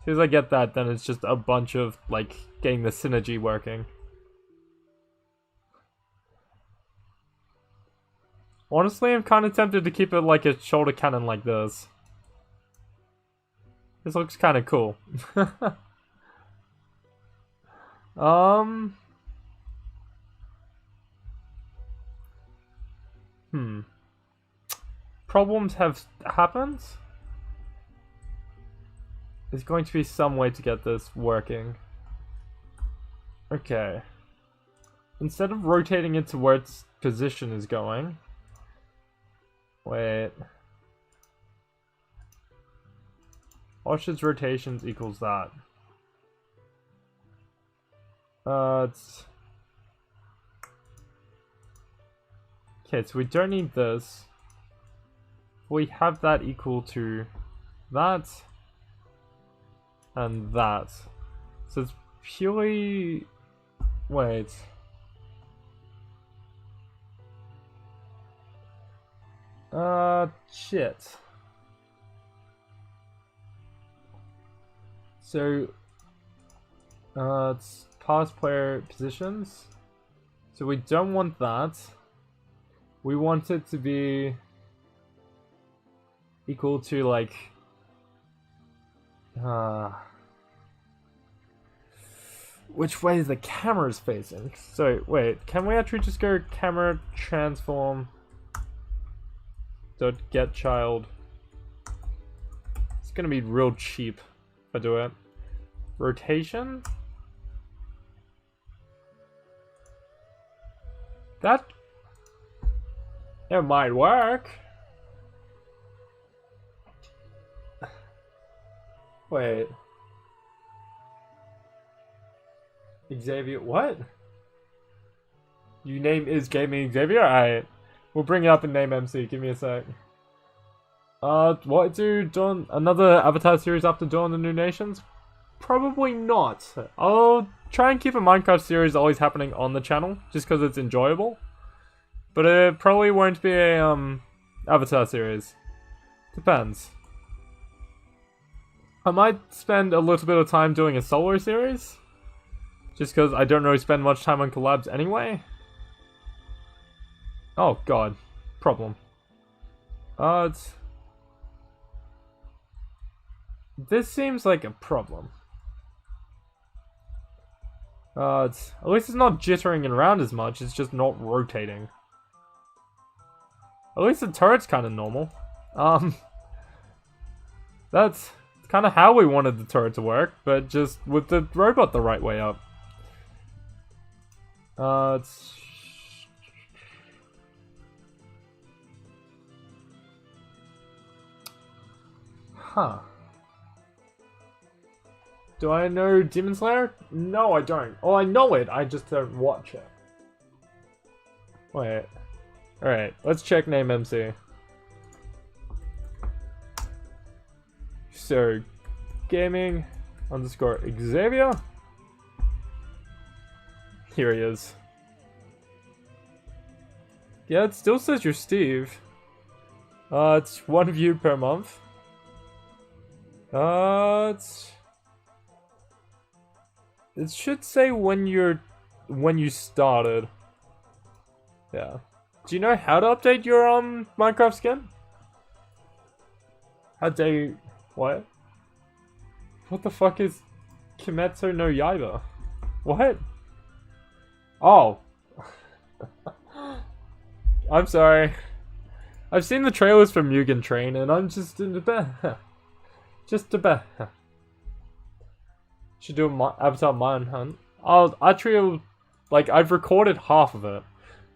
As soon as I get that, then it's just a bunch of like getting the synergy working. Honestly, I'm kind of tempted to keep it like a shoulder cannon like this. This looks kind of cool. Problems have happened? There's going to be some way to get this working. Okay. Instead of rotating it to where its position is going... Wait. Osh's rotations equals that. It's... Okay, so we don't need this. We have that equal to that and that. So it's purely... Wait. Shit. So, it's past player positions. So we don't want that. We want it to be equal to like which way is the camera's facing? So wait, can we actually just go camera transform dot get child? It's gonna be real cheap if I do it. Rotation? That it might work. Wait. Xavier, what? You name is gaming Xavier? Alright. We'll bring it up in name MC. Give me a sec. What do Dawn another Avatar series after Dawn of the New Nations? Probably not. I'll try and keep a Minecraft series always happening on the channel, just because it's enjoyable. But it probably won't be a Avatar series. Depends. I might spend a little bit of time doing a solo series. Just because I don't really spend much time on collabs anyway. Oh god. Problem. This seems like a problem. At least it's not jittering around as much, it's just not rotating. At least the turret's kind of normal. That's kind of how we wanted the turret to work, but just with the robot the right way up. Huh. Do I know Demon Slayer? No, I don't. Oh, I know it, I just don't watch it. Wait. Alright, let's check name MC. So, gaming underscore Xavier. Here he is. Yeah, it still says you're Steve. It's 1 view per month. It should say when you started. Yeah. Do you know how to update your Minecraft skin? How do you... What? What the fuck is Kimetsu no Yaiba? What? Oh. I'm sorry. I've seen the trailers for Mugen Train and I'm just in the bed. Just a bed. Should do a Avatar Mine Hunt. Actually, like, I've recorded half of it.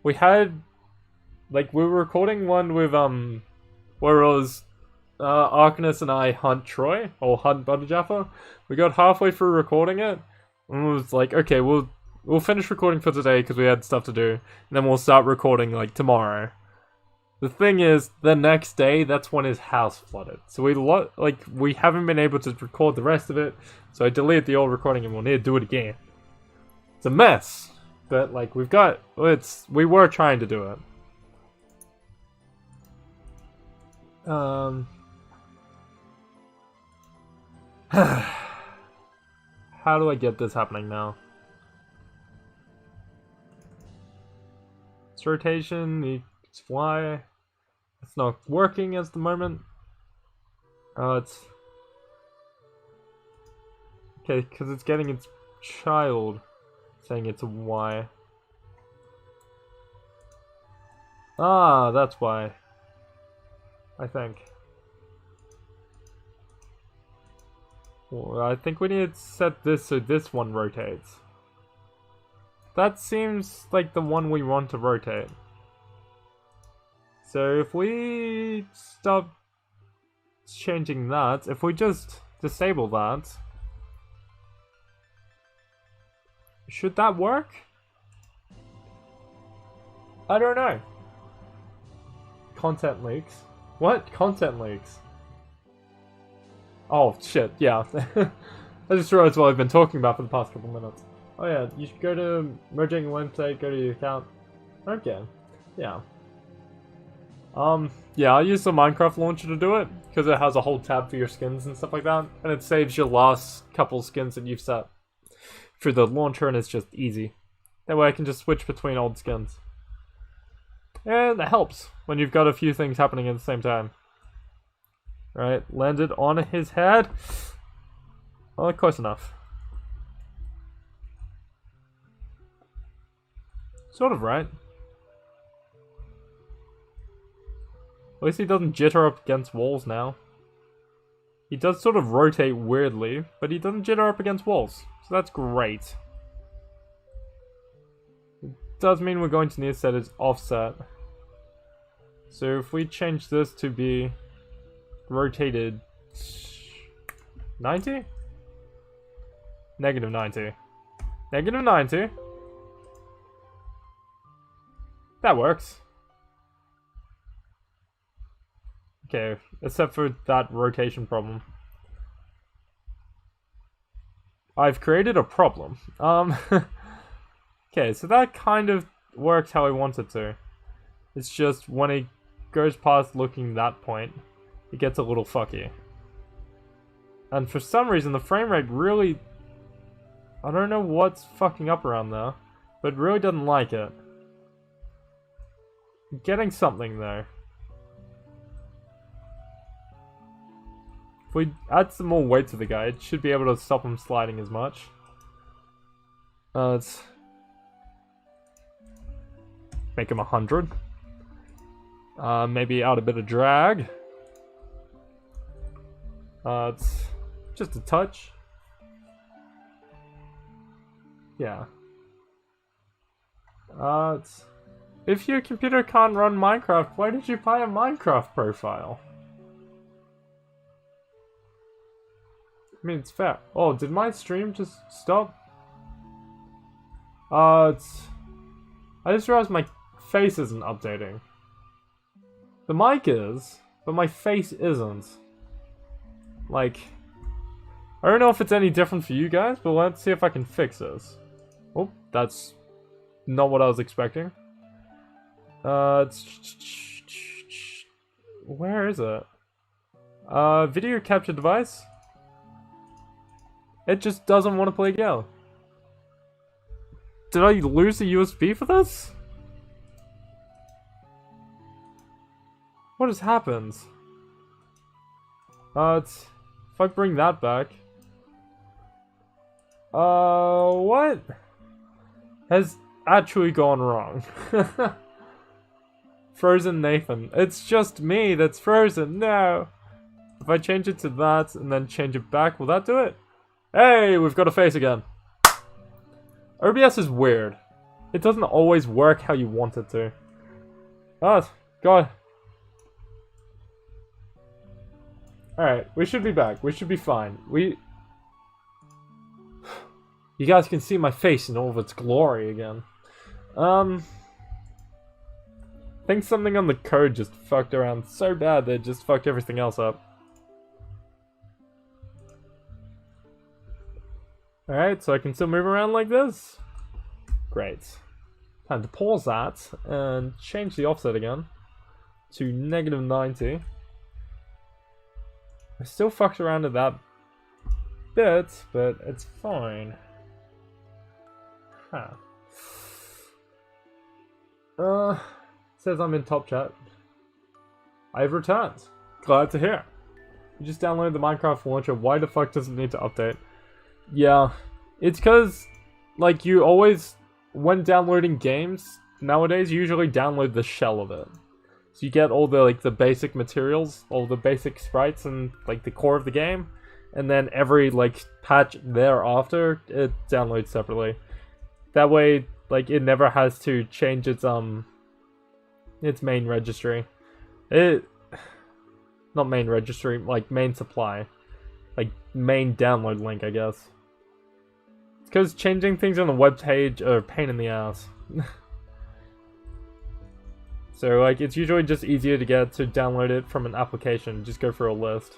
We were recording one with, where it was, Arcanus and I hunt Troy, or hunt Butterjaffa. We got halfway through recording it, and it was like, okay, we'll finish recording for today because we had stuff to do, and then we'll start recording, like, tomorrow. The thing is, the next day, that's when his house flooded. So we haven't been able to record the rest of it, so I deleted the old recording and we'll need to do it again. It's a mess, but, like, we were trying to do it. How do I get this happening now? It's rotation, it's Y. It's not working at the moment. It's... Okay, because it's getting its child saying it's a Y. Ah, that's why. I think. Well, I think we need to set this so this one rotates. That seems like the one we want to rotate. So if we stop changing that, if we just disable that, should that work? I don't know. Content leaks. What? Content leaks? Oh, shit, yeah. I just realized what I've been talking about for the past couple minutes. Oh yeah, you should go to merging website, go to your account. Okay, yeah. Yeah, I'll use the Minecraft launcher to do it, because it has a whole tab for your skins and stuff like that, and it saves your last couple skins that you've set through the launcher, and it's just easy. That way I can just switch between old skins. And that helps when you've got a few things happening at the same time. Right, landed on his head. Oh, close enough. Sort of right. At least he doesn't jitter up against walls now. He does sort of rotate weirdly, but he doesn't jitter up against walls. So that's great. It does mean we're going to need to set his offset. So if we change this to be rotated 90? Negative 90. Negative 90. That works. Okay, except for that rotation problem. I've created a problem. Okay, so that kind of works how I want it to. It's just when it goes past looking that point, it gets a little fucky. And for some reason, the frame rate really... I don't know what's fucking up around there, but it really doesn't like it. I'm getting something there. If we add some more weight to the guy, it should be able to stop him sliding as much. Let's make him 100. Maybe add a bit of drag. It's just a touch. Yeah. If your computer can't run Minecraft, why did you buy a Minecraft profile? I mean, it's fair. Oh, did my stream just stop? I just realized my face isn't updating. The mic is, but my face isn't. Like, I don't know if it's any different for you guys, but let's see if I can fix this. Oh, that's not what I was expecting. Where is it? Video capture device? It just doesn't want to play Gale. Did I lose the USB for this? What has happened? If I bring that back... what? actually gone wrong? Frozen Nathan. It's just me that's frozen. No. If I change it to that and then change it back, will that do it? Hey, we've got a face again. OBS is weird. It doesn't always work how you want it to. Oh, God. Alright, we should be back. We should be fine. You guys can see my face in all of its glory again. I think something on the code just fucked around so bad that it just fucked everything else up. Alright, so I can still move around like this? Great. Time to pause that and change the offset again to -90. I still fucked around with that bit, but it's fine. Huh. Says I'm in top chat. I've returned. Glad to hear. You just downloaded the Minecraft launcher. Why the fuck does it need to update? Yeah, it's cause, like, you always, when downloading games, nowadays, you usually download the shell of it. So you get all the, like, the basic materials, all the basic sprites and, like, the core of the game. And then every, like, patch thereafter, it downloads separately. That way, like, it never has to change its main registry. Not main registry, like, main supply. Like, main download link, I guess. It's because changing things on the web page are a pain in the ass. So, like, it's usually just easier to get to download it from an application. Just go through a list.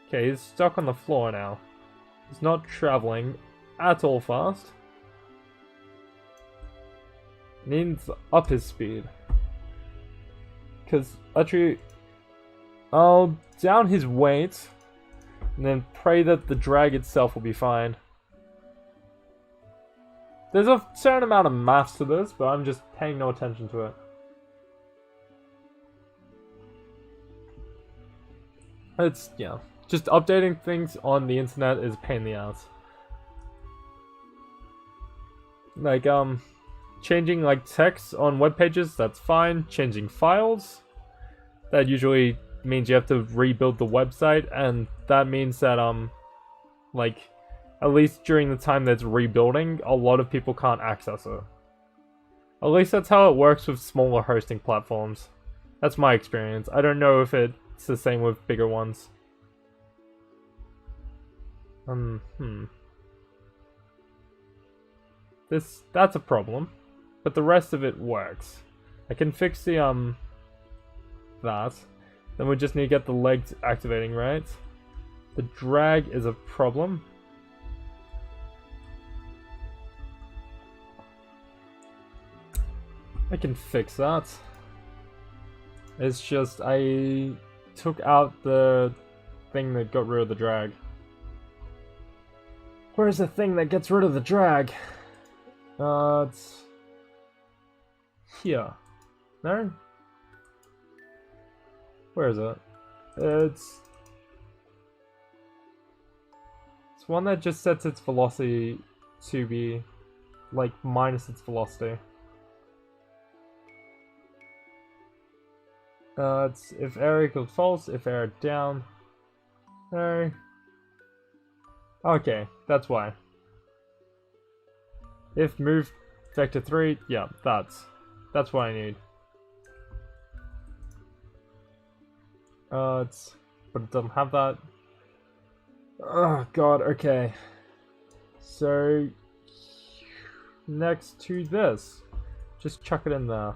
Okay, he's stuck on the floor now. He's not traveling at all fast. Needs up his speed. Because, actually, I'll down his weight, and then pray that the drag itself will be fine. There's a certain amount of maths to this, but I'm just paying no attention to it. It's, yeah, just updating things on the internet is a pain in the ass. Like, changing, like, text on web pages, that's fine. Changing files, that usually means you have to rebuild the website, and that means that, like, at least during the time that's rebuilding, a lot of people can't access it. At least that's how it works with smaller hosting platforms. That's my experience. I don't know if it's the same with bigger ones. That's a problem. But the rest of it works. I can fix the, that. Then we just need to get the legs activating, right? The drag is a problem. I can fix that. It's just, I took out the thing that got rid of the drag. Where's the thing that gets rid of the drag? It's here. No? Where is it? It's one that just sets its velocity to be, like, minus its velocity. It's if error equals false, if error down. No. Okay, that's why. If move vector 3, yeah, that's what I need. But it doesn't have that. Oh god, okay. So next to this, just chuck it in there.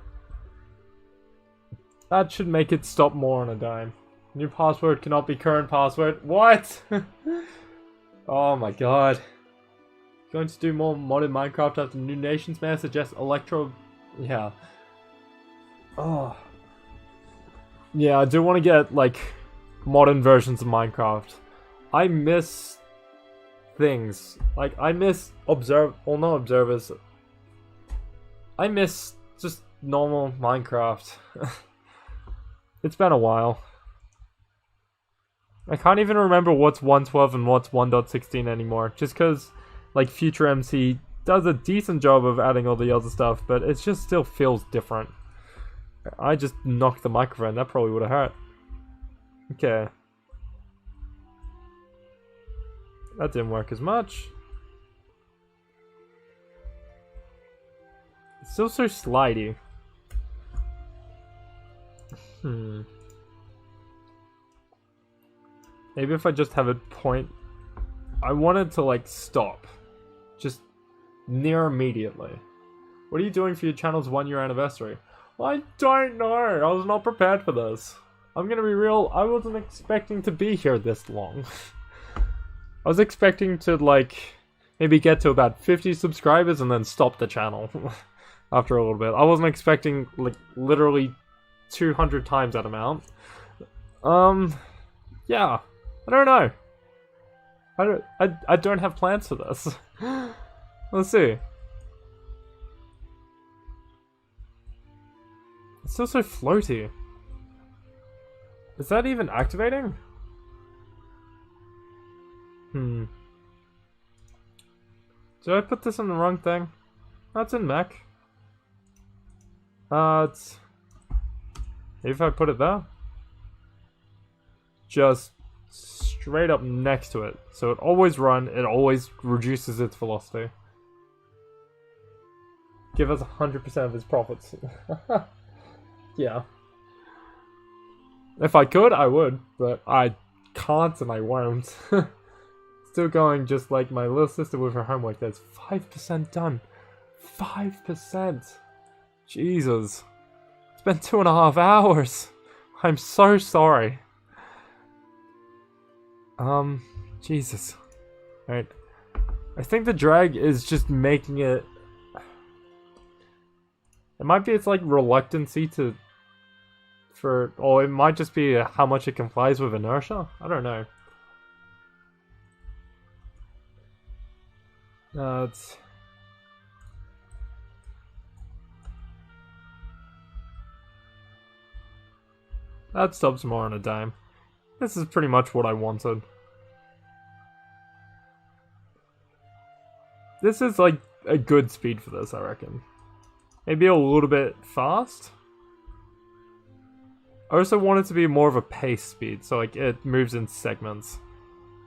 That should make it stop more on a dime. New password cannot be current password. What? Oh my god. Going to do more modded Minecraft after New Nations Mayor suggests Electro... Yeah. Oh. Yeah, I do want to get, like, modern versions of Minecraft. I miss things. Like, I miss well, not observers. I miss just normal Minecraft. It's been a while. I can't even remember what's 1.12 and what's 1.16 anymore. Just because like Future MC does a decent job of adding all the other stuff, but it just still feels different. I just knocked the microphone, that probably would have hurt. Okay. That didn't work as much. It's still so slidey. Maybe if I just have it point... I wanted to, like, stop. Just near immediately. What are you doing for your channel's 1-year anniversary? I don't know. I was not prepared for this. I'm gonna be real. I wasn't expecting to be here this long. I was expecting to, like, maybe get to about 50 subscribers and then stop the channel after a little bit. I wasn't expecting, like, literally 200 times that amount. Yeah. I don't know. I don't have plans for this. Let's see. It's still so floaty. Is that even activating? Did I put this in the wrong thing? That's in mech. It's... Maybe if I put it there? Just straight up next to it. So it always run, it always reduces its velocity. Give us 100% of its profits. Yeah. If I could, I would, but I can't and I won't. Still going just like my little sister with her homework. That's 5% done. 5%. Jesus. It's been 2.5 hours. I'm so sorry. Jesus. Right. I think the drag is just making it... It might be its, like, reluctancy to... Or it might just be how much it complies with inertia? I don't know. It's... That stops more on a dime. This is pretty much what I wanted. This is like a good speed for this, I reckon. Maybe a little bit fast. I also want it to be more of a pace speed, so like it moves in segments.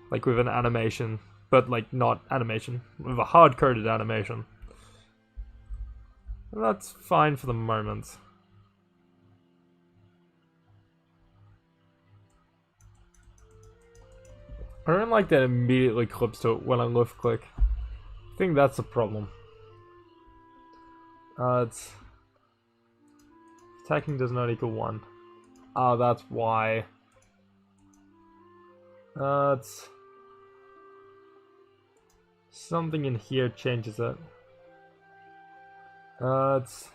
Like with an animation, but like not animation, with a hard-coded animation. And that's fine for the moment. I don't like that it immediately clips to it when I left click. I think that's the problem. It's... Attacking does not equal 1. Oh, that's why. It's... Something in here changes it. It's...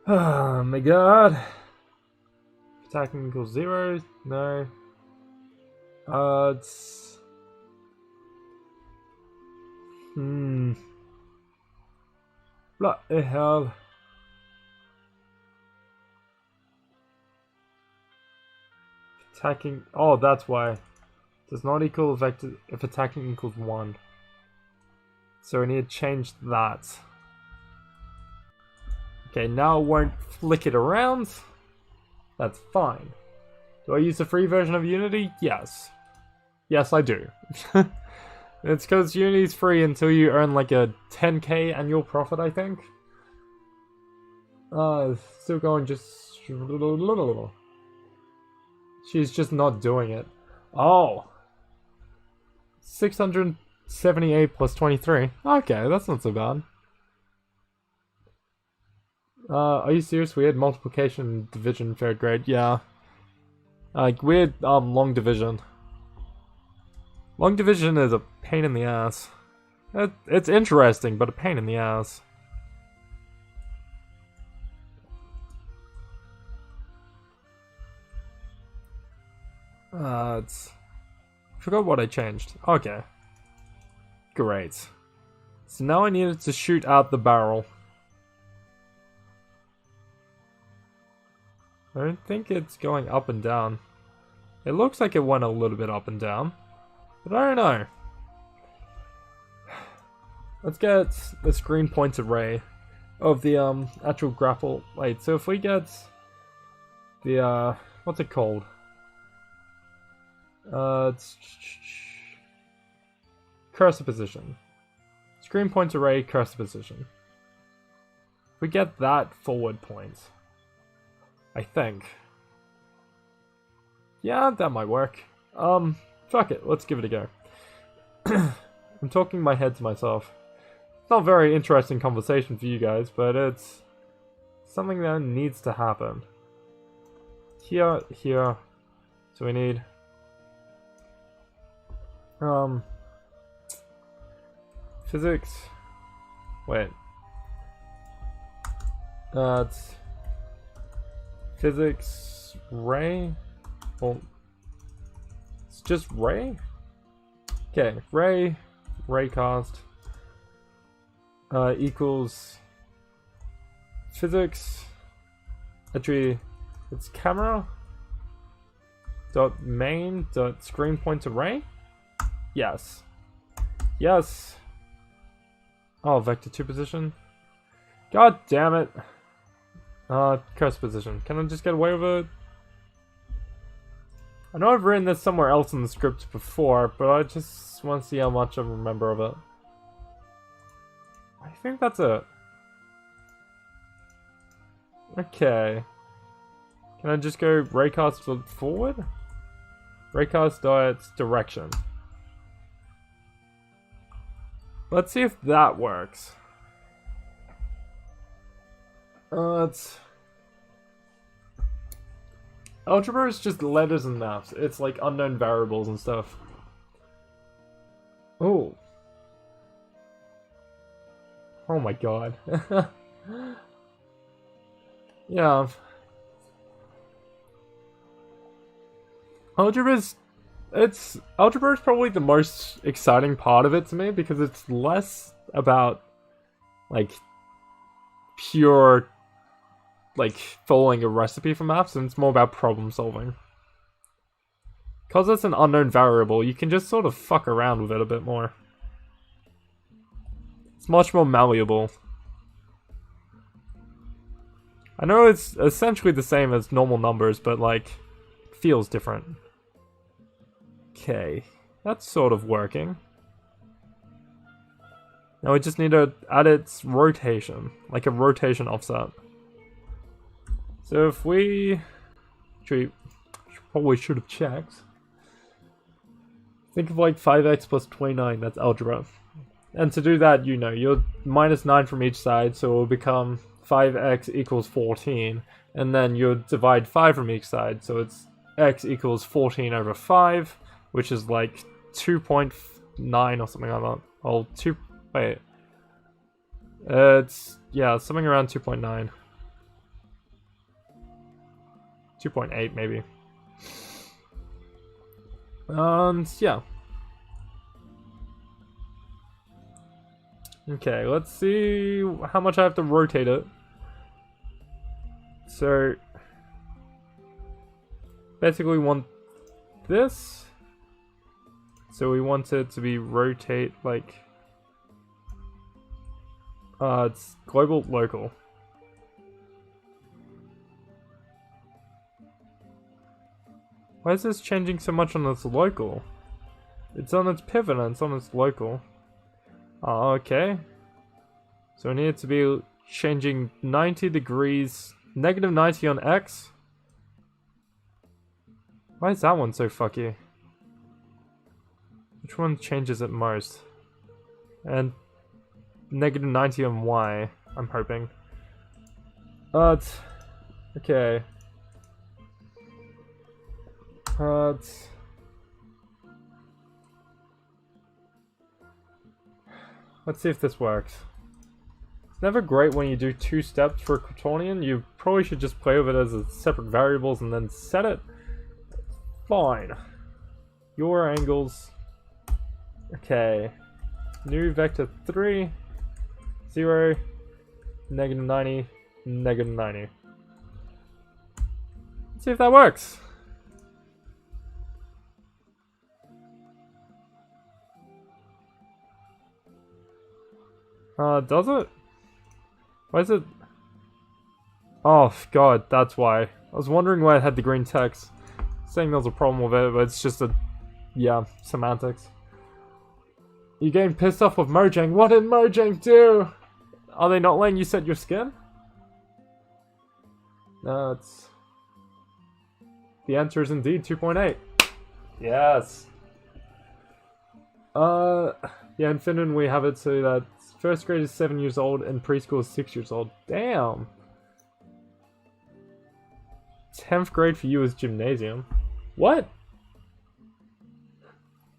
Oh my god. Attacking equals 0? No. It's... Bloody hell. Attacking... Oh, that's why. Does not equal vector if attacking equals 1. So I need to change that. Okay, now it won't flick it around. That's fine. Do I use the free version of Unity? Yes. Yes, I do. It's because Unity's free until you earn like a 10k annual profit, I think. Still going just... She's just not doing it. Oh! 678 plus 23. Okay, that's not so bad. Are you serious? We had multiplication and division in 3rd grade. Yeah. Like, we had, long division. Long division is a pain in the ass. It's interesting, but a pain in the ass. It's... I forgot what I changed. Okay. Great. So now I needed to shoot out the barrel. I don't think it's going up and down. It looks like it went a little bit up and down. But I don't know. let's get the screen point array of the actual grapple. Wait, so if we get the what's it called? It's cursor position. Screen point array cursor position. If we get that forward point, I think. Yeah, that might work. Fuck it, let's give it a go. I'm talking my head to myself. It's not a very interesting conversation for you guys, but it's something that needs to happen. Here. So we need physics. Wait. It's physics ray. Well, it's just ray. Okay, raycast equals physics. Actually, it's camera dot main dot screen point array. Yes. Oh, vector 2 position. God damn it. Cursor position. Can I just get away with it? I know I've written this somewhere else in the script before, but I just want to see how much I remember of it. I think that's it. Okay. Can I just go raycast forward? Raycast dot direction. Let's see if that works. Algebra is just letters and maths. It's like unknown variables and stuff. Oh. Oh my god. Yeah. Algebra is probably the most exciting part of it to me because it's less about like pure like following a recipe for maths, and it's more about problem solving. Because it's an unknown variable, you can just sort of fuck around with it a bit more. It's much more malleable. I know it's essentially the same as normal numbers, but like, feels different. Okay, that's sort of working. Now we just need to add its rotation, like a rotation offset. So if we... probably should have checked. Think of like 5x plus 29, that's algebra. And to do that, you know, you're minus 9 from each side, so it will become 5x equals 14. And then you divide 5 from each side, so it's x equals 14 over 5, which is like 2.9 or something like that. Oh, wait. It's, yeah, something around 2.9. 2.8 maybe. And yeah. Okay, let's see how much I have to rotate it. So basically we want this. So we want it to be rotate like it's global local. Why is this changing so much on its local? It's on its pivot and it's on its local. Oh, okay. So we need it to be changing 90 degrees, negative 90 on X. Why is that one so fucky? Which one changes it most? And negative 90 on Y, I'm hoping. Okay. Let's see if this works. It's never great when you do 2 steps for Quaternion. You probably should just play with it as a separate variables and then set it. Fine. Your angles. Okay. New vector 3. 0. Negative 90. Negative 90. Let's see if that works. Does it? Why is it? Oh, God, that's why. I was wondering why it had the green text. Saying there's a problem with it, but it's just yeah, semantics. You getting pissed off with Mojang? What did Mojang do? Are they not letting you set your skin? No, it's... The answer is indeed 2.8. Yes. Yeah, in Finland we have it so that first grade is 7 years old and preschool is 6 years old. Damn. 10th grade for you is gymnasium. What?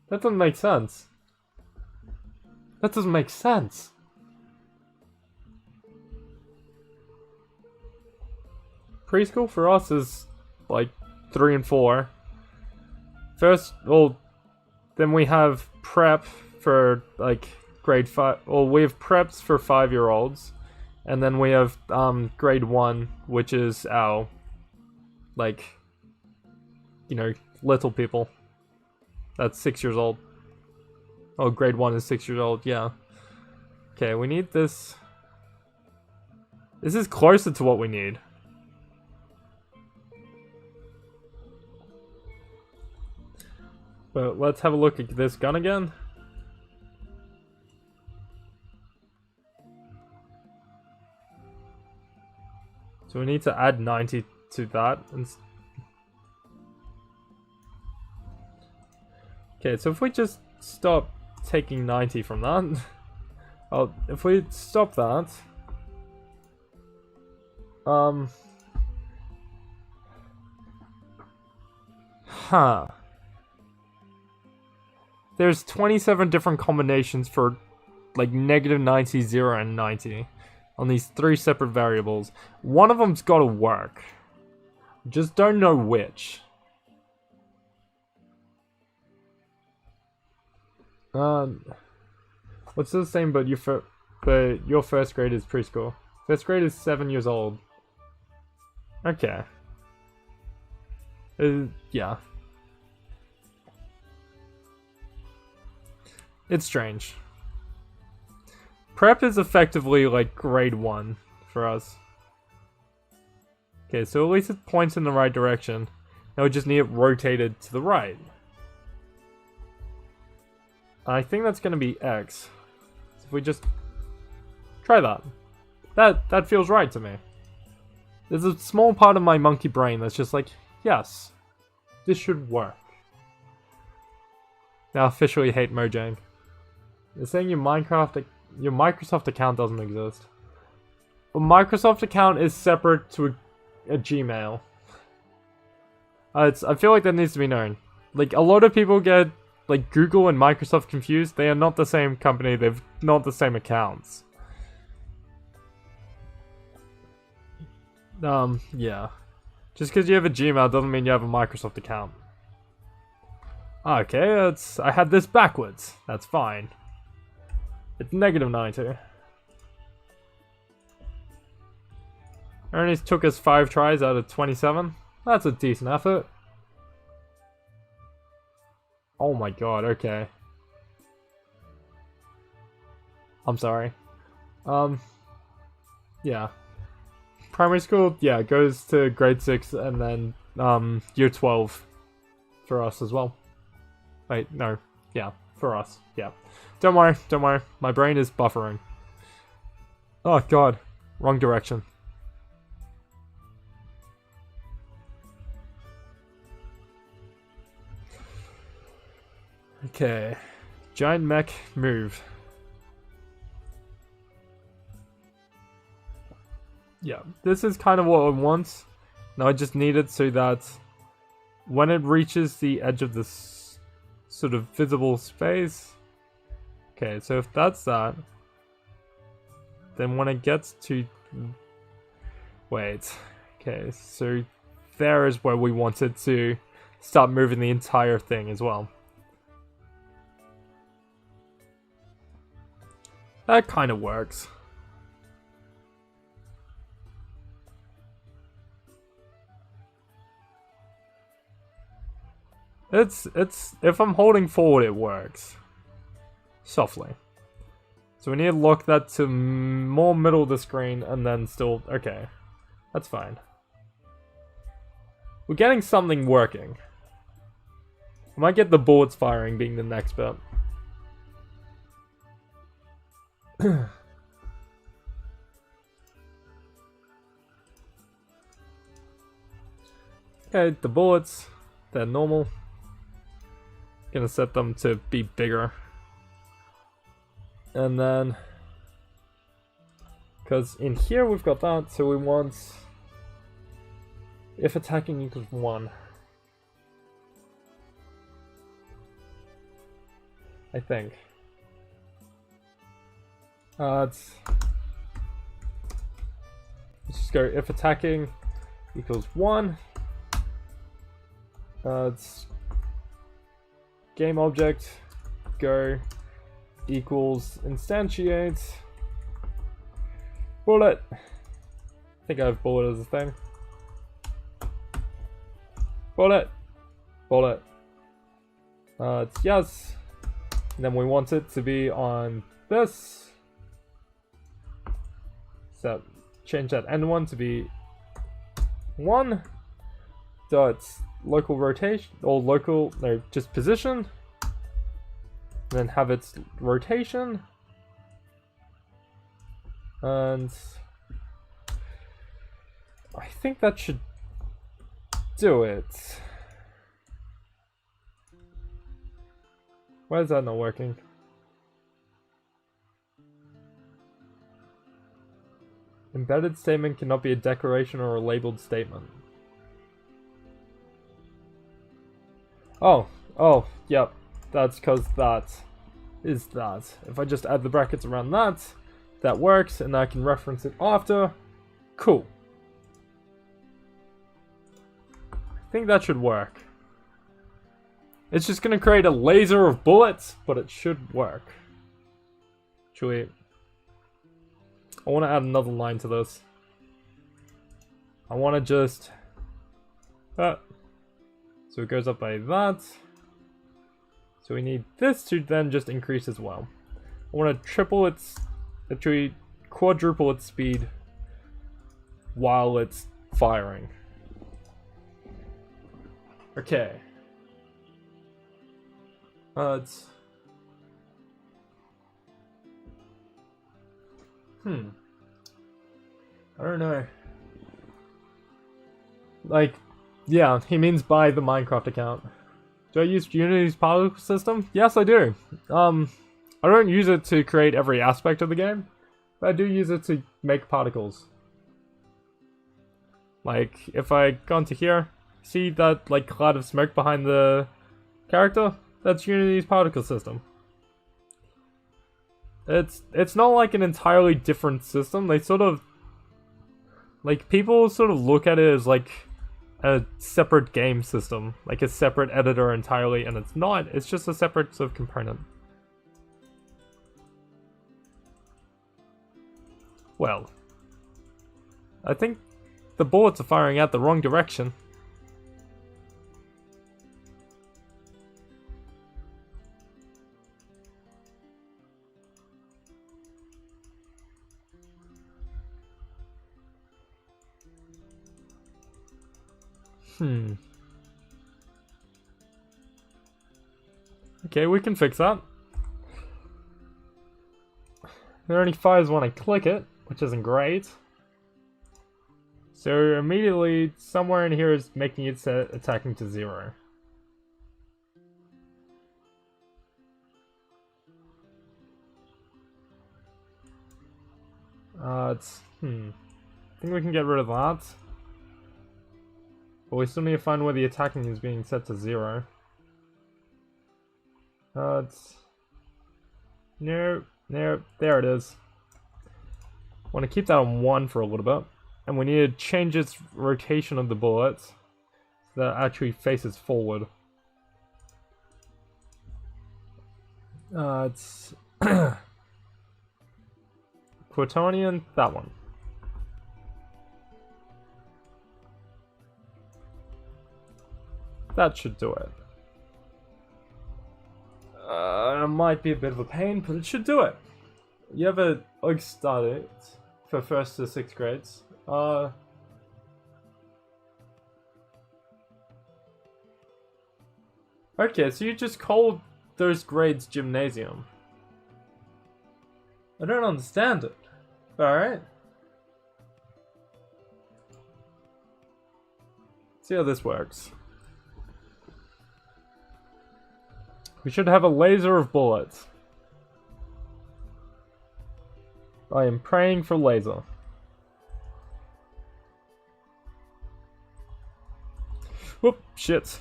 That doesn't make sense. That doesn't make sense. Preschool for us is like 3 and 4. First, well, then we have prep for like grade 5. Well, we have preps for 5-year-olds, and then we have grade 1, which is our like, you know, little people. That's 6 years old. Oh, grade 1 is 6 years old, yeah. Okay, we need this. This is closer to what we need. But let's have a look at this gun again. So we need to add 90 to that. Okay, so if we just stop taking 90 from that. Oh, if we stop that. Huh. There's 27 different combinations for like negative 90, 0, and 90 on these 3 separate variables. One of them's gotta work. Just don't know which. What's the same but your first grade is preschool? First grade is 7 years old. Okay. Yeah. It's strange. Prep is effectively like grade 1 for us. Okay, so at least it points in the right direction. Now we just need it rotated to the right. I think that's gonna be X. So if we just try that. That feels right to me. There's a small part of my monkey brain that's just like, yes, this should work. Now I officially hate Mojang. They're saying your Microsoft account doesn't exist. A Microsoft account is separate to a Gmail. I feel like that needs to be known. Like, a lot of people get like Google and Microsoft confused. They are not the same company. They've not the same accounts. Yeah. Just because you have a Gmail doesn't mean you have a Microsoft account. Okay, I had this backwards. That's fine. It's negative 90. Only took us 5 tries out of 27. That's a decent effort. Oh my god, okay. I'm sorry. Yeah. Primary school, yeah, goes to grade 6 and then year 12 for us as well. Wait, no. Yeah, for us. Yeah. Don't worry, don't worry. My brain is buffering. Oh god. Wrong direction. Okay. Giant mech move. Yeah, this is kind of what I want. Now I just need it so that when it reaches the edge of this sort of visible space. Okay, so if that's that, then when it gets to... Wait. Okay, so there is where we want it to start moving the entire thing as well. That kind of works. It's if I'm holding forward, it works. Softly. So we need to lock that to more middle of the screen and then still... Okay. That's fine. We're getting something working. I might get the bullets firing being the next bit. Okay, the bullets, they're normal. Gonna set them to be bigger. And then, because in here we've got that, so we want if attacking equals 1. I think. Let's just go if attacking equals 1. It's game object go equals instantiate bullet. I think I have bullet as a thing. Bullet. It's yes. And then we want it to be on this. So change that N1 to be 1. Dot local rotation or local just position. And then have its rotation. And I think that should do it. Why is that not working? Embedded statement cannot be a declaration or a labeled statement. Oh, yep. That's because that is that. If I just add the brackets around that, that works, and I can reference it after. Cool. I think that should work. It's just gonna create a laser of bullets, but it should work. Actually, I want to add another line to this. I want to just... so it goes up by that. So we need this to then just increase as well. I want to triple its... actually quadruple its speed while it's firing. Okay. It's... I don't know. Like, yeah, he means buy the Minecraft account. Do I use Unity's particle system? Yes, I do. I don't use it to create every aspect of the game, but I do use it to make particles. Like, if I go into here, see that like cloud of smoke behind the character? That's Unity's particle system. It's not like an entirely different system. They sort of... like, people sort of look at it as like a separate game system. Like a separate editor entirely, and it's not. It's just a separate sort of component. Well, I think the bullets are firing out the wrong direction. Okay, we can fix that. It only fires when I click it, which isn't great. So immediately, somewhere in here is making it set attacking to 0. I think we can get rid of that. But we still need to find where the attacking is being set to 0. No, there it is. Want to keep that on 1 for a little bit. And we need to change its rotation of the bullets so that it actually faces forward. It's Quatonian, that one. That should do it. It might be a bit of a pain, but it should do it. You have a started for 1st to 6th grades. Okay, so you just called those grades gymnasium. I don't understand it. Alright. See how this works. We should have a laser of bullets. I am praying for laser. Whoop, shit.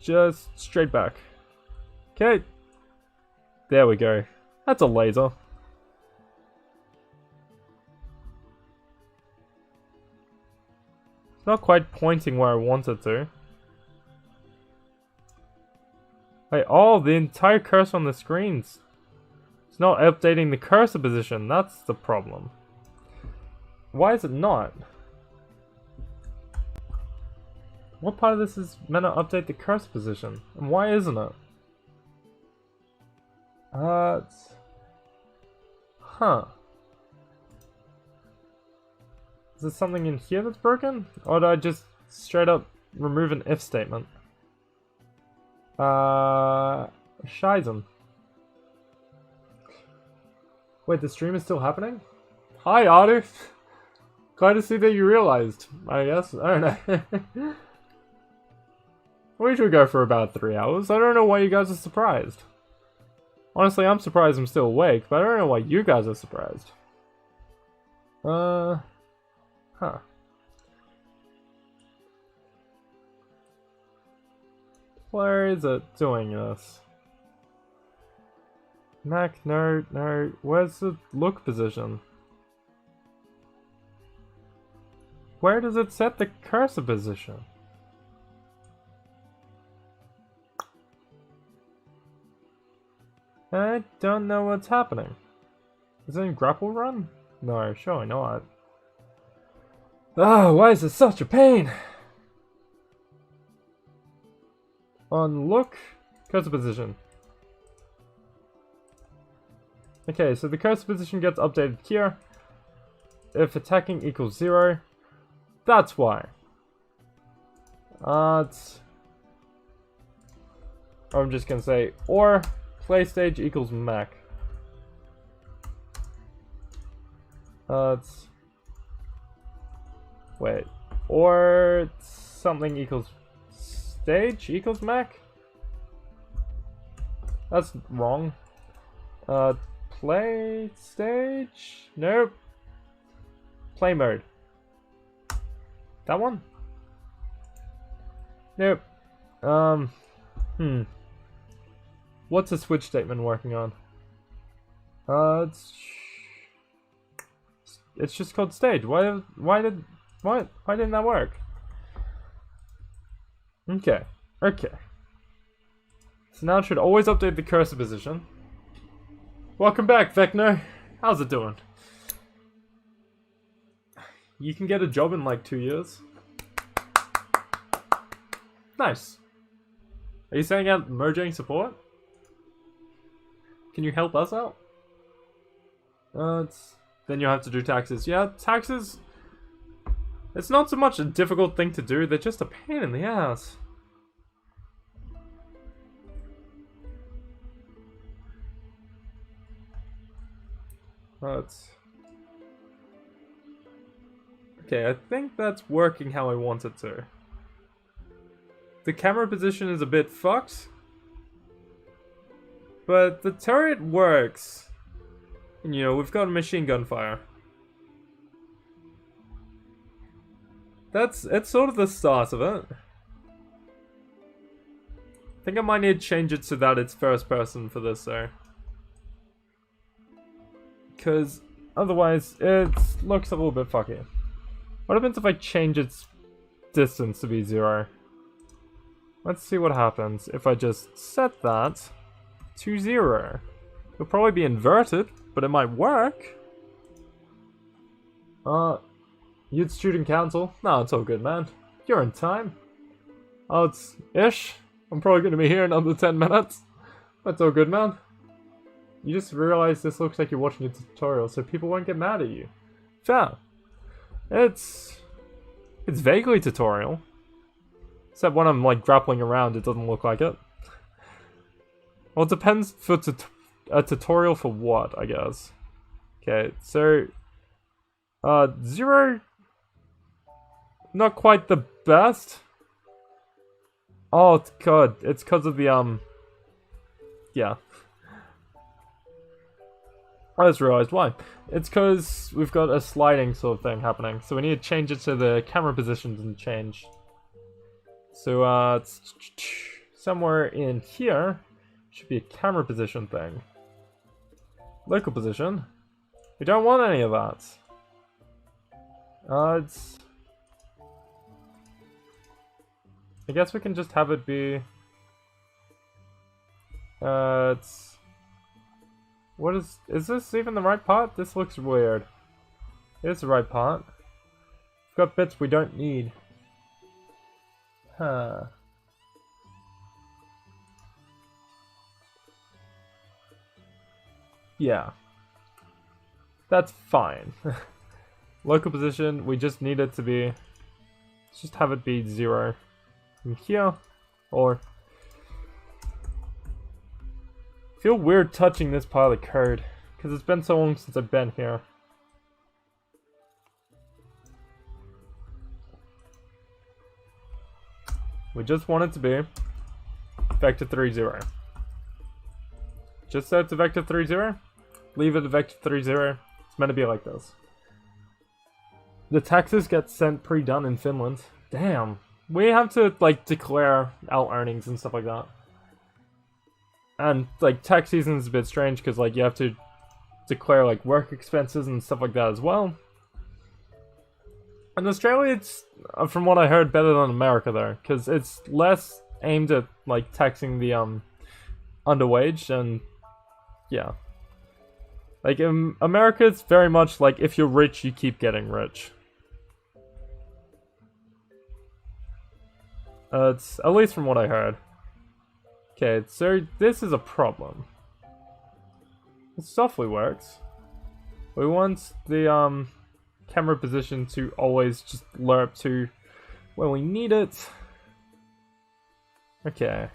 Just straight back. Okay. There we go. That's a laser. It's not quite pointing where I want it to. Wait, oh, the entire cursor on the screens. It's not updating the cursor position. That's the problem. Why is it not? What part of this is meant to update the cursor position? And why isn't it? Huh. Is there something in here that's broken? Or did I just straight up remove an if statement? Shizen. Wait, the stream is still happening? Hi, Otter! Glad to see that you realized, I guess. I don't know. We should go for about 3 hours. I don't know why you guys are surprised. Honestly, I'm surprised I'm still awake, but I don't know why you guys are surprised. Huh. Where is it doing this? Mech, no. Where's the look position? Where does it set the cursor position? I don't know what's happening. Is it in grapple run? No, surely not. Ah, why is this such a pain? On look, cursor position. Okay, so the cursor position gets updated here. If attacking equals 0, that's why. I'm just gonna say, or play stage equals mech. Wait, or something equals stage equals mech? That's wrong. Play stage? Nope. Play mode. That one? Nope. What's a switch statement working on? It's just called stage. Why didn't that work? Okay. So now it should always update the cursor position. Welcome back, Vecno. How's it doing? You can get a job in like 2 years. Nice. Are you saying out Mojang support? Can you help us out? Then you'll have to do taxes. Yeah, taxes... It's not so much a difficult thing to do, they're just a pain in the ass. Okay, I think that's working how I want it to. The camera position is a bit fucked. But the turret works. And, you know, we've got machine gun fire. It's sort of the start of it. I think I might need to change it so that it's first person for this though. Because otherwise it looks a little bit fucky. What happens if I change its distance to be 0? Let's see what happens if I just set that to 0. It'll probably be inverted, but it might work. You'd student council? No, it's all good, man. You're in time. Oh, it's ish. I'm probably going to be here in under 10 minutes. That's all good, man. You just realize this looks like you're watching a tutorial, so people won't get mad at you. Fair. It's vaguely tutorial. Except when I'm like grappling around, it doesn't look like it. Well, it depends for a tutorial for what, I guess. Okay, so 0, not quite the best. Oh god, it's because of the yeah. I just realized why. It's because we've got a sliding sort of thing happening, so we need to change it so the camera position doesn't change. So it's somewhere in here should be a camera position thing. Local position. We don't want any of that. It's... I guess we can just have it be... it's... What is this even the right part? This looks weird. It's the right part. We've got bits we don't need. Huh. Yeah. That's fine. Local position, we just need it to be... Let's just have it be 0 from here, or... I feel weird touching this pile of code, because it's been so long since I've been here. We just want it to be vector 3,0. Just so it's a vector 3,0, leave it a vector 3,0. It's meant to be like this. The taxes get sent pre-done in Finland. Damn. We have to, like, declare our earnings and stuff like that. And, like, tax season is a bit strange because, like, you have to declare, like, work expenses and stuff like that as well. In Australia, it's, from what I heard, better than America, though. Because it's less aimed at, like, taxing the, underwage and, yeah. Like, in America, it's very much like, if you're rich, you keep getting rich. It's, at least from what I heard. Okay, so this is a problem. It softly works. We want the, camera position to always just lerp to where we need it. Okay.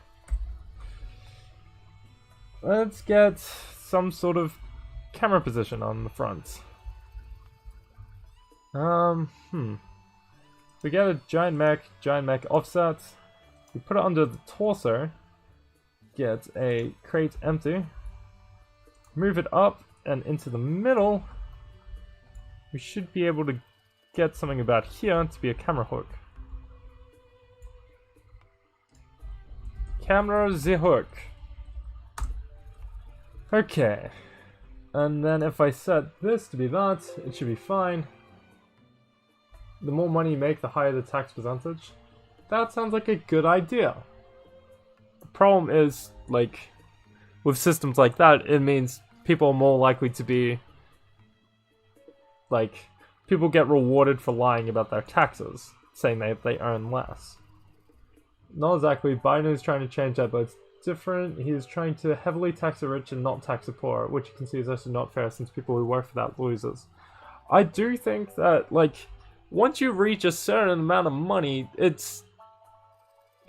Let's get some sort of camera position on the front. We get a giant mech offset. We put it under the torso. Get a crate empty. Move it up and into the middle. We should be able to get something about here to be a camera hook. Camera the hook. Okay. And then if I set this to be that, it should be fine. The more money you make, the higher the tax percentage. That sounds like a good idea. The problem is, like, with systems like that, it means people are more likely to be, like, people get rewarded for lying about their taxes, saying that they earn less. Not exactly, Biden's trying to change that, but it's different. He is trying to heavily tax the rich and not tax the poor, which you can see is also not fair since people who work for that losers. I do think that, like, once you reach a certain amount of money, it's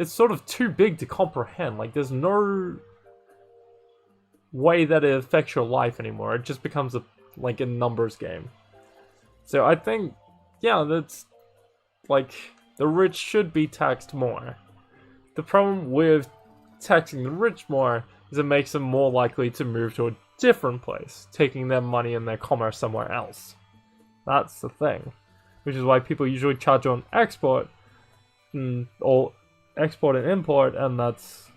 sort of too big to comprehend. Like, there's no way that it affects your life anymore. It just becomes like a numbers game. So I think, yeah, that's, like, the rich should be taxed more. The problem with taxing the rich more is it makes them more likely to move to a different place, taking their money and their commerce somewhere else. That's the thing. Which is why people usually charge on export, or export and import, and that's,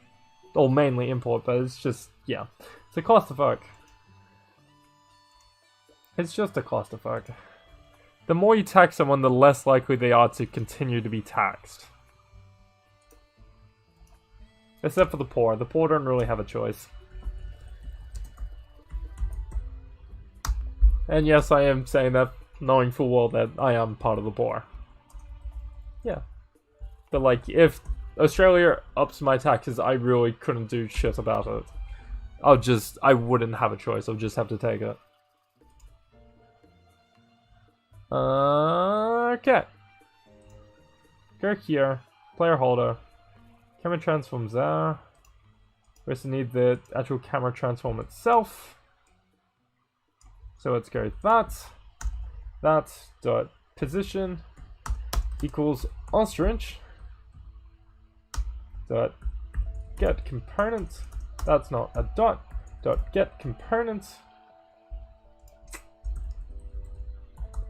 or mainly import, but it's just, yeah. It's a clusterfuck. It's just a clusterfuck. The more you tax someone, the less likely they are to continue to be taxed. Except for the poor. The poor don't really have a choice. And yes, I am saying that knowing full well that I am part of the poor. Yeah. But, like, if Australia ups my taxes, I really couldn't do shit about it. I wouldn't have a choice. I'll just have to take it. Okay. Go here. Player holder. Camera transforms there. We also need the actual camera transform itself. So let's go that. That dot position equals ostrich dot get component. That's not a dot. Dot get component.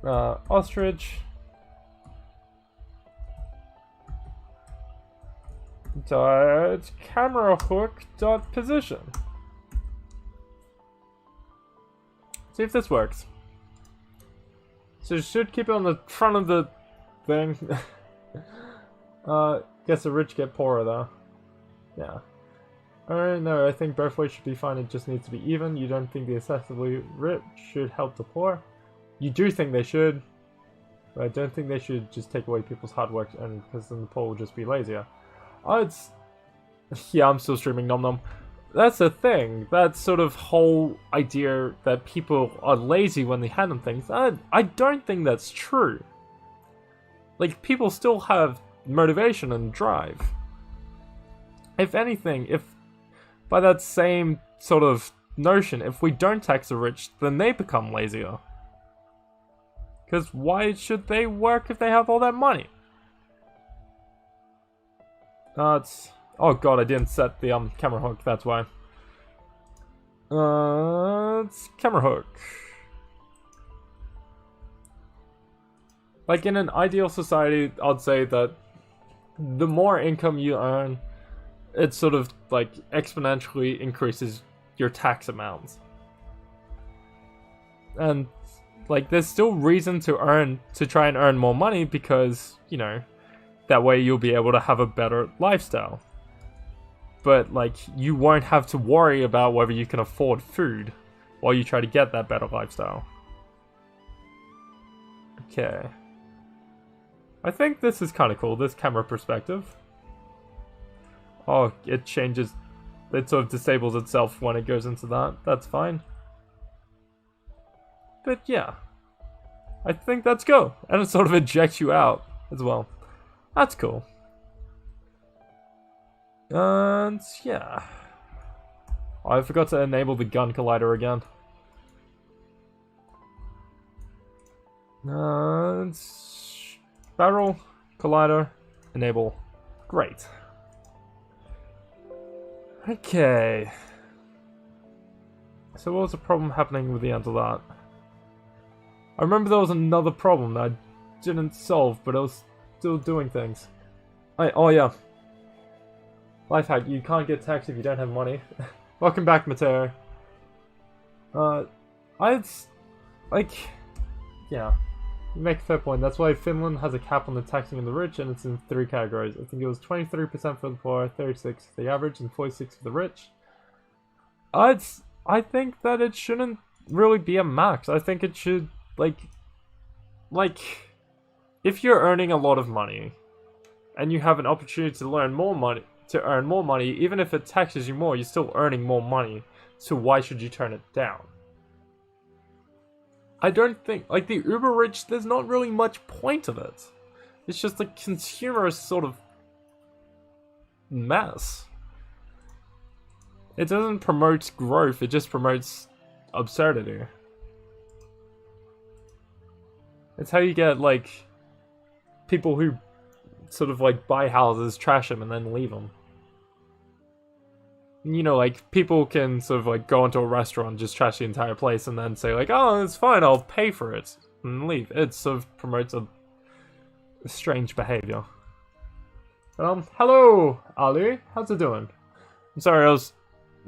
Ostrich dot camera hook dot position. See if this works. So you should keep it on the front of the thing. Guess the rich get poorer though. Yeah. Alright, no, I think both ways should be fine. It just needs to be even. You don't think the excessively rich should help the poor? You do think they should, but I don't think they should just take away people's hard work, and because then the poor will just be lazier. Yeah, I'm still streaming Nom Nom. That's the thing. That sort of whole idea that people are lazy when they hand them things, I don't think that's true. Like, people still have motivation and drive. If anything, if by that same sort of notion, if we don't tax the rich, then they become lazier. Because why should they work if they have all that money? Oh god, I didn't set the camera hook, that's why. It's camera hook. Like in an ideal society, I'd say that the more income you earn, it sort of like exponentially increases your tax amounts. And like there's still reason to try and earn more money because, you know, that way you'll be able to have a better lifestyle. But like you won't have to worry about whether you can afford food while you try to get that better lifestyle. Okay. I think this is kind of cool, this camera perspective. Oh, it changes, it sort of disables itself when it goes into that. That's fine. But yeah, I think that's cool. And it sort of ejects you out as well. That's cool. And yeah. I forgot to enable the gun collider again. And barrel collider enable. Great. Okay. So what was the problem happening with the end of that? I remember there was another problem that I didn't solve, but I was still doing things. Oh yeah. Life hack, you can't get taxed if you don't have money. Welcome back, Mateo. Yeah. You make a fair point. That's why Finland has a cap on the taxing of the rich, and it's in 3 categories. I think it was 23% for the poor, 36% for the average, and 46% for the rich. I think that it shouldn't really be a max. I think it should, like, if you're earning a lot of money, and you have an opportunity to earn more money, even if it taxes you more, you're still earning more money. So why should you turn it down? I don't think, like the uber rich, there's not really much point of it. It's just a consumerist sort of mess. It doesn't promote growth, it just promotes absurdity. It's how you get, like, people who sort of, like, buy houses, trash them, and then leave them. You know, like, people can sort of, like, go into a restaurant, just trash the entire place, and then say, like, oh, it's fine, I'll pay for it, and leave. It sort of promotes a strange behavior. Hello, Ali. How's it doing? I'm sorry, I was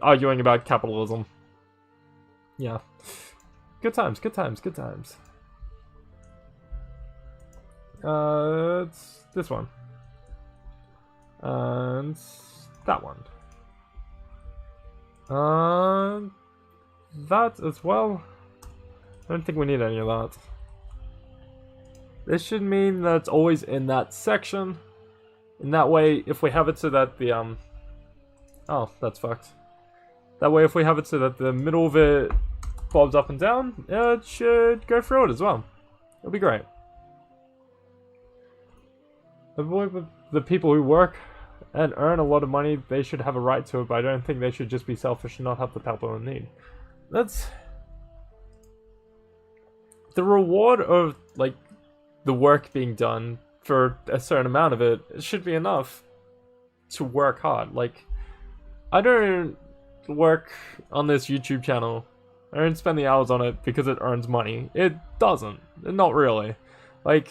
arguing about capitalism. Yeah. Good times, good times, good times. It's this one. And that one. That as well. I don't think we need any of that. This should mean that it's always in that section. In that way, if we have it so that the, oh, that's fucked. That way, if we have it so that the middle of it bobs up and down, it should go through it as well. It'll be great. I believe with the people who work and earn a lot of money, they should have a right to it, but I don't think they should just be selfish and not help the people in need. That's... the reward of, like, the work being done for a certain amount of it, it should be enough to work hard. Like, I don't work on this YouTube channel. I don't spend the hours on it because it earns money. It doesn't. Not really. Like,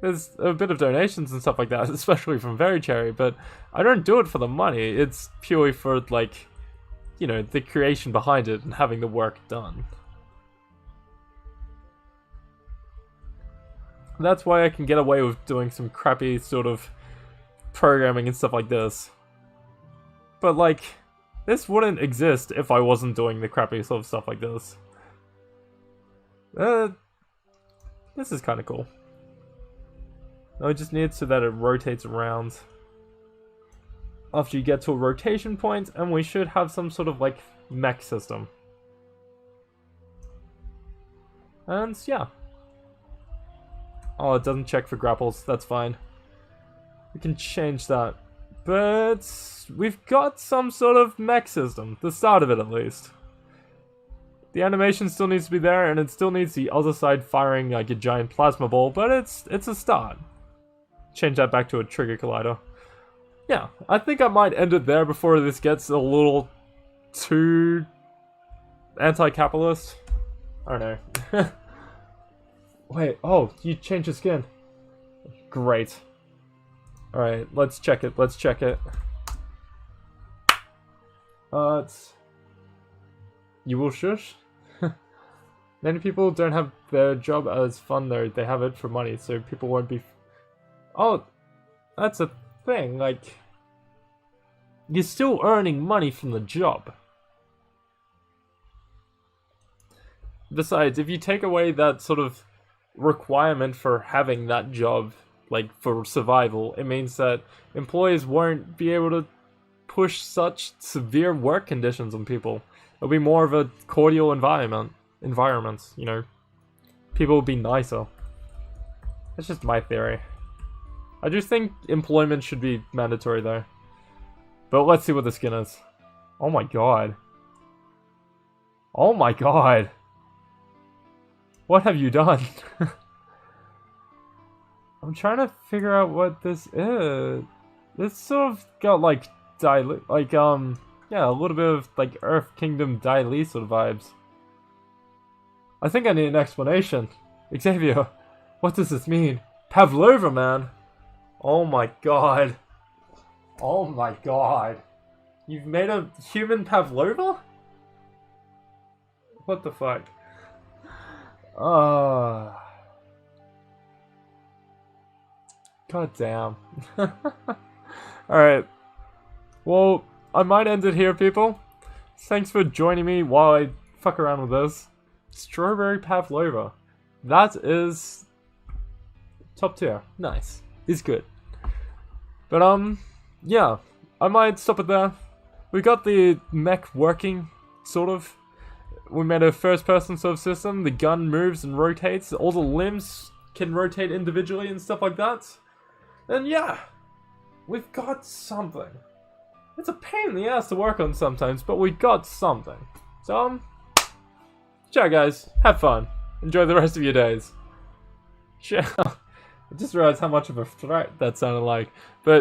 there's a bit of donations and stuff like that, especially from Very Cherry, but I don't do it for the money. It's purely for, like, you know, the creation behind it and having the work done. That's why I can get away with doing some crappy sort of programming and stuff like this. But, like, this wouldn't exist if I wasn't doing the crappy sort of stuff like this. This is kind of cool. I just need so that it rotates around after you get to a rotation point, and we should have some sort of, like, mech system. And, yeah. Oh, it doesn't check for grapples. That's fine. We can change that. But we've got some sort of mech system. The start of it, at least. The animation still needs to be there, and it still needs the other side firing like a giant plasma ball, but it's a start. Change that back to a trigger collider. Yeah, I think I might end it there before this gets a little too anti-capitalist. I don't know. Wait, oh, you changed your skin. Great. Alright, let's check it, let's check it. It's... You will shush? Many people don't have their job as fun though, they have it for money, so people won't be... Oh, that's a thing, like... You're still earning money from the job. Besides, if you take away that sort of requirement for having that job, like for survival, it means that employers won't be able to push such severe work conditions on people. It'll be more of a cordial environment, you know. People will be nicer. That's just my theory. I just think employment should be mandatory though. But let's see what the skin is. Oh my god. Oh my god. What have you done? I'm trying to figure out what this is. It's sort of got like yeah, a little bit of like Earth Kingdom Dai Li sort of vibes. I think I need an explanation. Xavier, what does this mean? Pavlova, man. Oh my god. Oh my god. You've made a human Pavlova? What the fuck? God damn. Alright. Well, I might end it here, people. Thanks for joining me while I fuck around with this. Strawberry Pavlova. That is... top tier. Nice. It's good. But, yeah. I might stop it there. We got the mech working, sort of. We made a first-person sort of system. The gun moves and rotates. All the limbs can rotate individually and stuff like that. And yeah, we've got something. It's a pain in the ass to work on sometimes, but we got something. So, ciao guys. Have fun. Enjoy the rest of your days. Ciao. I just realized how much of a threat that sounded like. But